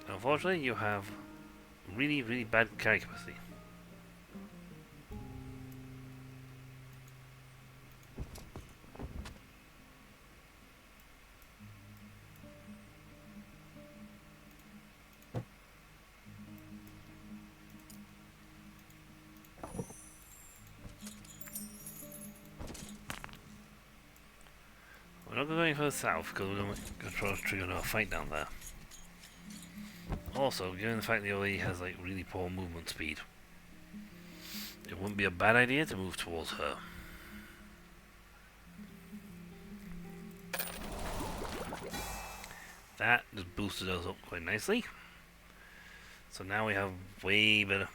Unfortunately, you have really, really bad carry capacity. We're not going further south because we're going to try to trigger another fight down there. Also, given the fact the OE has like really poor movement speed, it wouldn't be a bad idea to move towards her. That just boosted us up quite nicely. So now we have way better.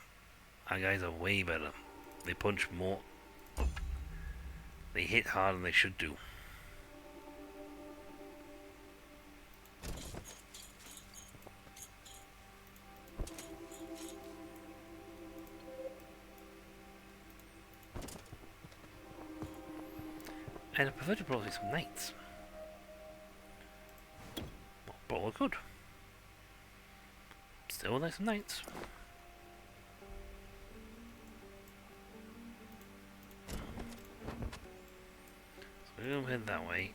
Our guys are way better. They punch more. They hit harder than they should do. And I prefer to probably some knights. But we're good. Still like some knights. So we're gonna head that way.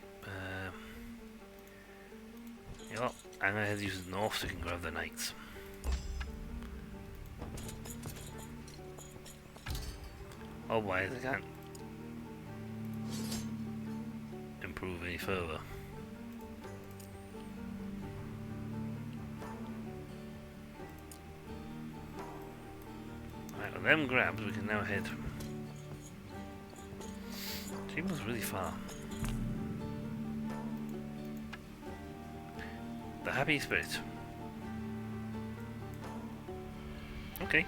You know what? I'm gonna head use the north so we can grab the knights. Otherwise I can't improve any further. Right, with them grabs we can now head. She was really far. The Happy Spirit. Okay.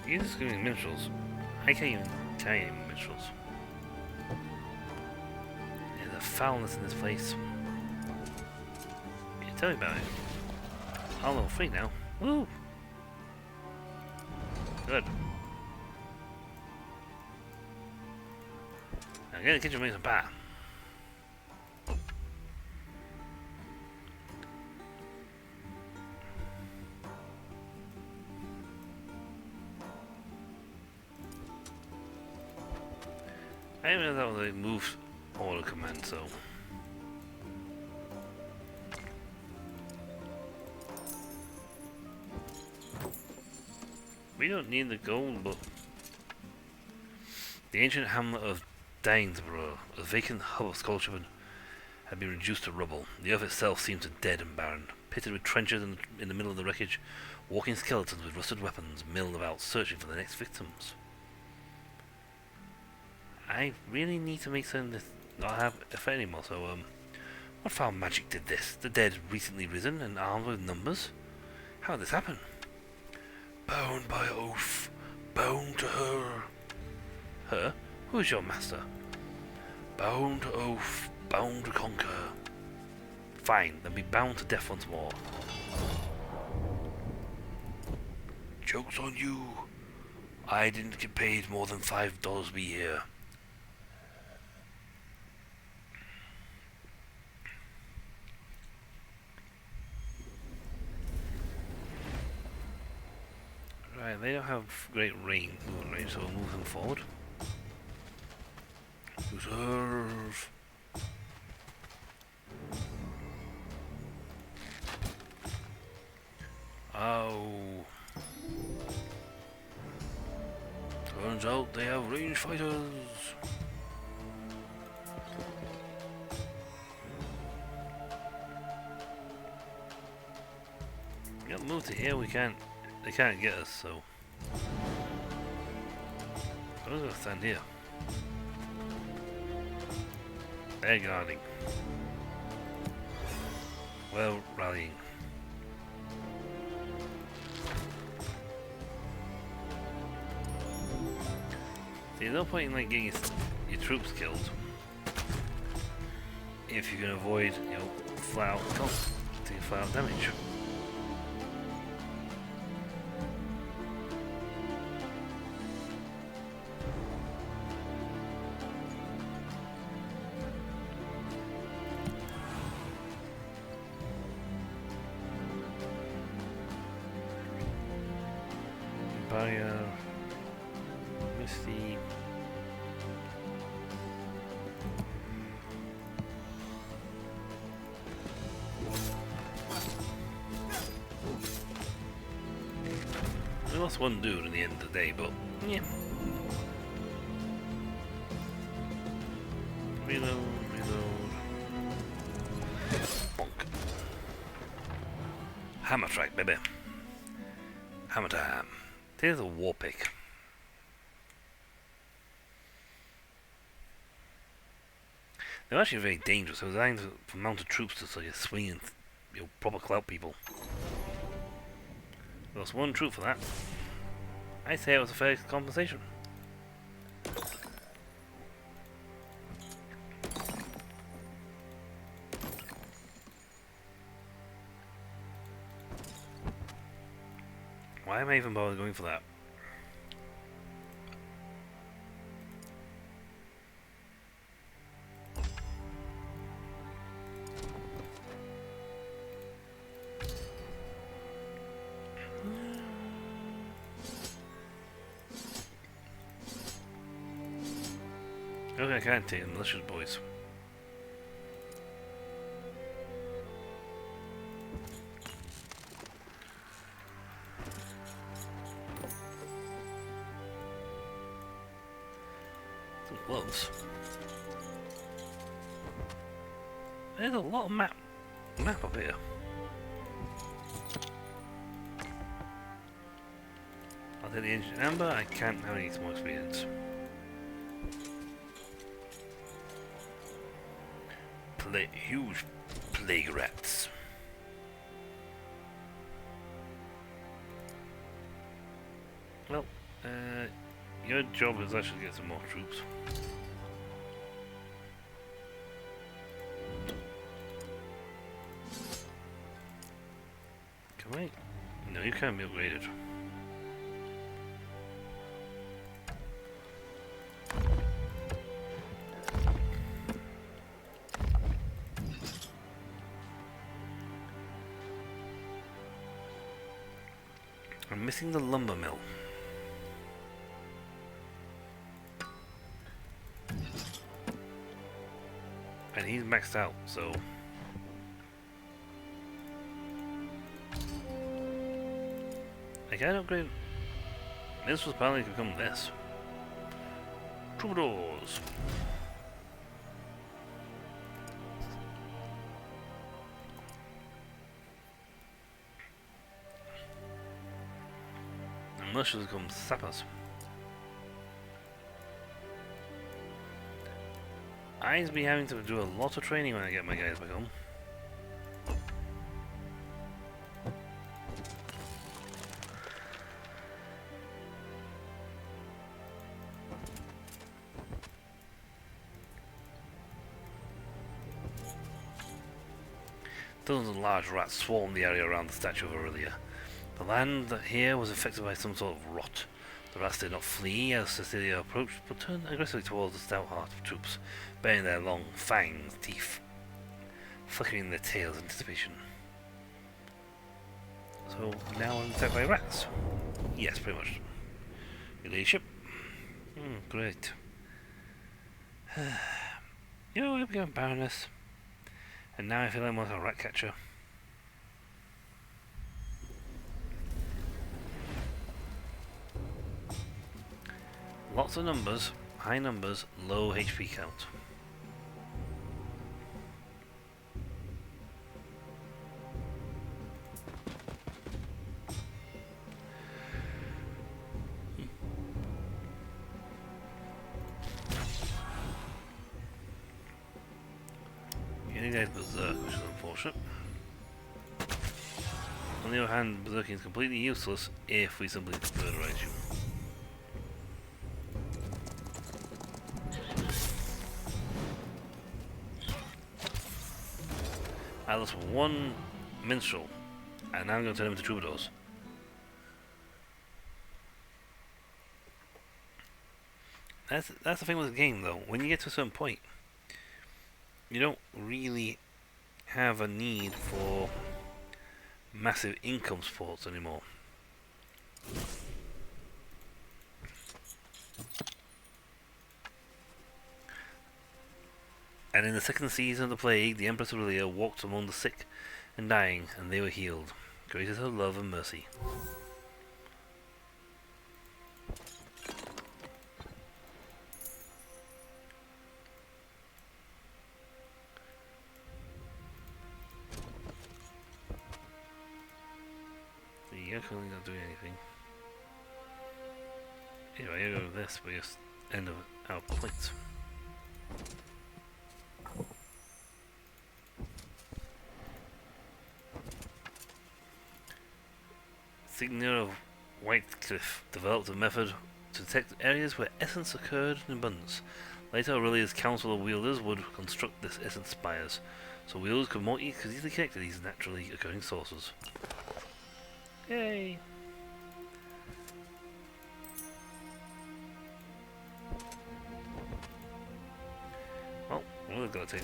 You're just giving minstrels. I can't even carry any minstrels. There's a foulness in this place. Yeah, tell me about it. I'm level 3 now. Woo! Good. Now get in the kitchen and make some pie. I didn't realize that was a move order command, so. We don't need the gold, but the ancient hamlet of Dainsborough, a vacant hub of scholarship, had been reduced to rubble. The earth itself seemed dead and barren, pitted with trenches in the middle of the wreckage. Walking skeletons with rusted weapons milled about, searching for the next victims. I really need to make certain this not have effect anymore, so what foul magic did this? The dead recently risen and armed with numbers? How did this happen? Bound by oath, bound to her. Her? Who is your master? Bound to oath, bound to conquer. Fine, then be bound to death once more. Joke's on you. I didn't get paid more than $5 a year. Right, they don't have great movement range, so we'll move them forward. Reserve. Oh. Turns out they have range fighters. move to here, we can't. They can't get us, so. I'm just gonna stand here. They're guarding. Well, rallying. There's no point in like getting your troops killed if you can avoid, you know, flat out taking flat out damage. Barrier, Misty. We lost one dude in the end of the day, but yeah. Reload, reload. Bonk. Hammer track, baby. Hammer time. There's a war pick. They're actually very dangerous. They're designed for mounted troops to sort of swing and, you know, proper clout people. Lost one troop for that. I say it was a fair compensation. Why am I even bothered going for that? Okay, I can't take the malicious boys. Some gloves. There's a lot of map up here. I'll take the ancient amber. I can't have any more experience. Huge plague rats. Well, your job is actually to get some more troops. Can I? No, you can't be upgraded. I'm missing the lumber mill. And he's maxed out, so... I can't upgrade... This was apparently to become this. Troubadours! Militias become sappers. I'd be having to do a lot of training when I get my guys back home. Dozens of large rats swarmed the area around the statue of Aurelia. The land here was affected by some sort of rot. The rats did not flee as Cecilia approached, but turned aggressively towards the stout heart of troops, baring their long fangs, teeth, flickering their tails in anticipation. So now I'm attacked by rats. Yes, pretty much. Your leadership. Great. You know, I became Baroness, and now I feel I'm like a rat catcher. Lots of numbers, high numbers, low HP count. Getting guys berserk, which is unfortunate. On the other hand, berserking is completely useless if we simply murderize you. I lost one minstrel, and now I'm going to turn him into troubadours. That's the thing with the game, though. When you get to a certain point, you don't really have a need for massive income supports anymore. And in the second season of the plague, the Empress Aurelia walked among the sick and dying, and they were healed. Great is her love and mercy. You're currently not doing anything. Anyway, you go with this, but just end of our points. Signia of Whitecliff developed a method to detect areas where essence occurred in abundance. Later, Aurelia's Council of Wielders would construct this essence spires, so wielders could more easily connect to these naturally occurring sources. Yay! Well, we've got to.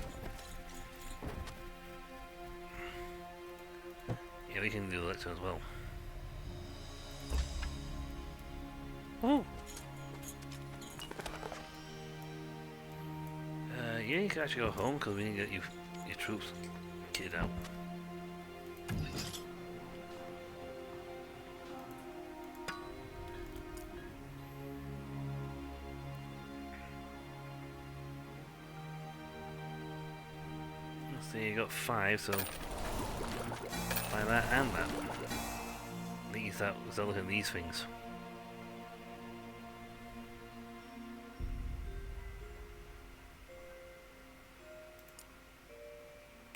Yeah, we can do the lecture as well. Woo! Yeah, you can actually go home because we need to get your troops kitted out. So you got 5, so buy that and that. These out, start looking at these things.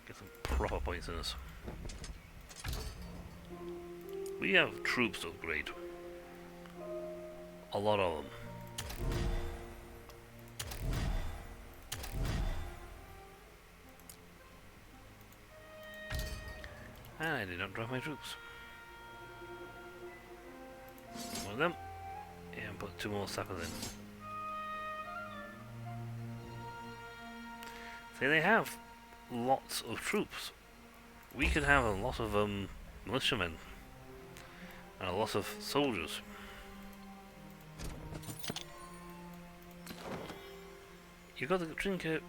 Get some proper points in us. We have troops to upgrade. A lot of them. And I did not drop my troops. One of them. And put 2 more sappers in. See, they have lots of troops. We could have a lot of militiamen. And a lot of soldiers. You got the trinket.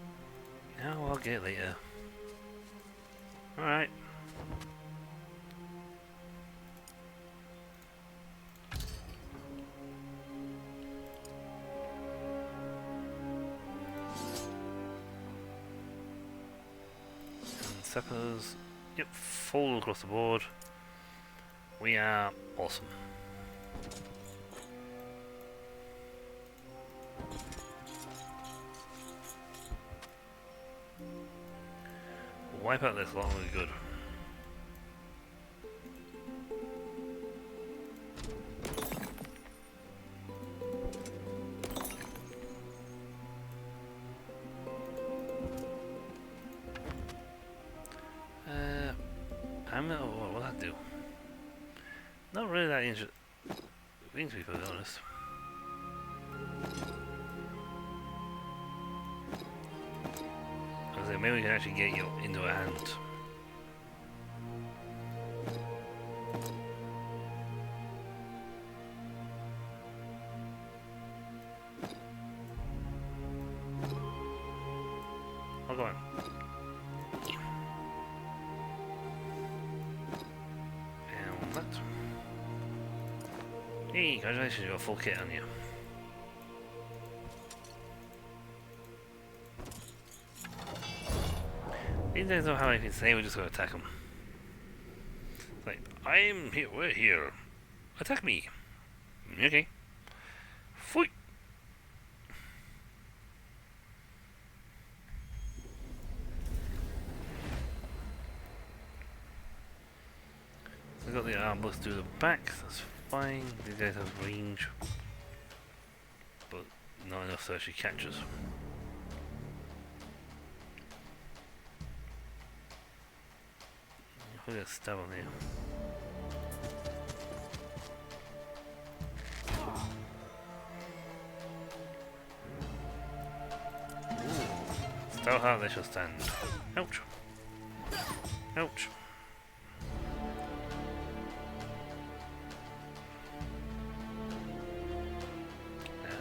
Oh, I'll get it later. Alright. Sappers, yep, full across the board. We are awesome. Wipe out this lot will be good. What will that do? Not really that interesting. To be perfectly honest. I was like, maybe we can actually get you into a hand. Oh, go on. And that. Hey, congratulations, you got a full kit on you. These guys don't have anything to say, we're just gonna attack them. It's like, I'm here, we're here. Attack me. Okay. Fight. the armless to the back, that's fine. These guys have range, but not enough so she catches. Look at stab on here. Stout heart, they shall stand. Ouch. Ouch.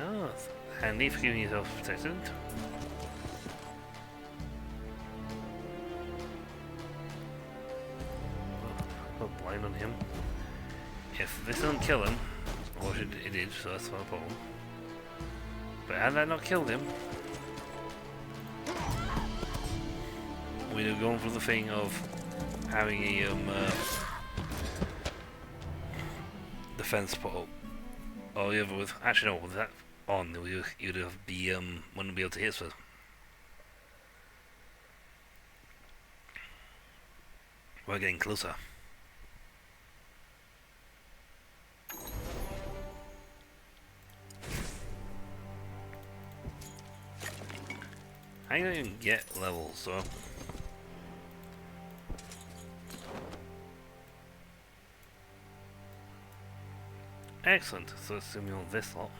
Oh, that's handy for keeping yourself protected. Oh, blind on him. If this doesn't kill him, or it did, so that's not a problem. But had that not killed him, we'd have gone for the thing of having a defense put up. Or the other with actually no, with that on you'd have be wouldn't be able to hit us. We're getting closer. I don't even get levels, so excellent. So let's zoom in on this lot.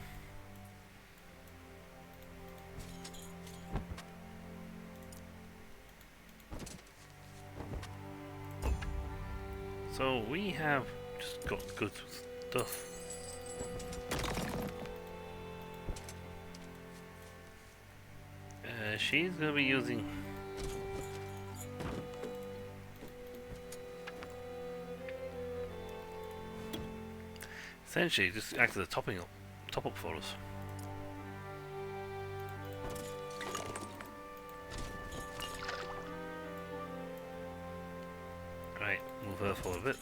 So we have just got good stuff. She's gonna be using essentially just act as a top up for us. Right, move her forward a bit.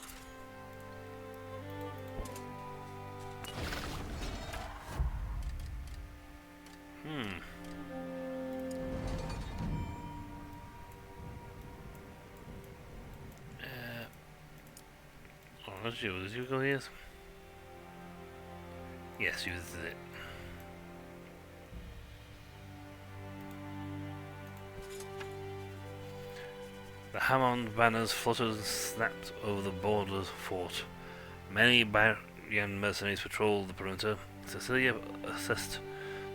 Let's use you go here. Yes, use it. The Hammond banners fluttered and snapped over the borders fort. Many Barian mercenaries patrolled the perimeter. Cecilia assessed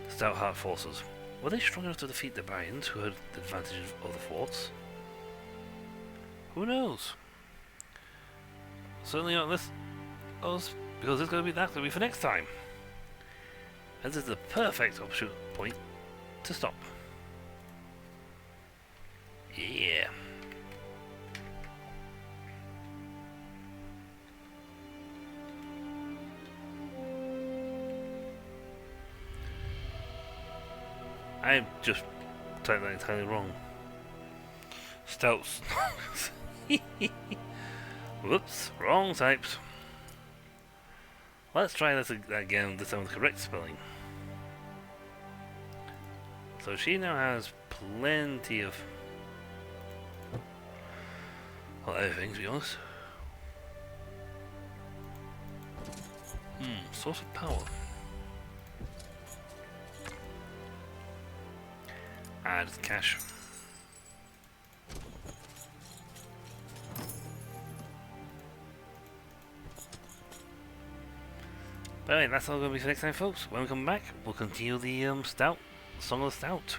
the Stoutheart forces. Were they strong enough to defeat the Barians, who had the advantage of the forts? Who knows? Certainly not this, because it's going to be that's going to be for next time. And this is the perfect option point to stop. Yeah. I just typed that entirely wrong. Stouts. Whoops, wrong types. Let's try this again, this time with the correct spelling. So she now has plenty of, well, everything to be honest. Source of power. Add cash. But anyway, that's all going to be for next time, folks. When we come back, we'll continue the Stout, Song of the Stout,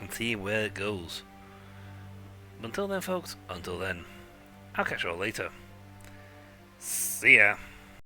and see where it goes. But until then, folks, I'll catch you all later. See ya.